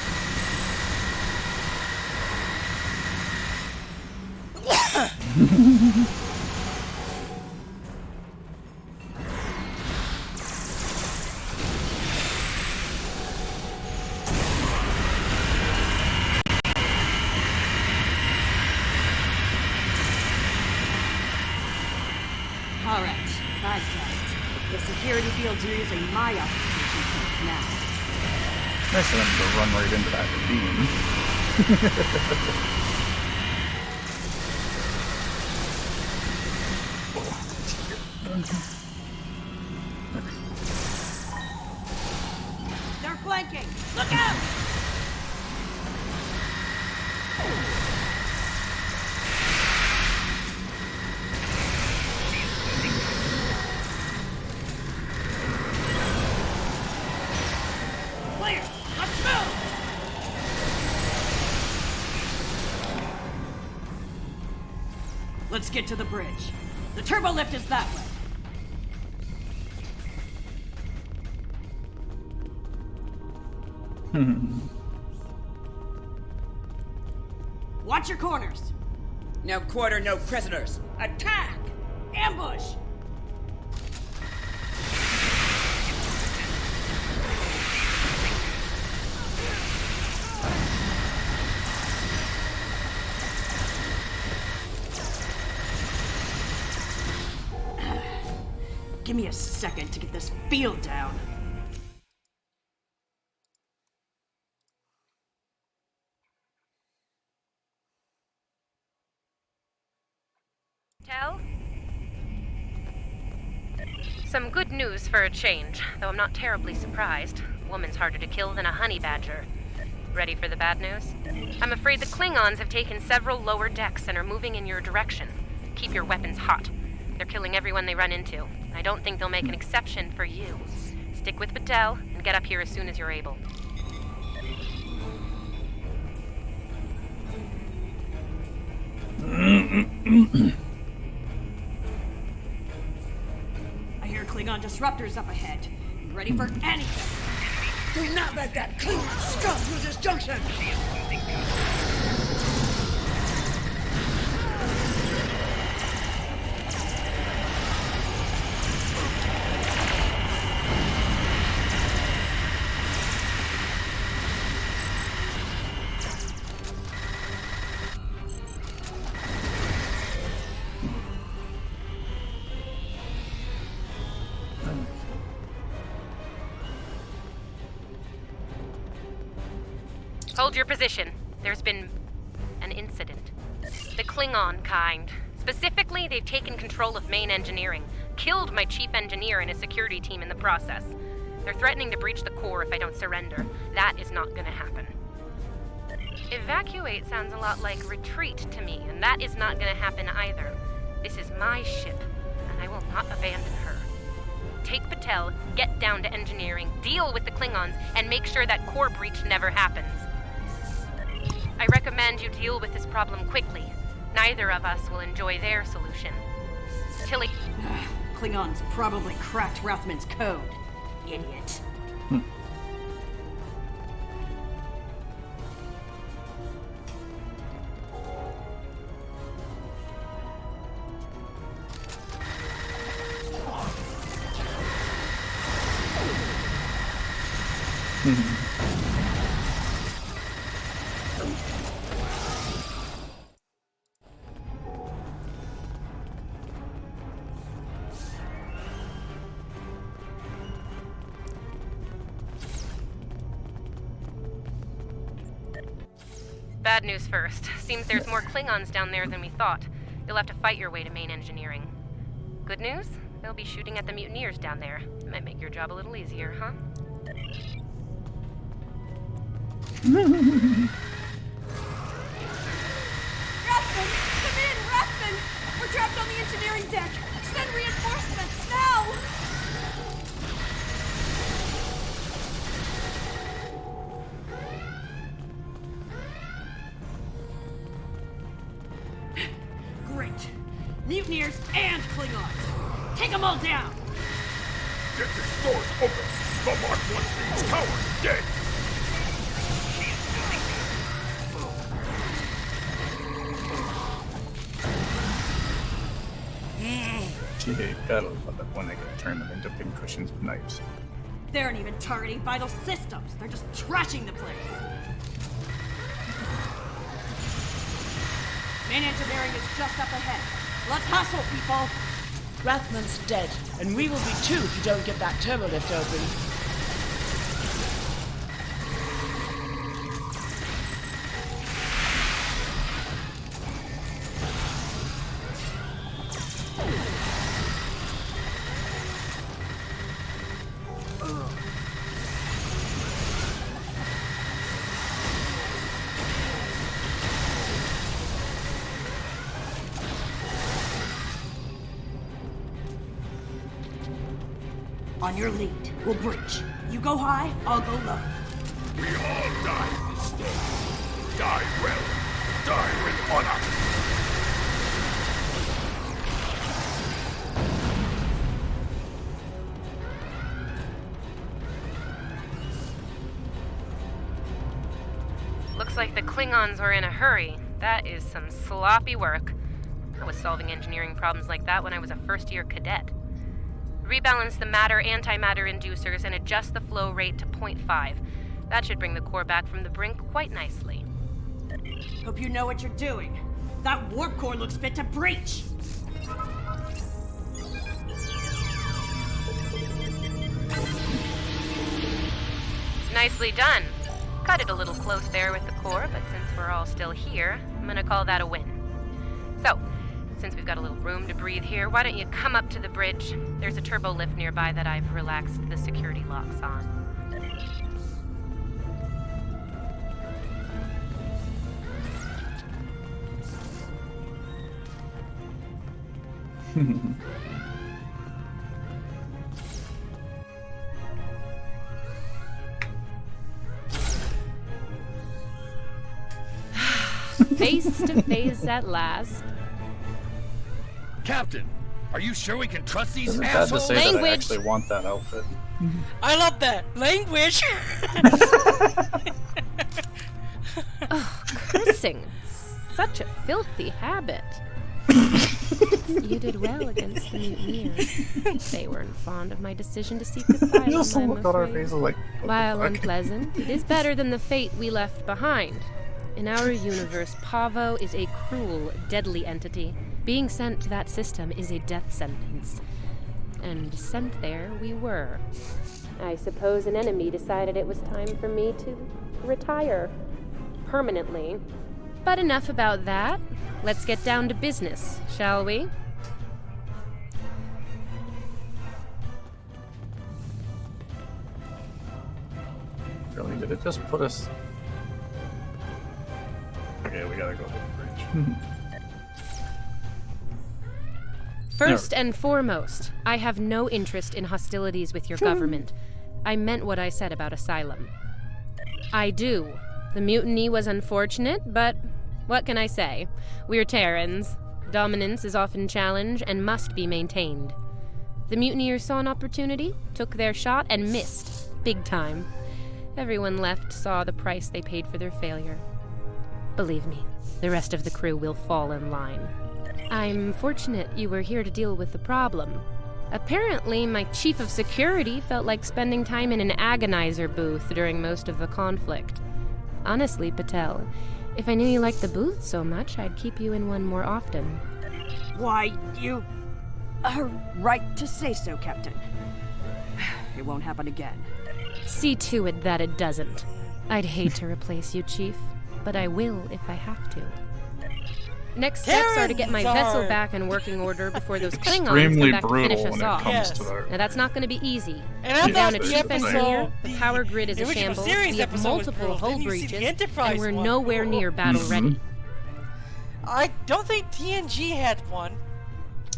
All right, I got it. The security fields are using my observation point now. Nice of them to run right into that beam. They're flanking! Look out! Clear! Let's move! Let's get to the bridge. The turbo lift is that way. Watch your corners. No quarter, no prisoners. Attack! Ambush! Give me a second to get this field down. Tell? Some good news for a change, though I'm not terribly surprised. A woman's harder to kill than a honey badger. Ready for the bad news? I'm afraid the Klingons have taken several lower decks and are moving in your direction. Keep your weapons hot. They're killing everyone they run into. I don't think they'll make an exception for you. Stick with Batel and get up here as soon as you're able. I hear Klingon disruptors up ahead. Ready for anything. Do not let that Klingon scum use this junction! Hold your position. There's been an incident. The Klingon kind. Specifically, they've taken control of main engineering, killed my chief engineer and his security team in the process. They're threatening to breach the core if I don't surrender. That is not gonna happen. Evacuate sounds a lot like retreat to me, and that is not gonna happen either. This is my ship, and I will not abandon her. Take Batel, get down to engineering, deal with the Klingons, and make sure that core breach never happens. I recommend you deal with this problem quickly. Neither of us will enjoy their solution. Tilly. Klingons probably cracked Rathman's code. Idiot. Bad news first. Seems there's more Klingons down there than we thought. You'll have to fight your way to main engineering. Good news? They'll be shooting at the mutineers down there. Might make your job a little easier, huh? Rathman! Come in, Rathman! We're trapped on the engineering deck! Send reinforcements, now! Great. Mutineers and Klingons! Take them all down! Get these doors open! The Mark 1 Speed's cowards dead! Gee, gotta love it when they get turned them into pincushions with knives. They aren't even targeting vital systems. They're just trashing the place. Main engineering is just up ahead. Let's hustle, people! Rathman's dead, and we will be too if you don't get that turbo lift open. On your lead, we'll breach. You go high, I'll go low. We all die this day. Die well. Die with honor. Looks like the Klingons were in a hurry. That is some sloppy work. I was solving engineering problems like that when I was a first-year cadet. Rebalance the matter-antimatter inducers and adjust the flow rate to 0.5. That should bring the core back from the brink quite nicely. Hope you know what you're doing. That warp core looks fit to breach! Nicely done. Cut it a little close there with the core, but since we're all still here, I'm gonna call that a win. So, since we've got a little room to breathe here, why don't you come up to the bridge? There's a turbo lift nearby that I've relaxed the security locks on. Face to face at last. Captain, are you sure we can trust these Isn't bad to assholes? say that I Language. actually want that outfit. I love that language. Oh, cursing. Such a filthy habit. You did well against the mutineers. They weren't fond of my decision to seek asylum, You also I'm look on our afraid. faces like, what While the fuck? unpleasant, it is better than the fate we left behind. In our universe, Pavo is a cruel, deadly entity. Being sent to that system is a death sentence. And sent there we were. I suppose an enemy decided it was time for me to retire. Permanently. But enough about that. Let's get down to business, shall we? Really, did it just put us... Okay, we gotta go to the bridge. First and foremost, I have no interest in hostilities with your government. I meant what I said about asylum. I do. The mutiny was unfortunate, but what can I say? We're Terrans. Dominance is often challenged and must be maintained. The mutineers saw an opportunity, took their shot, and missed. Big time. Everyone left saw the price they paid for their failure. Believe me, the rest of the crew will fall in line. I'm fortunate you were here to deal with the problem. Apparently, my chief of security felt like spending time in an agonizer booth during most of the conflict. Honestly, Patel, if I knew you liked the booth so much, I'd keep you in one more often. Why, you are right to say so, Captain. It won't happen again. See to it that it doesn't. I'd hate to replace you, Chief, but I will if I have to. Next steps are to get my vessel back in working order before those Klingons Extremely come back to finish brutal us when it off. comes to that. Now that's not going to be easy. And I We're down a thought the chief episode- engineer, the power grid is the a original shambles, series we have episode was multiple brutal. hull Then you see the breaches, Enterprise and we're one. nowhere near battle ready. I don't think TNG had one.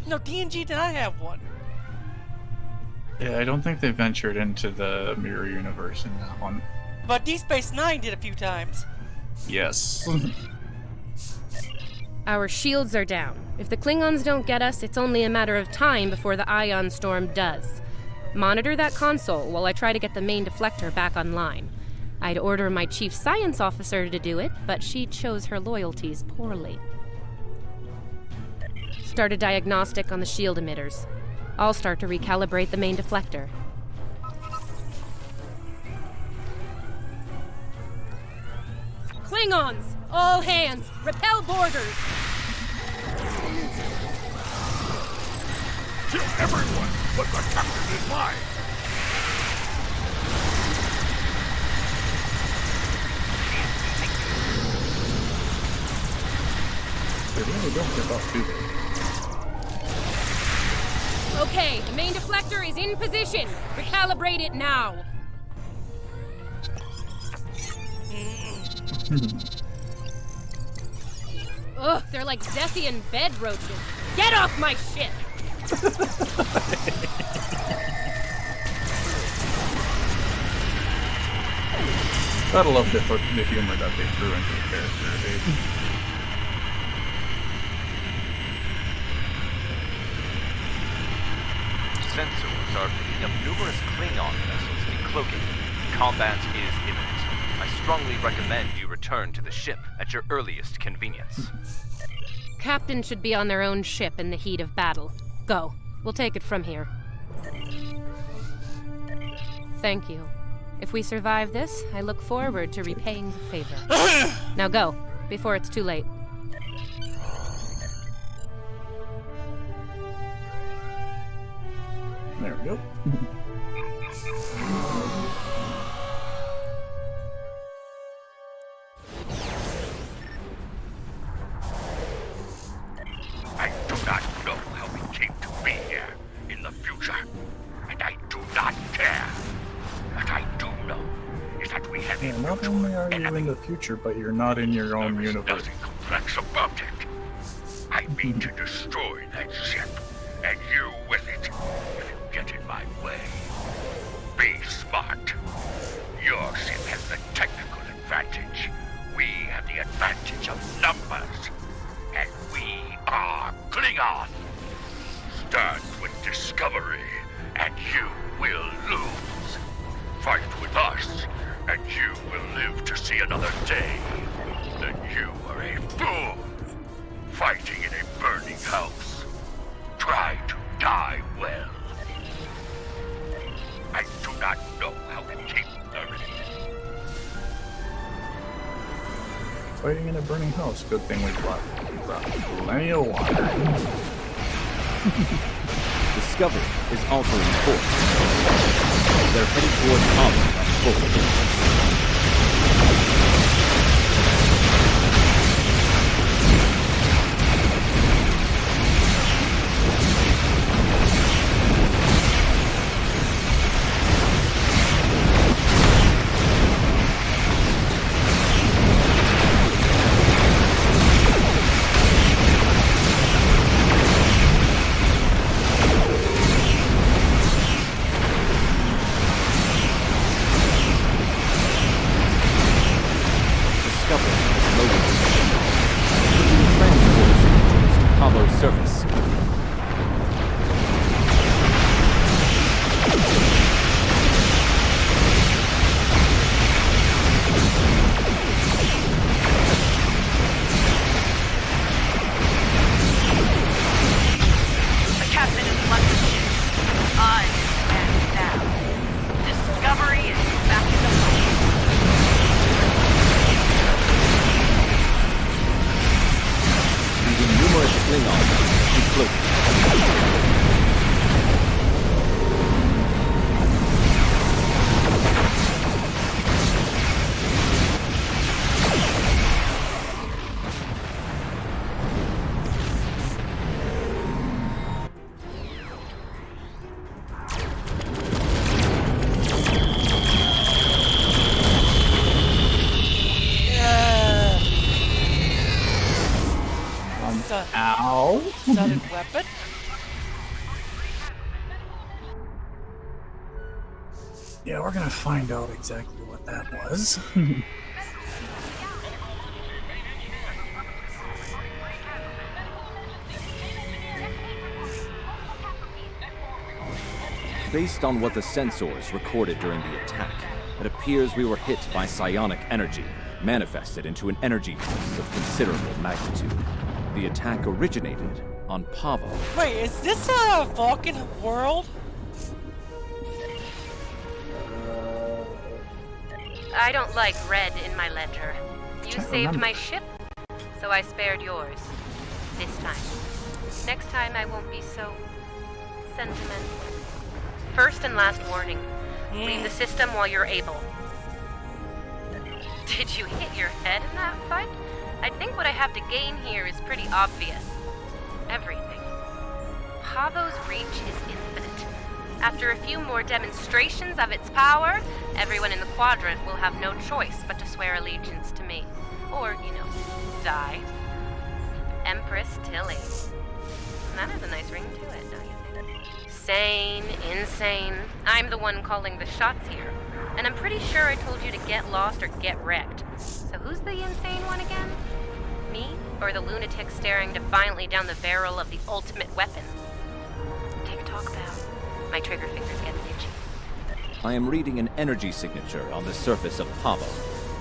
No, TNG did not have one. Yeah, I don't think they ventured into the mirror universe in that one. But Deep Space Nine did a few times. Yes. Our shields are down. If the Klingons don't get us, it's only a matter of time before the ion storm does. Monitor that console while I try to get the main deflector back online. I'd order my chief science officer to do it, but she chose her loyalties poorly. Start a diagnostic on the shield emitters. I'll start to recalibrate the main deflector. Klingons! All hands! Repel boarders! Kill everyone, but the captain is mine! They really don't give up, do they? Okay, the main deflector is in position. Recalibrate it now. Ugh, they're like Zethian bed roaches. Get off my ship! Gotta love the humor that they threw into the character. Sensors are picking up numerous Klingon vessels decloaking. Combat is imminent. I strongly recommend you return to the ship at your earliest convenience. Captain should be on their own ship in the heat of battle. Go. We'll take it from here. Thank you. If we survive this, I look forward to repaying the favor. Now go, before it's too late. There we go. heavy Yeah, not only are you in the future, but you're not in your own universe. Nothing complex about it. I mean to destroy that ship, and you with it, if you get in my way. Be smart. Your ship has the technical advantage. We have the advantage of numbers. And we are Klingon. Stand with Discovery, and you will lose. Fight with us, and you will live to see another day. Then you are a fool, fighting in a burning house. Try to die well. I do not know how to keep learning. Fighting in a burning house. Good thing we brought plenty of water. Discovery is altering course. They're headed towards Pavo at full speed. Sudden weapon? Yeah, we're gonna find out exactly what that was. Based on what the sensors recorded during the attack, it appears we were hit by psionic energy, manifested into an energy pulse of considerable magnitude. The attack originated on Pavo. Wait, is this a Vulcan world? I don't like red in my ledger. You saved my ship, so I spared yours. This time. Next time I won't be so sentimental. First and last warning. Leave the system while you're able. Did you hit your head in that fight? I think what I have to gain here is pretty obvious. Everything. Pavo's reach is infinite. After a few more demonstrations of its power, everyone in the quadrant will have no choice but to swear allegiance to me. Or, die. Empress Tilly. That has a nice ring to it, don't you think? Sane, insane. I'm the one calling the shots here. And I'm pretty sure I told you to get lost or get wrecked. So who's the insane one again? Me? Or the lunatic staring defiantly down the barrel of the ultimate weapon? Tick-tock, pal. My trigger finger's getting itchy. I am reading an energy signature on the surface of Pavo.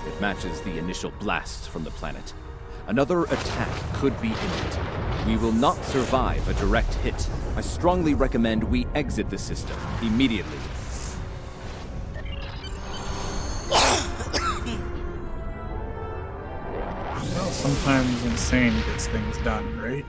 It matches the initial blast from the planet. Another attack could be imminent. We will not survive a direct hit. I strongly recommend we exit the system immediately. Well, sometimes insane gets things done, right?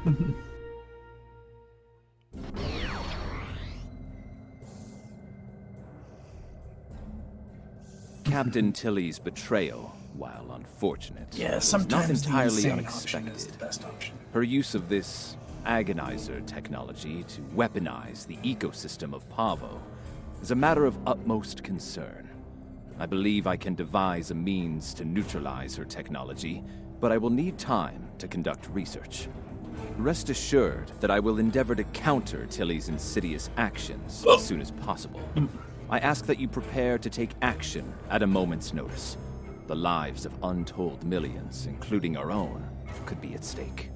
Captain Tilly's betrayal, while unfortunate, Yeah, was sometimes not entirely the insane option unexpected. is the best option. Her use of this agonizer technology to weaponize the ecosystem of Pavo is a matter of utmost concern. I believe I can devise a means to neutralize her technology, but I will need time to conduct research. Rest assured that I will endeavor to counter Tilly's insidious actions as soon as possible. I ask that you prepare to take action at a moment's notice. The lives of untold millions, including our own, could be at stake.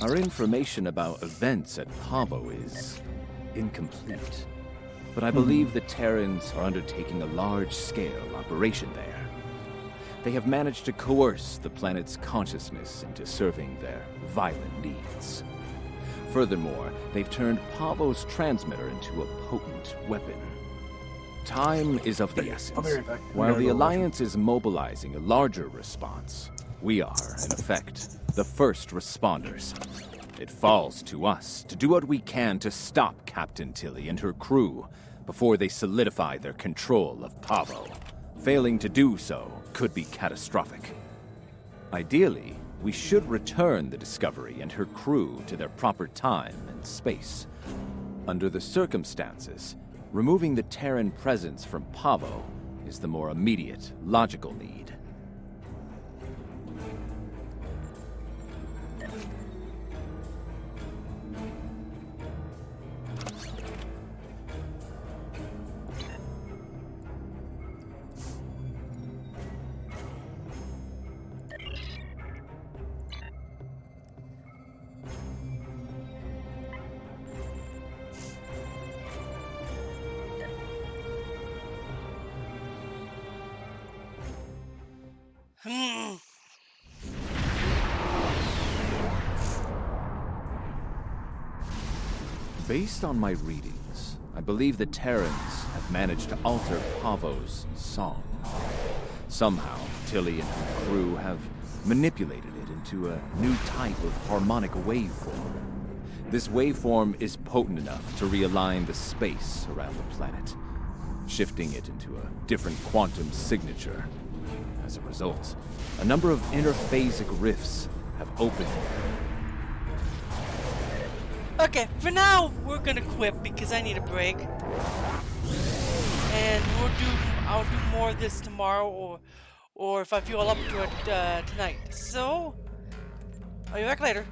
Our information about events at Pavo is incomplete, but I believe the Terrans are undertaking a large-scale operation there. They have managed to coerce the planet's consciousness into serving their violent needs. Furthermore, they've turned Pavo's transmitter into a potent weapon. Time is of the essence. While the Alliance is mobilizing a larger response, we are, in effect, the first responders. It falls to us to do what we can to stop Captain Tilly and her crew before they solidify their control of Pavo. Failing to do so could be catastrophic. Ideally, we should return the Discovery and her crew to their proper time and space. Under the circumstances, removing the Terran presence from Pavo is the more immediate, logical need. Based on my readings, I believe the Terrans have managed to alter Pavo's song. Somehow, Tilly and her crew have manipulated it into a new type of harmonic waveform. This waveform is potent enough to realign the space around the planet, shifting it into a different quantum signature. As a result, a number of interphasic rifts have opened. Okay, for now, we're gonna quit because I need a break. And I'll do more of this tomorrow, or if I feel up to it, tonight. So, I'll be back later.